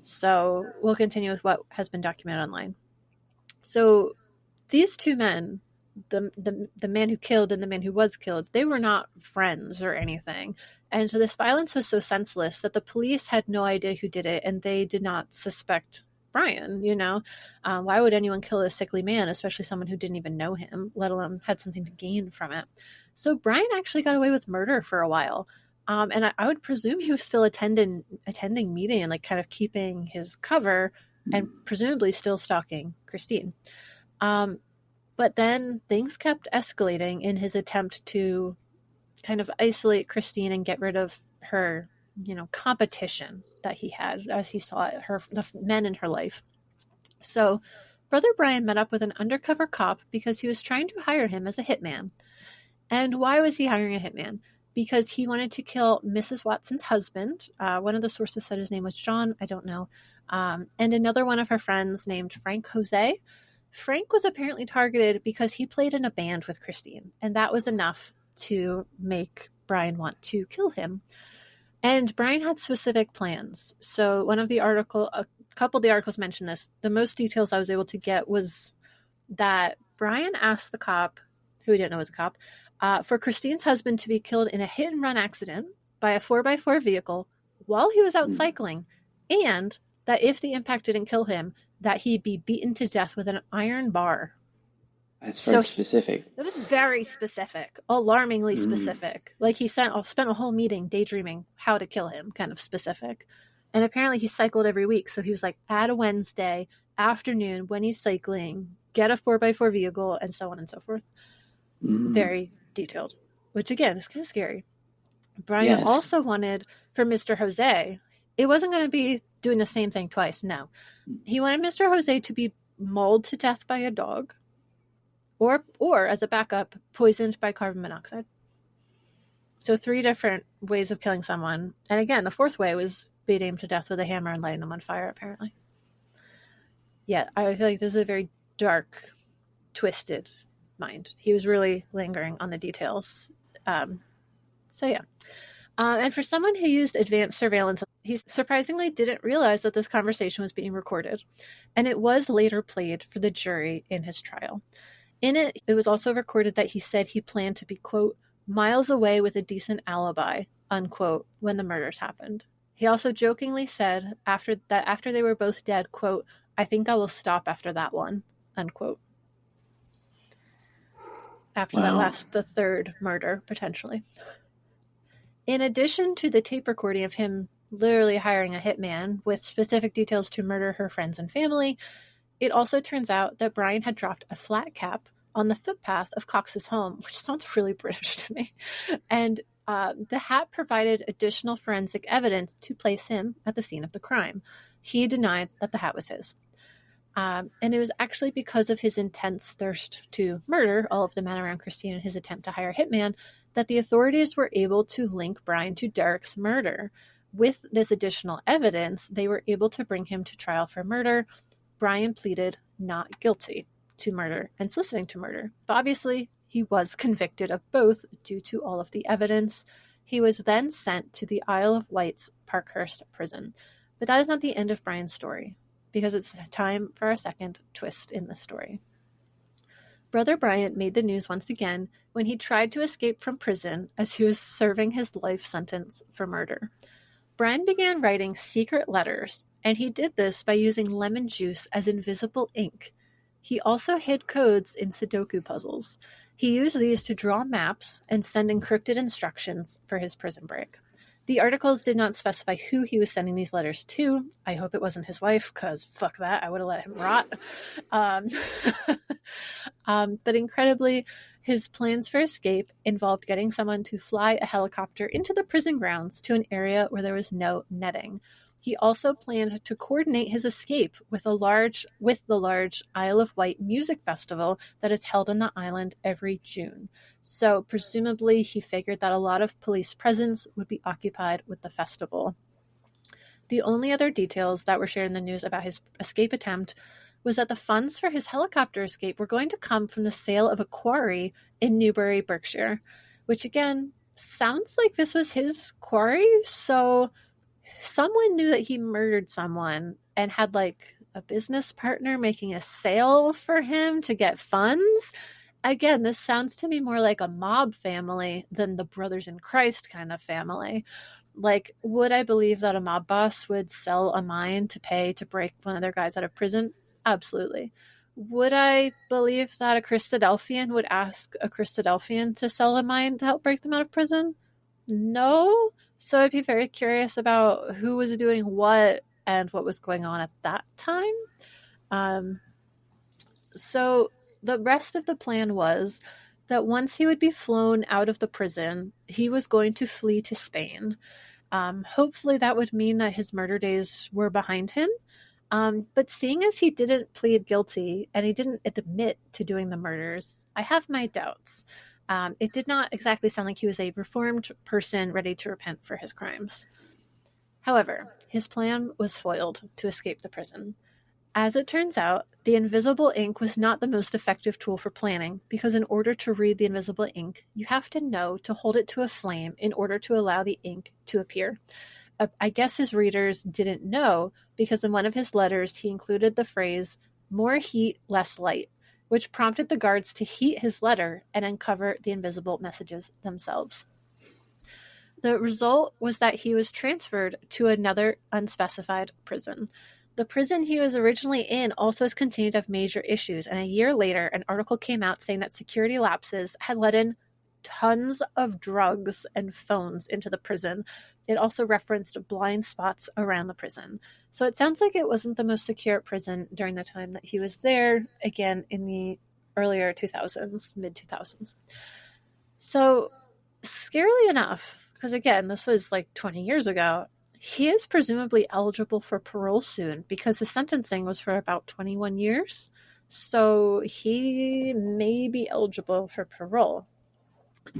So we'll continue with what has been documented online. So these two men, the man who killed and the man who was killed, they were not friends or anything. And so this violence was so senseless that the police had no idea who did it, and they did not suspect Brian. Why would anyone kill a sickly man, especially someone who didn't even know him, let alone had something to gain from it? So Brian actually got away with murder for a while. And I would presume he was still attending meeting and kind of keeping his cover, and presumably still stalking Christine. But then things kept escalating in his attempt to kind of isolate Christine and get rid of her, competition that he had, as he saw it, the men in her life. So brother Brian met up with an undercover cop because he was trying to hire him as a hitman. And why was he hiring a hitman? Because he wanted to kill Mrs. Watson's husband. One of the sources said his name was John. I don't know. And another one of her friends named Frank Jose. Frank was apparently targeted because he played in a band with Christine, and that was enough to make Brian want to kill him. And Brian had specific plans. So a couple of the articles mentioned this. The most details I was able to get was that Brian asked the cop, who he didn't know was a cop, for Christine's husband to be killed in a hit-and-run accident by a 4x4 vehicle while he was out cycling, and that if the impact didn't kill him, that he be beaten to death with an iron bar. That's very specific. It was very specific, alarmingly specific. He spent a whole meeting daydreaming how to kill him, kind of specific. And apparently he cycled every week. So he was at a Wednesday afternoon when he's cycling, get a 4x4 vehicle, and so on and so forth. Very detailed, which again is kind of scary. Brian also wanted for Mr. Jose, it wasn't going to be doing the same thing twice. No, he wanted Mr. Jose to be mauled to death by a dog, or as a backup, poisoned by carbon monoxide. So 3 different ways of killing someone. And again, the 4th way was beating him to death with a hammer and lighting them on fire, apparently. Yeah, I feel like this is a very dark, twisted mind. He was really lingering on the details. And for someone who used advanced surveillance, he surprisingly didn't realize that this conversation was being recorded. And it was later played for the jury in his trial. In it, it was also recorded that he said he planned to be, quote, miles away with a decent alibi, unquote, when the murders happened. He also jokingly said after they were both dead, quote, I think I will stop after that one, unquote. After the third murder, potentially. In addition to the tape recording of him literally hiring a hitman with specific details to murder her friends and family, it also turns out that Brian had dropped a flat cap on the footpath of Cox's home, which sounds really British to me. And the hat provided additional forensic evidence to place him at the scene of the crime. He denied that the hat was his. And it was actually because of his intense thirst to murder all of the men around Christine and his attempt to hire a hitman that the authorities were able to link Brian to Derek's murder. With this additional evidence, they were able to bring him to trial for murder. Brian pleaded not guilty to murder and soliciting to murder. But obviously, he was convicted of both due to all of the evidence. He was then sent to the Isle of Wight's Parkhurst prison. But that is not the end of Brian's story, because it's time for our second twist in the story. Brother Bryant made the news once again when he tried to escape from prison as he was serving his life sentence for murder. Brian began writing secret letters, and he did this by using lemon juice as invisible ink. He also hid codes in Sudoku puzzles. He used these to draw maps and send encrypted instructions for his prison break. The articles did not specify who he was sending these letters to. I hope it wasn't his wife, because fuck that, I would have let him rot. But incredibly, his plans for escape involved getting someone to fly a helicopter into the prison grounds to an area where there was no netting. He also planned to coordinate his escape with the large Isle of Wight music festival that is held on the island every June. So presumably he figured that a lot of police presence would be occupied with the festival. The only other details that were shared in the news about his escape attempt was that the funds for his helicopter escape were going to come from the sale of a quarry in Newbury, Berkshire, which again sounds like this was his quarry. So someone knew that he murdered someone and had like a business partner making a sale for him to get funds. Again, this sounds to me more like a mob family than the brothers in Christ kind of family. Like, would I believe that a mob boss would sell a mine to pay to break one of their guys out of prison? Absolutely. Would I believe that a Christadelphian would ask a Christadelphian to sell a mine to help break them out of prison? No. So I'd be very curious about who was doing what and what was going on at that time. So the rest of the plan was that once he would be flown out of the prison, he was going to flee to Spain. Hopefully that would mean that his murder days were behind him. But seeing as he didn't plead guilty and he didn't admit to doing the murders, I have my doubts. It did not exactly sound like he was a reformed person ready to repent for his crimes. However, his plan was foiled to escape the prison. As it turns out, the invisible ink was not the most effective tool for planning, because in order to read the invisible ink, you have to know to hold it to a flame in order to allow the ink to appear. I guess his readers didn't know, because in one of his letters he included the phrase, "more heat, less light," which prompted the guards to heat his letter and uncover the invisible messages themselves. The result was that he was transferred to another unspecified prison. The prison he was originally in also has continued to have major issues, and a year later, an article came out saying that security lapses had let in tons of drugs and phones into the prison. It also referenced blind spots around the prison. So it sounds like it wasn't the most secure prison during the time that he was there, again, in the earlier 2000s, mid-2000s. So, scarily enough, because again, this was like 20 years ago, he is presumably eligible for parole soon, because his sentencing was for about 21 years. So he may be eligible for parole.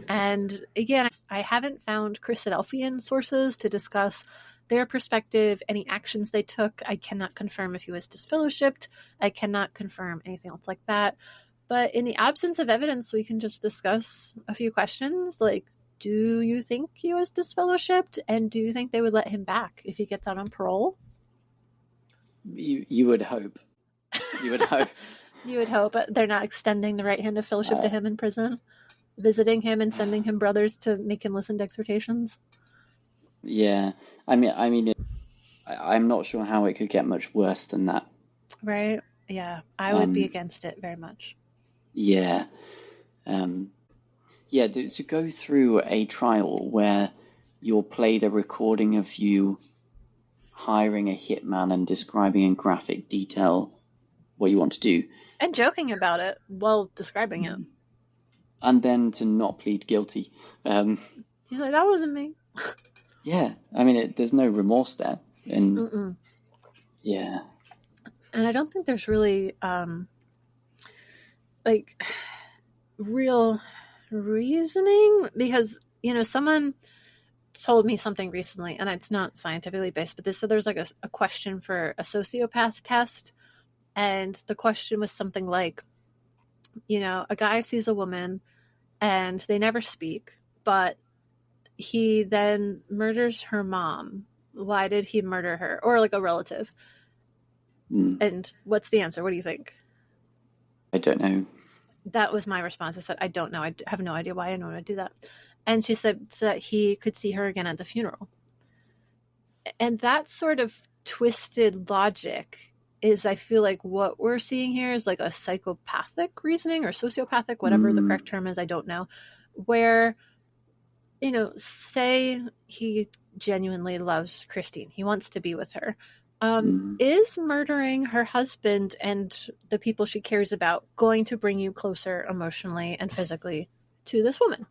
And again, I haven't found Christadelphian sources to discuss their perspective, any actions they took. I cannot confirm if he was disfellowshipped. I cannot confirm anything else like that. But in the absence of evidence, we can just discuss a few questions like, do you think he was disfellowshipped? And do you think they would let him back if he gets out on parole? You would hope. You would hope. You would hope. But they're not extending the right hand of fellowship to him in prison? Visiting him and sending him brothers to make him listen to exhortations? Yeah. I mean, I'm not sure how it could get much worse than that. Right. Yeah. I would be against it very much. Yeah. Yeah, to go through a trial where you're played a recording of you hiring a hitman and describing in graphic detail what you want to do. And joking about it while describing it. And then to not plead guilty. He's like, that wasn't me. Yeah, I mean, there's no remorse there. And yeah. And I don't think there's really, like, real reasoning, because, you know, someone told me something recently, and it's not scientifically based, but they said there's like a question for a sociopath test. And the question was something like, you know, a guy sees a woman and they never speak, but he then murders her mom. Why did he murder her? Or like a relative. And what's the answer? What do you think? I don't know. That was my response. I said, I don't know. I have no idea why anyone would do that. And she said so that he could see her again at the funeral. And that sort of twisted logic is, I feel like, what we're seeing here is like a psychopathic reasoning or sociopathic, whatever the correct term is, I don't know, where, you know, say he genuinely loves Christine. He wants to be with her. Is murdering her husband and the people she cares about going to bring you closer emotionally and physically to this woman?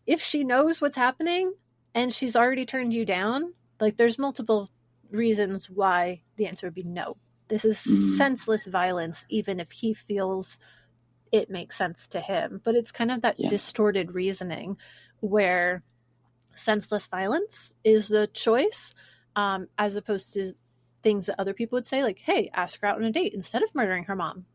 If she knows what's happening and she's already turned you down, like, there's multiple reasons why the answer would be no. This is senseless violence, even if he feels it makes sense to him. But it's kind of that distorted reasoning where senseless violence is the choice, as opposed to things that other people would say, like, hey, ask her out on a date instead of murdering her mom.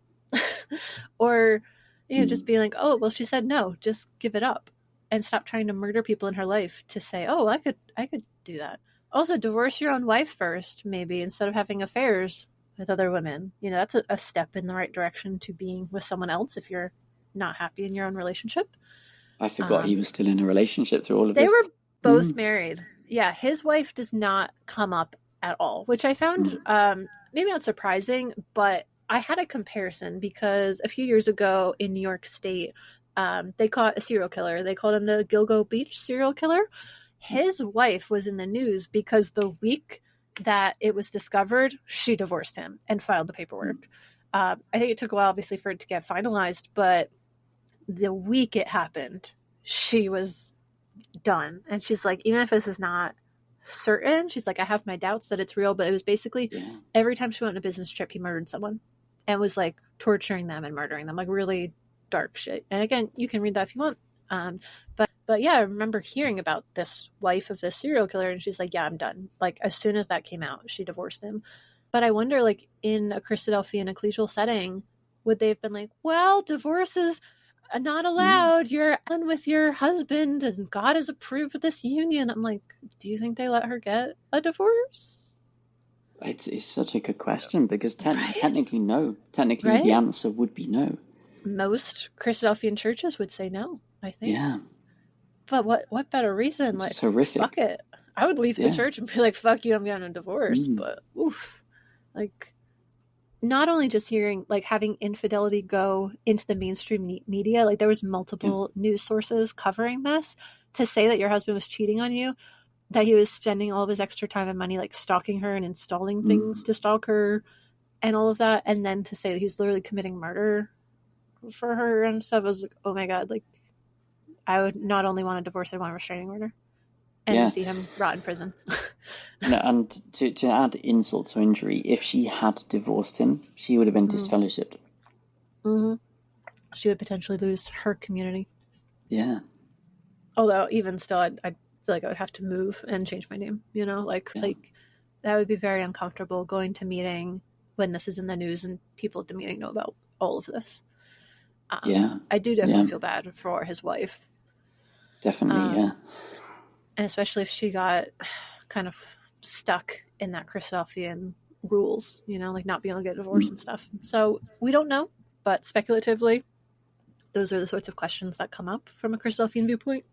Or, you know, just being like, oh, well, she said no, just give it up and stop trying to murder people in her life to say, oh, I could do that. Also, divorce your own wife first, maybe, instead of having affairs with other women. You know, that's a step in the right direction to being with someone else if you're not happy in your own relationship. I forgot he was still in a relationship through all of this. They were both married. Yeah, his wife does not come up at all, which I found maybe not surprising, but I had a comparison because a few years ago in New York State, they caught a serial killer. They called him the Gilgo Beach serial killer. His wife was in the news because the week that it was discovered, she divorced him and filed the paperwork. I think it took a while, obviously, for it to get finalized, but the week it happened, she was done. And she's like, even if this is not certain, she's like, I have my doubts that it's real, but it was basically every time she went on a business trip, he murdered someone and was like torturing them and murdering them, like really dark shit. And again, you can read that if you want. But yeah, I remember hearing about this wife of this serial killer, and she's like, yeah, I'm done. Like, as soon as that came out, she divorced him. But I wonder, like, in a Christadelphian ecclesial setting, would they have been like, well, divorce is not allowed. You're on with your husband, and God has approved of this union. I'm like, do you think they let her get a divorce? It's such a good question because technically no. Technically, the answer would be no. Most Christadelphian churches would say no, I think. Yeah. But what better reason? It's like, horrific. Fuck it. I would leave the church and be like, fuck you, I'm getting a divorce. But oof. Like, not only just hearing, like, having infidelity go into the mainstream media, like, there was multiple news sources covering this, to say that your husband was cheating on you, that he was spending all of his extra time and money, like, stalking her and installing things to stalk her and all of that, and then to say that he's literally committing murder for her and stuff. I was like, oh my God, like, I would not only want a divorce, I'd want a restraining order. And to see him rot in prison. And to add insult to injury, if she had divorced him, she would have been disfellowshipped. She would potentially lose her community. Yeah. Although, even still, I'd feel like I would have to move and change my name. You know, like that would be very uncomfortable, going to meeting when this is in the news and people at the meeting know about all of this. I do definitely feel bad for his wife. Definitely, And especially if she got kind of stuck in that Christadelphian rules, you know, like not being able to get divorced and stuff. So we don't know, but speculatively, those are the sorts of questions that come up from a Christadelphian viewpoint.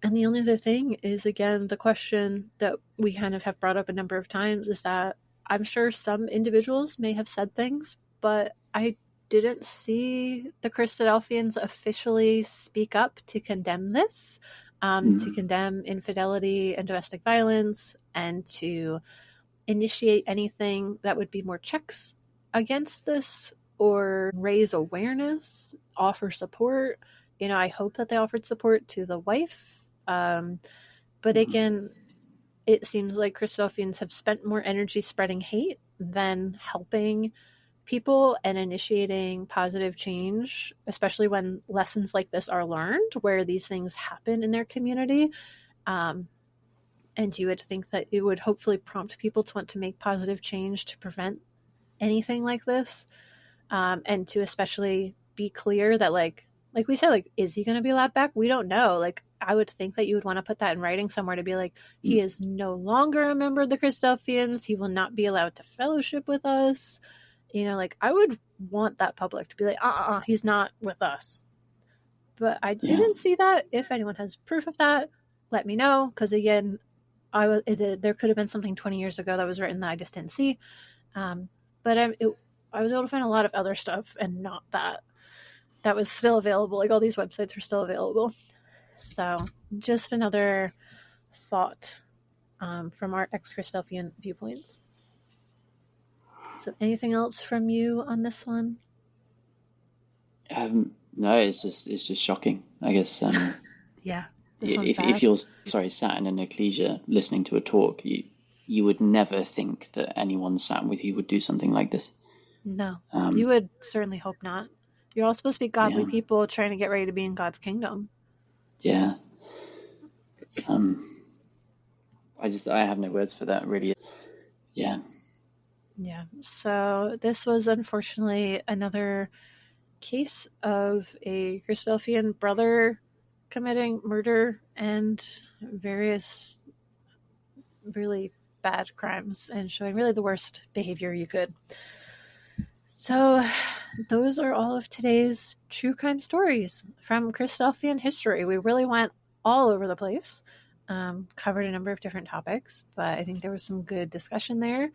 And the only other thing is, again, the question that we kind of have brought up a number of times is that I'm sure some individuals may have said things, but I didn't see the Christadelphians officially speak up to condemn this, to condemn infidelity and domestic violence, and to initiate anything that would be more checks against this or raise awareness, offer support. I hope that they offered support to the wife. But again, it seems like Christadelphians have spent more energy spreading hate than helping people and initiating positive change, especially when lessons like this are learned, where these things happen in their community. And you would think that it would hopefully prompt people to want to make positive change to prevent anything like this. And to especially be clear that like we said, like, is he going to be allowed back? We don't know. Like, I would think that you would want to put that in writing somewhere to be like, he is no longer a member of the Christadelphians. He will not be allowed to fellowship with us. Like, I would want that public to be like, he's not with us. But I didn't see that. If anyone has proof of that, let me know. Because again, there could have been something 20 years ago that was written that I just didn't see. But I was able to find a lot of other stuff and not that was still available. Like, all these websites are still available. So just another thought from our ex-Christadelphian viewpoints. So anything else from you on this one? No, it's just shocking, I guess. Yeah. If you're sat in an ecclesia listening to a talk, you would never think that anyone sat with you would do something like this. No, you would certainly hope not. You're all supposed to be godly people trying to get ready to be in God's kingdom. Yeah. I have no words for that, really. Yeah. Yeah. So this was unfortunately another case of a Christadelphian brother committing murder and various really bad crimes and showing really the worst behavior you could. So those are all of today's true crime stories from Christadelphian history. We really went all over the place, covered a number of different topics, but I think there was some good discussion there.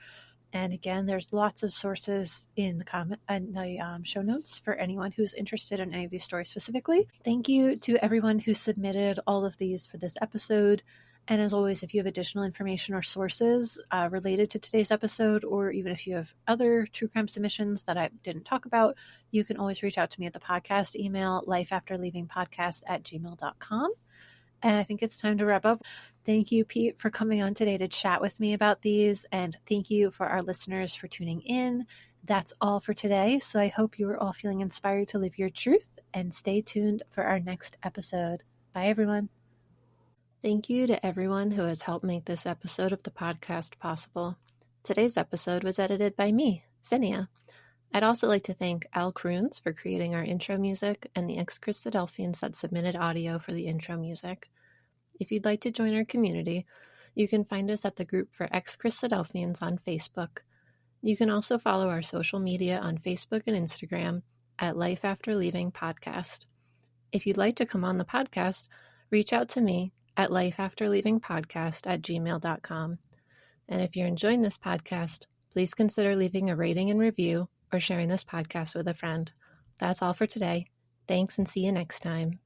And again, there's lots of sources in the show notes for anyone who's interested in any of these stories specifically. Thank you to everyone who submitted all of these for this episode. And as always, if you have additional information or sources related to today's episode, or even if you have other true crime submissions that I didn't talk about, you can always reach out to me at the podcast email, lifeafterleavingpodcast@gmail.com. And I think it's time to wrap up. Thank you, Pete, for coming on today to chat with me about these. And thank you for our listeners for tuning in. That's all for today. So I hope you are all feeling inspired to live your truth, and stay tuned for our next episode. Bye, everyone. Thank you to everyone who has helped make this episode of the podcast possible. Today's episode was edited by me, Zinnia. I'd also like to thank Al Kroons for creating our intro music and the ex-Christadelphians that submitted audio for the intro music. If you'd like to join our community, you can find us at the group for ex-Christadelphians on Facebook. You can also follow our social media on Facebook and Instagram at LifeAfterLeavingPodcast. If you'd like to come on the podcast, reach out to me at lifeafterleavingpodcast@gmail.com. And if you're enjoying this podcast, please consider leaving a rating and review or sharing this podcast with a friend. That's all for today. Thanks, and see you next time.